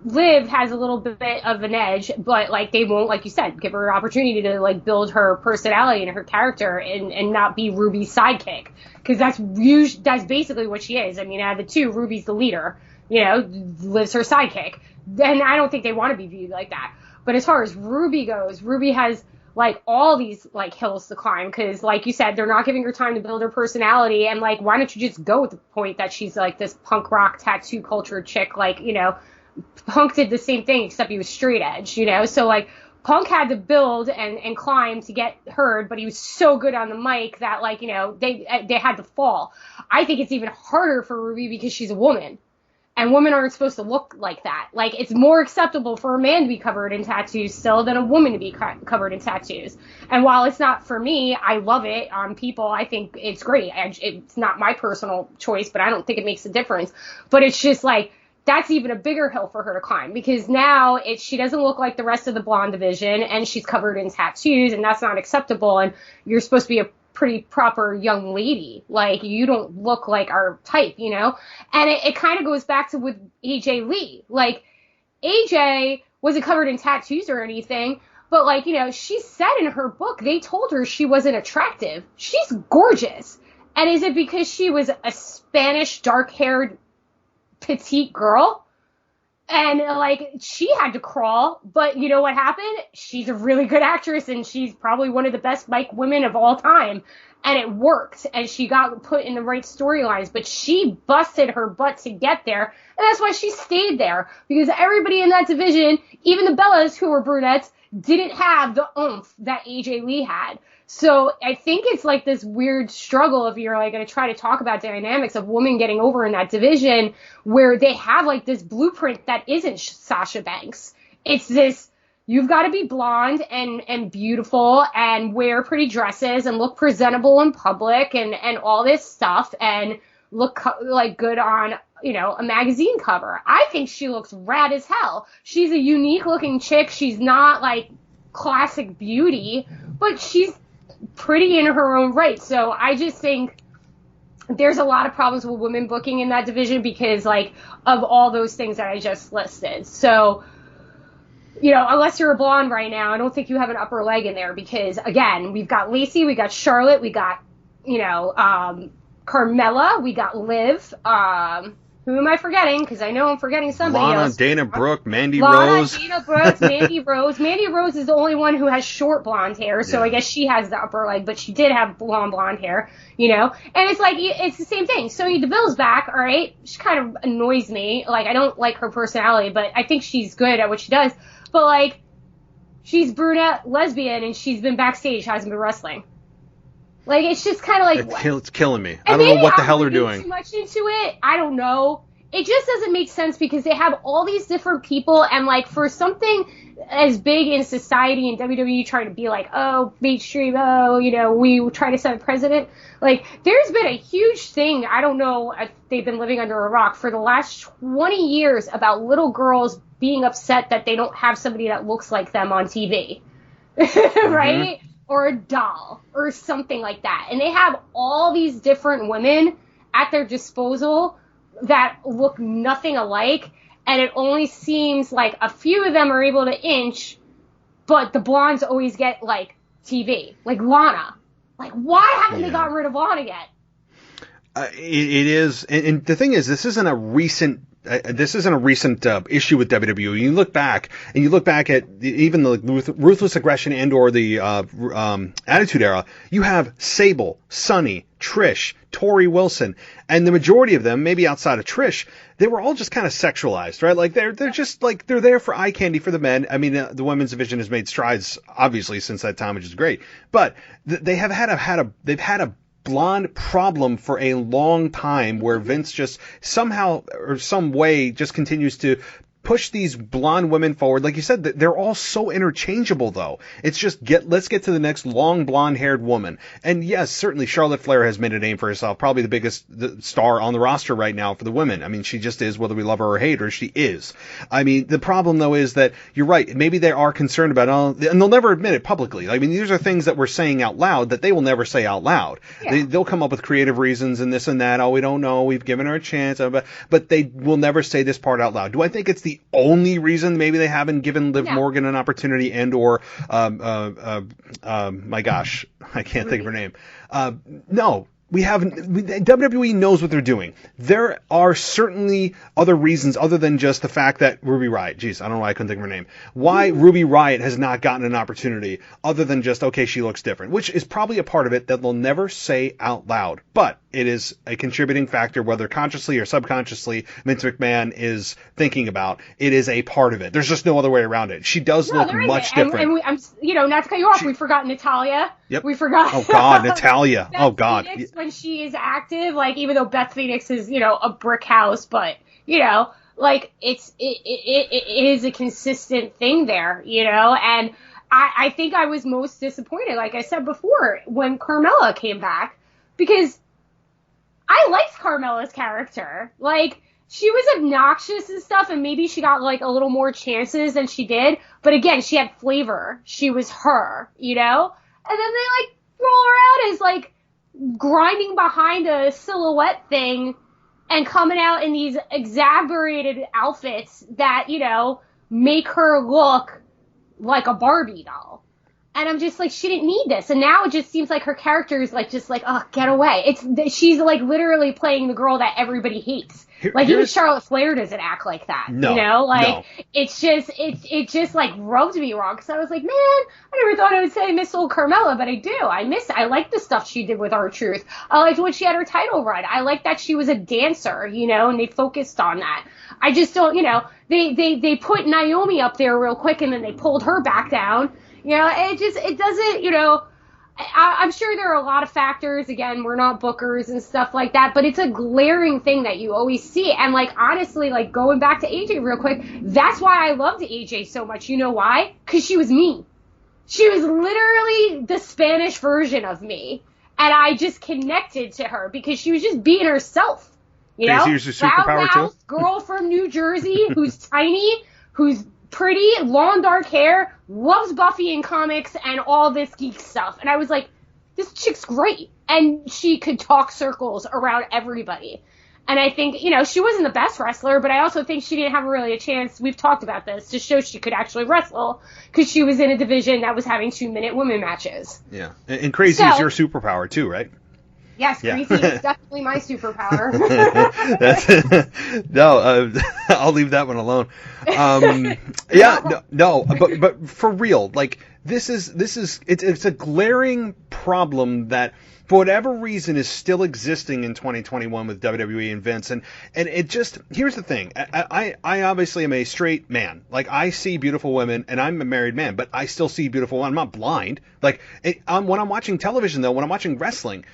Liv has a little bit of an edge, but, like, they won't, like you said, give her an opportunity to, like, build her personality and her character and not be Ruby's sidekick. Because that's basically what she is. I mean, out of the two, Ruby's the leader, you know, Liv's her sidekick. And I don't think they want to be viewed like that. But as far as Ruby goes, Ruby has like all these like hills to climb, because like you said, they're not giving her time to build her personality. And like, why don't you just go with the point that she's like this punk rock tattoo culture chick? Like, you know, Punk did the same thing except he was straight edge, you know? So like Punk had to build and climb to get heard, but he was so good on the mic that like, you know, they had to fall. I think it's even harder for Ruby because she's a woman. And women aren't supposed to look like that. Like, it's more acceptable for a man to be covered in tattoos still than a woman to be covered in tattoos. And while it's not for me, I love it on people. I think it's great. It's not my personal choice, but I don't think it makes a difference. But it's just like, that's even a bigger hill for her to climb, because now she doesn't look like the rest of the blonde division, and she's covered in tattoos, and that's not acceptable. And you're supposed to be a pretty proper young lady. Like, you don't look like our type, you know? And it kind of goes back to with AJ Lee. Like, AJ wasn't covered in tattoos or anything, but like, you know, she said in her book, they told her she wasn't attractive. She's gorgeous. And is it because she was a Spanish dark-haired petite girl? And like, she had to crawl, but you know what happened? She's a really good actress, and she's probably one of the best mic women of all time. And it worked, and she got put in the right storylines, but she busted her butt to get there, and that's why she stayed there, because everybody in that division, even the Bellas, who were brunettes, didn't have the oomph that AJ Lee had. So I think it's like this weird struggle if you're like going to try to talk about dynamics of women getting over in that division, where they have like this blueprint that isn't Sasha Banks. It's this, you've got to be blonde and beautiful and wear pretty dresses and look presentable in public and all this stuff and look like good on, you know, a magazine cover. I think she looks rad as hell. She's a unique looking chick. She's not like classic beauty, but she's pretty in her own right. So I just think there's a lot of problems with women booking in that division because like of all those things that I just listed. So, you know, unless you're a blonde right now, I don't think you have an upper leg in there, because again, we've got Lacey, we got Charlotte, we got, you know, Carmella, we got Liv, who am I forgetting? Because I know I'm forgetting somebody Lana, else. Dana Brooke, Mandy Rose. Dana Brooks, Mandy Rose. Mandy Rose is the only one who has short blonde hair, so I guess she has the upper leg, but she did have blonde hair, you know? And it's like, it's the same thing. Sonya Deville's back, all right? She kind of annoys me. Like, I don't like her personality, but I think she's good at what she does. But, like, she's brunette, lesbian, and she's been backstage, hasn't been wrestling. Like, it's just kind of like... It's killing me. I don't know what the hell they're doing. Too much into it. I don't know. It just doesn't make sense because they have all these different people, and, like, for something as big in society and WWE trying to be like, oh, mainstream, oh, you know, we try to set a precedent. Like, there's been a huge thing, I don't know if they've been living under a rock, for the last 20 years about little girls being upset that they don't have somebody that looks like them on TV. Right? Mm-hmm. Or a doll, or something like that. And they have all these different women at their disposal that look nothing alike, and it only seems like a few of them are able to inch, but the blondes always get, like, TV. Like Lana. Like, why haven't they gotten rid of Lana yet? It is, and the thing is, this isn't a recent issue with WWE. You look back at even the Ruthless Aggression and or the Attitude Era. You have Sable, Sunny, Trish, Tori Wilson, and the majority of them, maybe outside of Trish, they were all just kind of sexualized, right? Like they're just like they're there for eye candy for the men. I mean, the women's division has made strides obviously since that time, which is great. But they have had a blonde problem for a long time, where Vince just somehow or some way just continues to push these blonde women forward. Like you said, they're all so interchangeable, though. It's just let's get to the next long blonde-haired woman. And yes, certainly Charlotte Flair has made a name for herself, probably the biggest star on the roster right now for the women. I mean, she just is, whether we love her or hate her, she is. I mean, the problem, though, is that you're right. Maybe they are concerned about it, and they'll never admit it publicly. I mean, these are things that we're saying out loud that they will never say out loud. Yeah. They'll come up with creative reasons and this and that. Oh, we don't know. We've given her a chance. But they will never say this part out loud. Do I think it's the only reason maybe they haven't given Liv Morgan an opportunity and or my gosh, I can't think of her name. No, WWE knows what they're doing. There are certainly other reasons other than just the fact that Ruby Riott, geez, I don't know why I couldn't think of her name, why Ruby Riott has not gotten an opportunity other than just, okay, she looks different, which is probably a part of it that they'll never say out loud. But it is a contributing factor, whether consciously or subconsciously Vince McMahon is thinking about. It is a part of it. There's just no other way around it. She does look much different. And not to cut you off, we forgot Natalya. Yep. We forgot. Oh, God, Natalya. Oh, God. Phoenix, when she is active, like, even though Beth Phoenix is, a brick house, but, like, it is a consistent thing there, and I think I was most disappointed, like I said before, when Carmella came back, because I liked Carmella's character. Like, she was obnoxious and stuff, and maybe she got, like, a little more chances than she did, but again, she had flavor. She was her, And then they, like, roll her out as, like, grinding behind a silhouette thing and coming out in these exaggerated outfits that, make her look like a Barbie doll. And I'm just like, she didn't need this. And now it just seems like her character is, like, just like, oh, get away. She's, like, literally playing the girl that everybody hates. Like, even Charlotte Flair doesn't act like that, No. It's just, it just, like, rubbed me wrong, because I was like, man, I never thought I would say miss old Carmella, but I do. I like the stuff she did with R-Truth. I liked when she had her title run. I like that she was a dancer, and they focused on that. I just don't, they put Naomi up there real quick, and then they pulled her back down. It doesn't, I'm sure there are a lot of factors. Again, we're not bookers and stuff like that, but it's a glaring thing that you always see. And, like, honestly, like, going back to AJ real quick, that's why I loved AJ so much. You know why? Because she was me. She was literally the Spanish version of me. And I just connected to her because she was just being herself. Here's your superpower too? Girl from New Jersey who's tiny, who's pretty, long dark hair, loves Buffy in comics and all this geek stuff. And I was like, this chick's great. And she could talk circles around everybody. And I think, she wasn't the best wrestler, but I also think she didn't have really a chance, we've talked about this, to show she could actually wrestle, because she was in a division that was having 2-minute women matches. Yeah. And crazy is your superpower too, right? Yes, crazy is definitely my superpower. I'll leave that one alone. But for real, like, it's a glaring problem that, for whatever reason, is still existing in 2021 with WWE and Vince. And it just, here's the thing. I obviously am a straight man. Like, I see beautiful women, and I'm a married man, but I still see beautiful women. I'm not blind. Like, when I'm watching television, though, when I'm watching wrestling,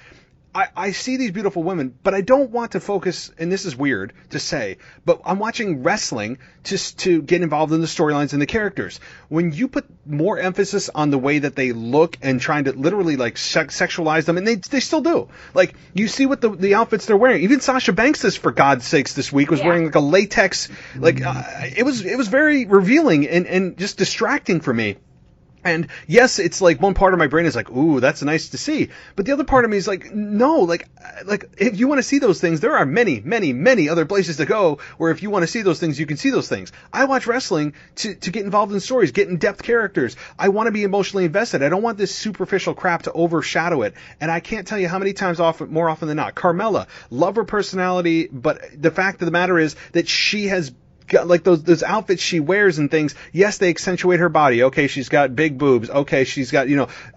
I see these beautiful women, but I don't want to focus, and this is weird to say, but I'm watching wrestling just to get involved in the storylines and the characters. When you put more emphasis on the way that they look and trying to literally, like, sexualize them, and they still do. Like, you see what the outfits they're wearing. Even Sasha Banks, for God's sakes, this week was wearing, like, a latex, like, it was very revealing and just distracting for me. And yes, it's like one part of my brain is like, ooh, that's nice to see. But the other part of me is like, no, like if you want to see those things, there are many, many, many other places to go where if you want to see those things, you can see those things. I watch wrestling to get involved in stories, get in-depth characters. I want to be emotionally invested. I don't want this superficial crap to overshadow it. And I can't tell you how many times more often than not. Carmella, love her personality, but the fact of the matter is that she has got, like, those outfits she wears and things, yes, they accentuate her body. Okay, she's got big boobs. Okay, she's got,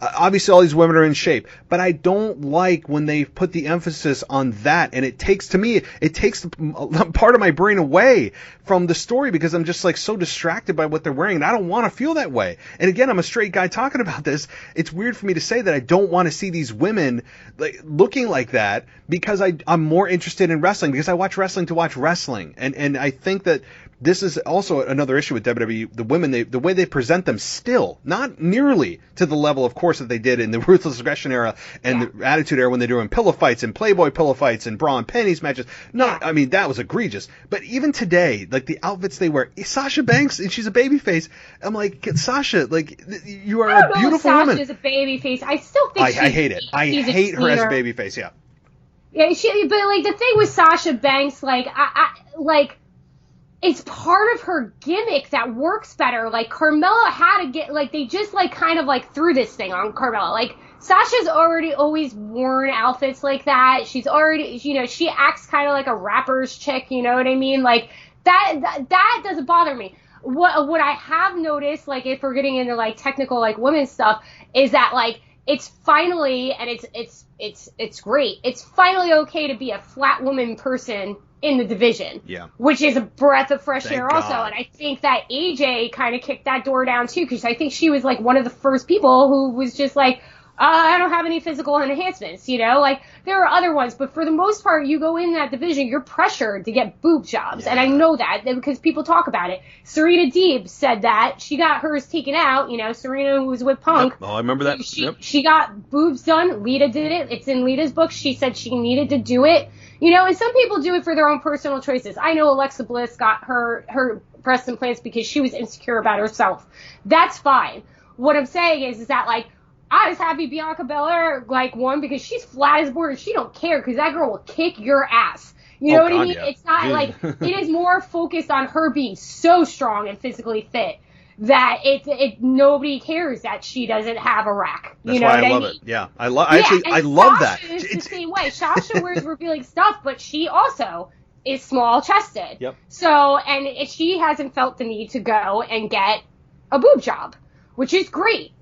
obviously all these women are in shape. But I don't like when they put the emphasis on that, and it takes part of my brain away from the story because I'm just, like, so distracted by what they're wearing, and I don't want to feel that way. And again, I'm a straight guy talking about this. It's weird for me to say that I don't want to see these women, like, looking like that because I'm more interested in wrestling because I watch wrestling to watch wrestling. And I think that this is also another issue with WWE. The women, the way they present them, still not nearly to the level, of course, that they did in the Ruthless Aggression era and the Attitude era when they were doing pillow fights and Playboy pillow fights and bra and panties matches. I mean, that was egregious. But even today, like, the outfits they wear, Sasha Banks, and she's a babyface. I'm like, Sasha, like, you are a beautiful woman. Sasha's a babyface. I still think I hate it. I hate her as a babyface. Yeah. Yeah, but, like, the thing with Sasha Banks, like, it's part of her gimmick that works better. Like, Carmella had to get, like, they just, like, kind of, like, threw this thing on Carmella. Like, Sasha's already always worn outfits like that. She's already, she acts kind of like a rapper's chick, you know what I mean? Like, that doesn't bother me. What I have noticed, like, if we're getting into, like, technical, like, women's stuff, is that, like, it's finally, and it's great, it's finally okay to be a flat woman person in the division. Yeah. Which is a breath of fresh Thank air God. also. And I think that AJ kind of kicked that door down, too, because I think she was, like, one of the first people who was just like, I don't have any physical enhancements, like there are other ones, but for the most part, you go in that division, you're pressured to get boob jobs. Yeah. And I know that because people talk about it. Serena Deeb said that she got hers taken out, Serena who was with Punk. Yep. Oh, I remember that. She got boobs done. Lita did it. It's in Lita's book. She said she needed to do it, and some people do it for their own personal choices. I know Alexa Bliss got her breast implants because she was insecure about herself. That's fine. What I'm saying is that, like, I was happy Bianca Belair, like, won because she's flat as a board and she don't care because that girl will kick your ass. You know what I mean? Yeah. It's not like, it is more focused on her being so strong and physically fit that nobody cares that she doesn't have a rack. That's why I love it. Yeah. I love that. It's the same way. Sasha wears revealing stuff, but she also is small chested. Yep. So, and she hasn't felt the need to go and get a boob job, which is great.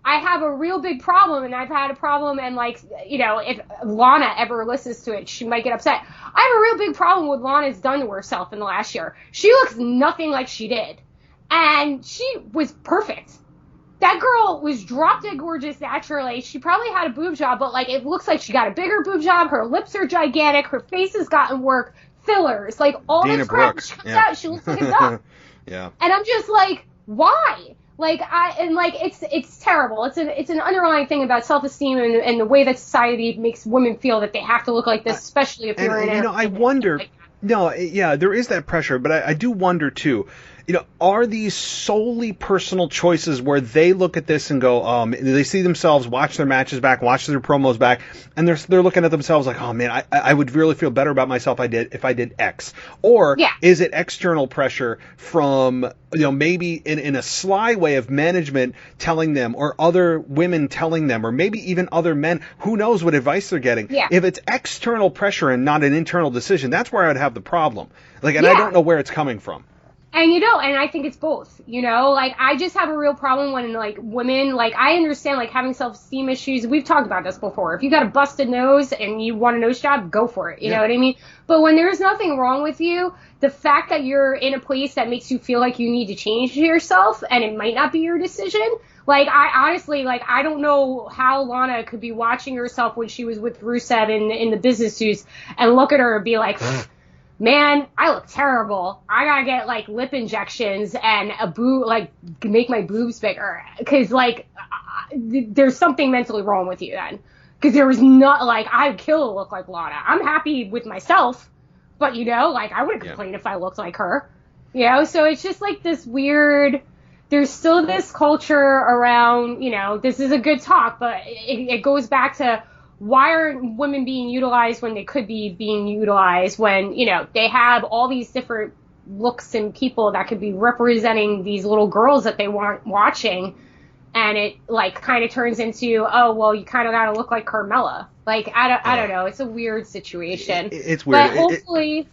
I have a real big problem, and I've had a problem, and, like, if Lana ever listens to it, she might get upset. I have a real big problem with Lana's done to herself in the last year. She looks nothing like she did, and she was perfect. That girl was drop-dead gorgeous naturally. She probably had a boob job, but, like, it looks like she got a bigger boob job. Her lips are gigantic. Her face has gotten work. Fillers. Like, all Dana this crap Brooks. comes out. She looks like a duck. Yeah. And I'm just like, why? Like, it's terrible. It's an underlying thing about self-esteem and the way that society makes women feel that they have to look like this, especially if you're in a... I wonder... Like, no, yeah, there is that pressure, but I do wonder, too, are these solely personal choices where they look at this and go, they see themselves, watch their matches back, watch their promos back, and they're looking at themselves like, oh man, I would really feel better about myself if I did X. Or is it external pressure from, maybe in a sly way of management telling them, or other women telling them, or maybe even other men, who knows what advice they're getting. Yeah. If it's external pressure and not an internal decision, that's where I'd have the problem. Like, and I don't know where it's coming from. And, and I think it's both, like, I just have a real problem when, like, women, like, I understand, like, having self-esteem issues. We've talked about this before. If you got a busted nose and you want a nose job, go for it. You know what I mean? But when there's nothing wrong with you, the fact that you're in a place that makes you feel like you need to change yourself and it might not be your decision, like, I honestly, like, I don't know how Lana could be watching herself when she was with Rusev in the business suits and look at her and be like, man, I look terrible. I gotta get, like, lip injections and a boob, like, make my boobs bigger. Because, like, there's something mentally wrong with you then. Because there was not, like, I'd kill to look like Lana. I'm happy with myself. But, like, I wouldn't complain if I looked like her. So it's just, like, this weird... There's still this culture around, this is a good talk, but it goes back to... Why aren't women being utilized when they could be being utilized when, they have all these different looks and people that could be representing these little girls that they want watching, and it, like, kind of turns into, oh, well, you kind of got to look like Carmella. Like, I don't know. It's a weird situation. It's weird. But hopefully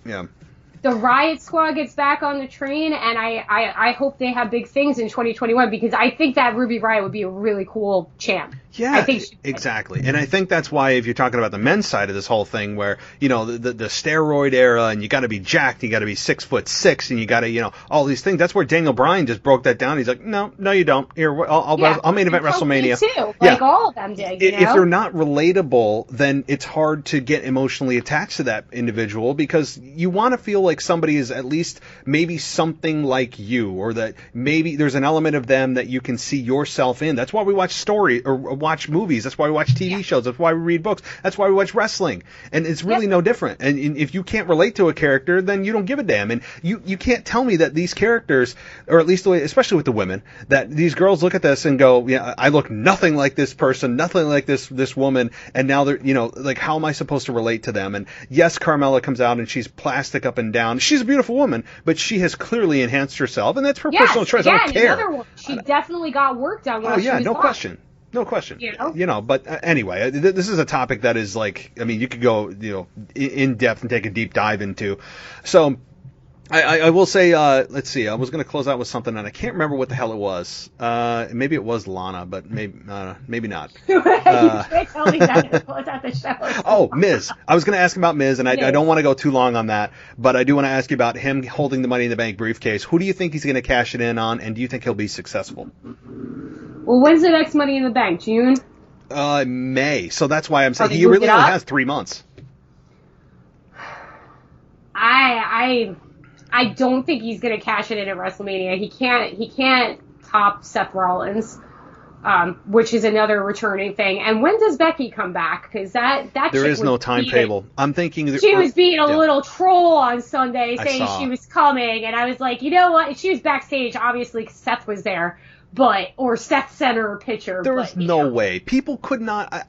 the Riot Squad gets back on the train, and I hope they have big things in 2021 because I think that Ruby Riott would be a really cool champ. Yeah, I think exactly. And I think that's why if you're talking about the men's side of this whole thing where, the steroid era and you got to be jacked, you got to be 6'6", and you got to, all these things. That's where Daniel Bryan just broke that down. He's like, no, you don't. Here, I'll main event WrestleMania. Too. Like all of them did, If they're not relatable, then it's hard to get emotionally attached to that individual because you want to feel like somebody is at least maybe something like you, or that maybe there's an element of them that you can see yourself in. That's why we watch watch movies. That's why we watch TV shows. That's why we read books. That's why we watch wrestling. And it's really no different. And if you can't relate to a character, then you don't give a damn. And you can't tell me that these characters, or at least the way, especially with the women, that these girls look at this and go, I look nothing like this person, nothing like this woman, and now they're, like, how am I supposed to relate to them? And yes, Carmella comes out and she's plastic up and down. She's a beautiful woman, but she has clearly enhanced herself, and that's her personal choice. I don't care. Another one. She definitely got work done. Oh yeah, no question. No question. You know? But anyway, this is a topic that is like, I mean, you could go, in depth and take a deep dive into. So I will say, let's see, I was going to close out with something, and I can't remember what the hell it was. Maybe it was Lana, but maybe not. You can't tell me that to close out the show. Oh, Miz. I was going to ask about Miz, and I don't want to go too long on that, but I do want to ask you about him holding the Money in the Bank briefcase. Who do you think he's going to cash it in on, and do you think he'll be successful? Well, when's the next Money in the Bank? June? May. So that's why I'm saying they he really moved it only up? has 3 months. I don't think he's going to cash it in at WrestleMania. He can't top Seth Rollins, which is another returning thing. And when does Becky come back? Because that there chick is no timetable. I'm thinking she was being a little troll on Sunday, saying she was coming, and I was like, you know what? She was backstage, obviously, 'cause Seth was there. Or Seth sent her a picture. There was no way. People could not.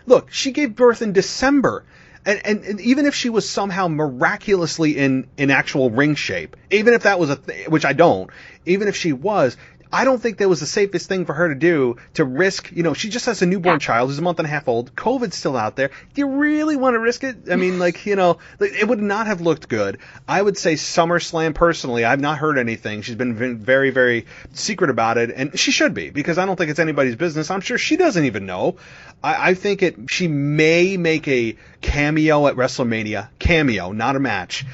Look, she gave birth in December. And even if she was somehow miraculously in actual ring shape, even if that was which I don't, even if she was, I don't think that was the safest thing for her to do, to risk, she just has a newborn child who's a month and a half old. COVID's still out there. Do you really want to risk it? I mean, it would not have looked good. I would say SummerSlam, personally, I've not heard anything. She's been very, very secret about it, and she should be, because I don't think it's anybody's business. I'm sure she doesn't even know. I think she may make a cameo at WrestleMania. Cameo, not a match.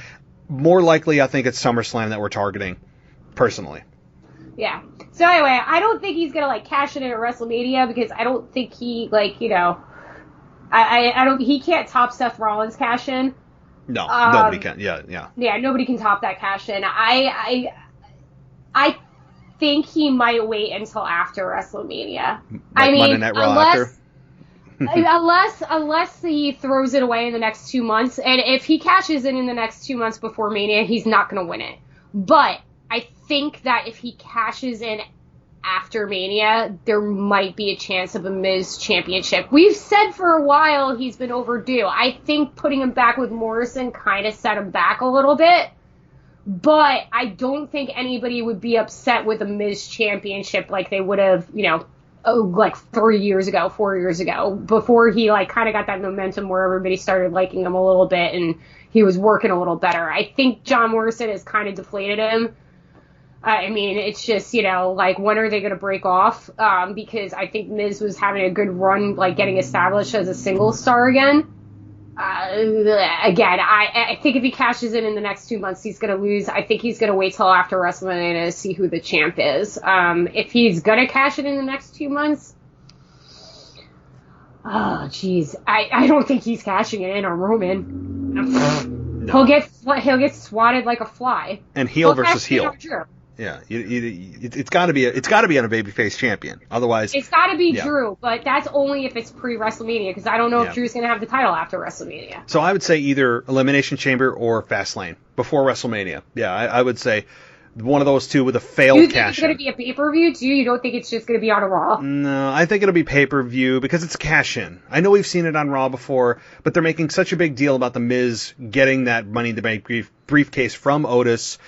More likely, I think it's SummerSlam that we're targeting, personally. Yeah. So anyway, I don't think he's gonna cash it in at WrestleMania, because I don't think he I don't, he can't top Seth Rollins cash in. No, nobody can. Yeah. Yeah, nobody can top that cash in. I think he might wait until after WrestleMania. Monday Night Raw after. Unless he throws it away in the next 2 months, and if he cashes in the next 2 months before Mania, he's not gonna win it. But I think that if he cashes in after Mania, there might be a chance of a Miz championship. We've said for a while he's been overdue. I think putting him back with Morrison kind of set him back a little bit. But I don't think anybody would be upset with a Miz championship like they would have, 3 years ago, 4 years ago, before he kind of got that momentum where everybody started liking him a little bit and he was working a little better. I think John Morrison has kind of deflated him. I mean, it's just, when are they going to break off? Because I think Miz was having a good run, getting established as a single star again. I think if he cashes in the next 2 months, he's going to lose. I think he's going to wait till after WrestleMania to see who the champ is. If he's going to cash it in the next 2 months, oh, jeez. I don't think he's cashing it in on Roman. No. He'll get swatted like a fly. And heel versus heel. Yeah, it's got to be on a babyface champion. Otherwise, it's got to be Drew, but that's only if it's pre-WrestleMania, because I don't know if Drew's going to have the title after WrestleMania. So I would say either Elimination Chamber or Fastlane before WrestleMania. Yeah, I would say one of those two with a failed cash-in. You think it's going to be a pay-per-view, too? You don't think it's just going to be on a Raw? No, I think it'll be pay-per-view because it's cash-in. I know we've seen it on Raw before, but they're making such a big deal about The Miz getting that Money in the Bank briefcase from Otis,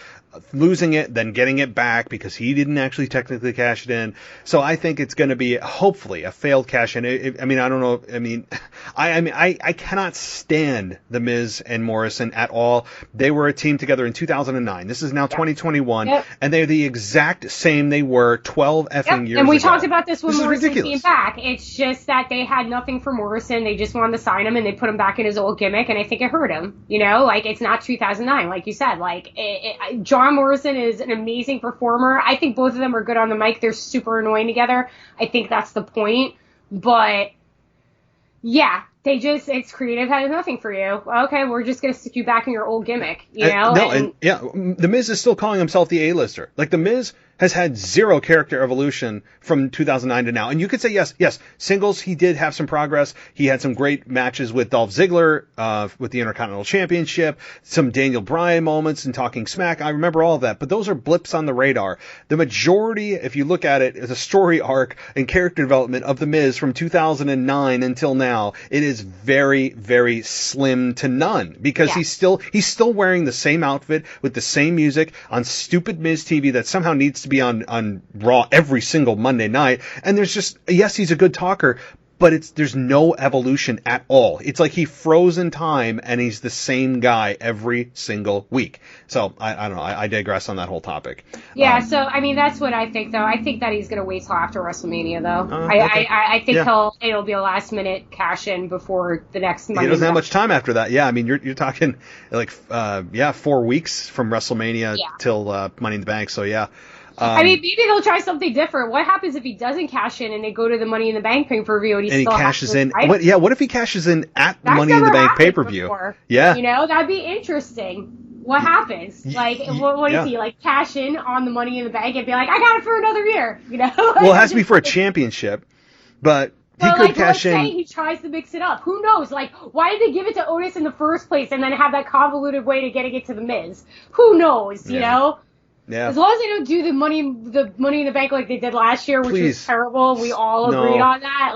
losing it, then getting it back because he didn't actually technically cash it in. So I think it's going to be hopefully a failed cash in. I don't know. I cannot stand The Miz and Morrison at all. They were a team together in 2009. This is now 2021, and they're the exact same they were 12 effing years ago. And we talked about this when Morrison came back. It's just that they had nothing for Morrison. They just wanted to sign him, and they put him back in his old gimmick, and I think it hurt him. It's not 2009, like you said. John Morrison is an amazing performer. I think both of them are good on the mic. They're super annoying together. I think that's the point. But, yeah, it's creative has nothing for you. Okay, we're just going to stick you back in your old gimmick, The Miz is still calling himself the A-lister. The Miz has had zero character evolution from 2009 to now. And you could say, yes, singles, he did have some progress. He had some great matches with Dolph Ziggler, with the Intercontinental Championship, some Daniel Bryan moments and talking smack. I remember all of that, but those are blips on the radar. The majority, if you look at it, is a story arc and character development of The Miz from 2009 until now. It is very, very slim to none because he's still wearing the same outfit with the same music on stupid Miz TV that somehow needs to to be on Raw every single Monday night, and there's just, yes, he's a good talker, but there's no evolution at all. It's like he froze in time and he's the same guy every single week. So I don't know. I digress on that whole topic. Yeah. So I mean, that's what I think, though. I think that he's going to wait till after WrestleMania, though. Okay. I think it'll be a last minute cash in before the next Monday. He doesn't have much time after that. Yeah. I mean, you're talking like 4 weeks from WrestleMania till Money in the Bank. So yeah. I mean, maybe they'll try something different. What happens if he doesn't cash in and they go to the Money in the Bank pay-per-view and he still cashes in? Right? What if he cashes in at the Money in the Bank pay-per-view? Before. Yeah. You know, that'd be interesting. What happens? Like, what if he, like, cash in on the Money in the Bank and be like, I got it for another year, you know? Well, it has to be for a championship, but he could cash in. He tries to mix it up. Who knows? Like, why did they give it to Otis in the first place and then have that convoluted way to getting it to the Miz? Who knows, you know? Yeah. As long as they don't do the money in the bank like they did last year, which was terrible. We all agreed on that.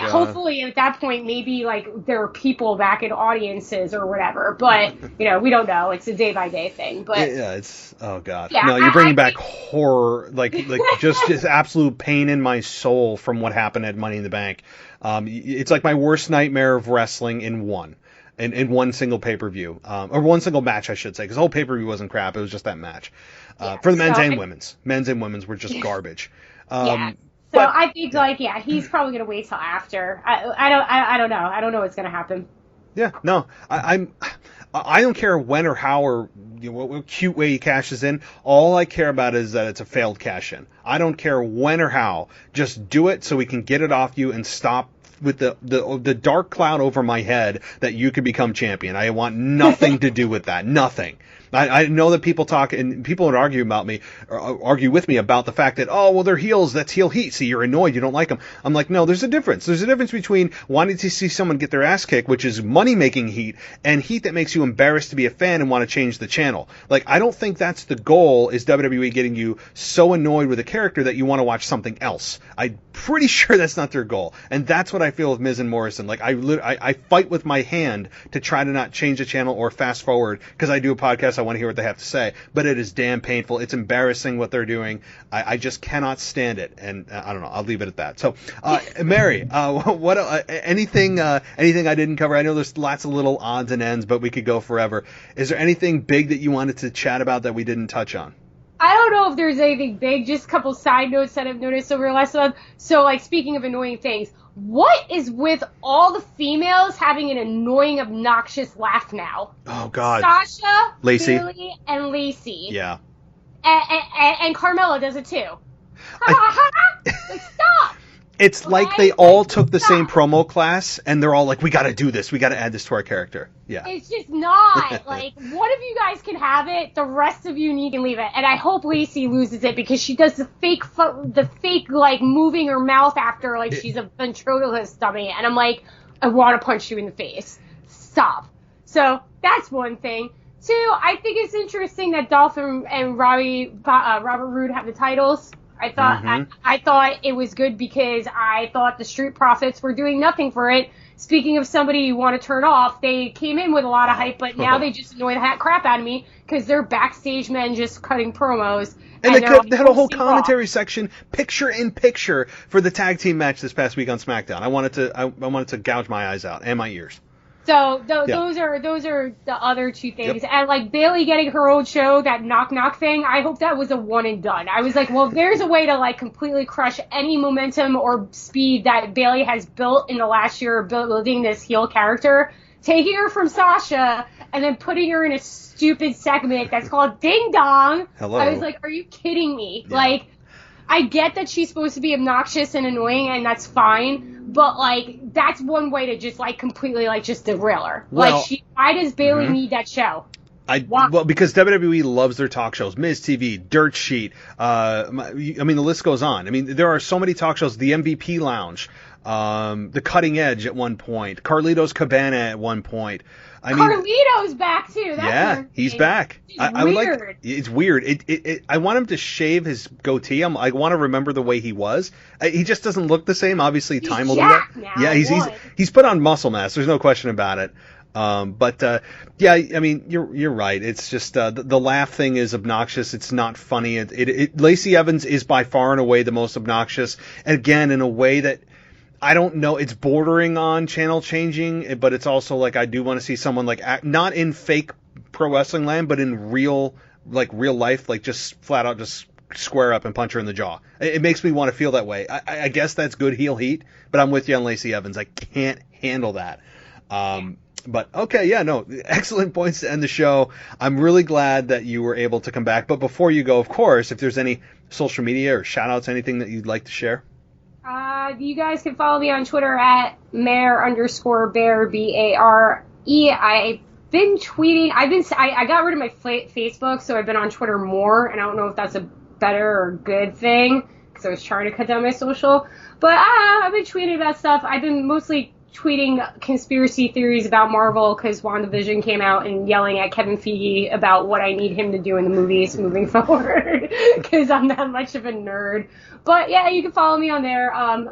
Hopefully at that point, maybe like there are people back in audiences or whatever. But we don't know. It's a day by day thing. But it's god. Yeah, no, you're bringing back horror, like just absolute pain in my soul from what happened at Money in the Bank. It's like my worst nightmare of wrestling in one. In one single pay-per-view, or one single match, I should say, because the whole pay-per-view wasn't crap. It was just that match. For the men's and women's. Men's and women's were just garbage. So I think, he's probably going to wait till after. I don't know. I don't know what's going to happen. Yeah, no. I don't care when or how or what cute way he cashes in. All I care about is that it's a failed cash-in. I don't care when or how. Just do it so we can get it off you and stop with the dark cloud over my head that you could become champion. I want nothing to do with that. Nothing. I know that people talk and people would argue with me about the fact that, they're heels, that's heel heat. See, you're annoyed, you don't like them. I'm like, no, there's a difference. There's a difference between wanting to see someone get their ass kicked, which is money-making heat, and heat that makes you embarrassed to be a fan and want to change the channel. Like, I don't think that's the goal, is WWE getting you so annoyed with a character that you want to watch something else. I'm pretty sure that's not their goal. And that's what I feel with Miz and Morrison. Like, I fight with my hand to try to not change the channel or fast forward, because I do a podcast, I want to hear what they have to say, but it is damn painful. It's embarrassing what they're doing. I just cannot stand it, and I don't know. I'll leave it at that. So, Mary, anything I didn't cover? I know there's lots of little odds and ends, but we could go forever. Is there anything big that you wanted to chat about that we didn't touch on? I don't know if there's anything big, just a couple side notes that I've noticed over the last month. So, like, speaking of annoying things, what is with all the females having an annoying, obnoxious laugh now? Oh, God. Sasha, Lacey. Bayley, and Lacey. Yeah. And Carmella does it too. Like, stop! It's like they all took the same promo class, and they're all like, we got to do this. We got to add this to our character. Yeah. It's just not. Like, one of you guys can have it. The rest of you need to leave it. And I hope Lacey loses it because she does the fake, like, moving her mouth after, like, she's a ventriloquist dummy. And I'm like, I want to punch you in the face. Stop. So, that's one thing. Two, I think it's interesting that Dolph and Robert Roode have the titles. I thought it was good because I thought the Street Profits were doing nothing for it. Speaking of somebody you want to turn off, they came in with a lot of hype, but now they just annoy the crap out of me because they're backstage men just cutting promos. And they had a whole commentary section, picture in picture, for the tag team match this past week on SmackDown. I wanted to gouge my eyes out and my ears. So those are the other two things. Yep. And like Bayley getting her own show, that knock knock thing, I hope that was a one and done. I was like, well, there's a way to like completely crush any momentum or speed that Bayley has built in the last year building this heel character, taking her from Sasha and then putting her in a stupid segment that's called Ding Dong. Hello. I was like, are you kidding me? Yeah. Like, I get that she's supposed to be obnoxious and annoying, and that's fine, but, like, that's one way to just, like, completely, like, just derail her. Well, like, why does Bayley need that show? Well, because WWE loves their talk shows. Miz TV, Dirt Sheet, I mean, the list goes on. I mean, there are so many talk shows. The MVP Lounge, The Cutting Edge at one point, Carlito's Cabana at one point. Carlito's back too. That's he's back. I would like. It's weird. I want him to shave his goatee. I want to remember the way he was. He just doesn't look the same. Obviously, time will do that. Now. Yeah, he's put on muscle mass. There's no question about it. Yeah, I mean, you're right. It's just the laugh thing is obnoxious. It's not funny. Lacey Evans is by far and away the most obnoxious, and again, in a way that I don't know. It's bordering on channel changing, but it's also like I do want to see someone like not in fake pro wrestling land, but in real life, like just flat out just square up and punch her in the jaw. It makes me want to feel that way. I guess that's good heel heat, but I'm with you on Lacey Evans. I can't handle that. But okay, yeah, no, excellent points to end the show. I'm really glad that you were able to come back. But before you go, of course, if there's any social media or shout outs, anything that you'd like to share. You guys can follow me on Twitter at Mayor_Bear, BARE. I've been tweeting. I got rid of my Facebook, so I've been on Twitter more, and I don't know if that's a better or good thing because I was trying to cut down my social. But I've been tweeting about stuff. I've been mostly tweeting conspiracy theories about Marvel because WandaVision came out and yelling at Kevin Feige about what I need him to do in the movies moving forward because I'm that much of a nerd. But yeah, you can follow me on there. I'm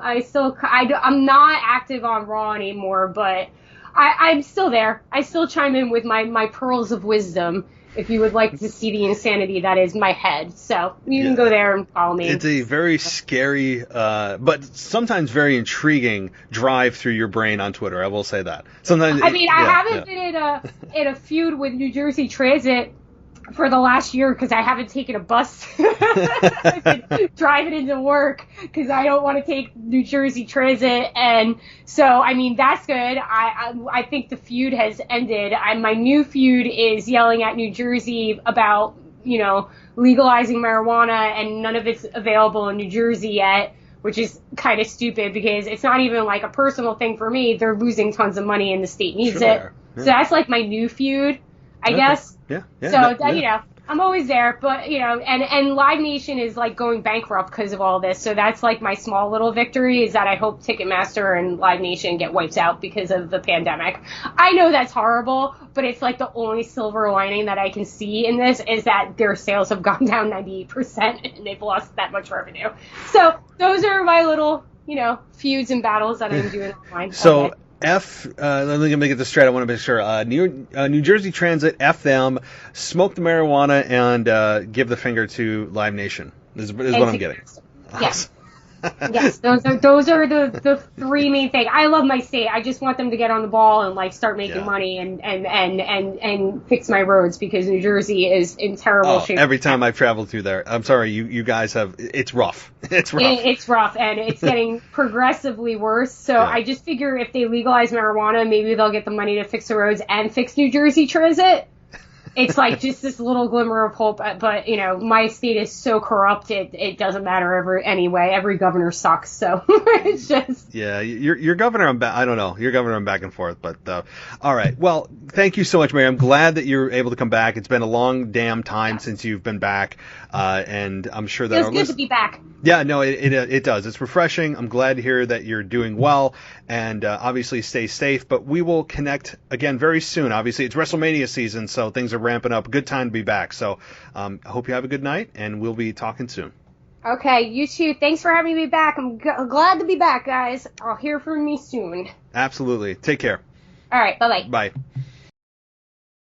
not active on Raw anymore, but I'm still there. I still chime in with my pearls of wisdom if you would like to see the insanity that is my head. So you can go there and follow me. It's a very scary, but sometimes very intriguing drive through your brain on Twitter. I will say that. Sometimes. I haven't been in a feud with New Jersey Transit for the last year because I haven't taken a bus. I've been driving into work because I don't want to take New Jersey Transit, and so I mean that's good. I think the feud has ended. My new feud is yelling at New Jersey about legalizing marijuana, and none of it's available in New Jersey yet, which is kind of stupid because it's not even like a personal thing for me. They're losing tons of money and the state needs it. Yeah. So that's like my new feud, I guess. Yeah. So I'm always there, but and Live Nation is like going bankrupt because of all this. So that's like my small little victory is that I hope Ticketmaster and Live Nation get wiped out because of the pandemic. I know that's horrible, but it's like the only silver lining that I can see in this is that their sales have gone down 98% and they've lost that much revenue. So those are my little, feuds and battles that I'm doing online. So let me get this straight. I want to make sure. New Jersey Transit, F them, smoke the marijuana, and give the finger to Live Nation. Is what I'm getting. Yes. Yes, those are the three main things. I love my state. I just want them to get on the ball and like start making money and fix my roads because New Jersey is in terrible shape. Every time I've traveled through there, I'm sorry, you guys have. It's rough. It's rough. It's rough, and it's getting progressively worse. So I just figure if they legalize marijuana, maybe they'll get the money to fix the roads and fix New Jersey Transit. It's like just this little glimmer of hope, but my state is so corrupt it doesn't matter anyway. Every governor sucks, so it's just your governor. I don't know. Your governor. I'm back and forth, but all right. Well, thank you so much, Mary. I'm glad that you're able to come back. It's been a long damn time since you've been back, and I'm sure that it's good to be back. Yeah, no, it does. It's refreshing. I'm glad to hear that you're doing well, and obviously stay safe. But we will connect again very soon. Obviously, it's WrestleMania season, so things are ramping up. Good time to be back. So I hope you have a good night, and we'll be talking soon. Okay, you too. Thanks for having me back. I'm glad to be back, guys. I'll hear from me soon. Absolutely. Take care. All right, bye-bye. Bye.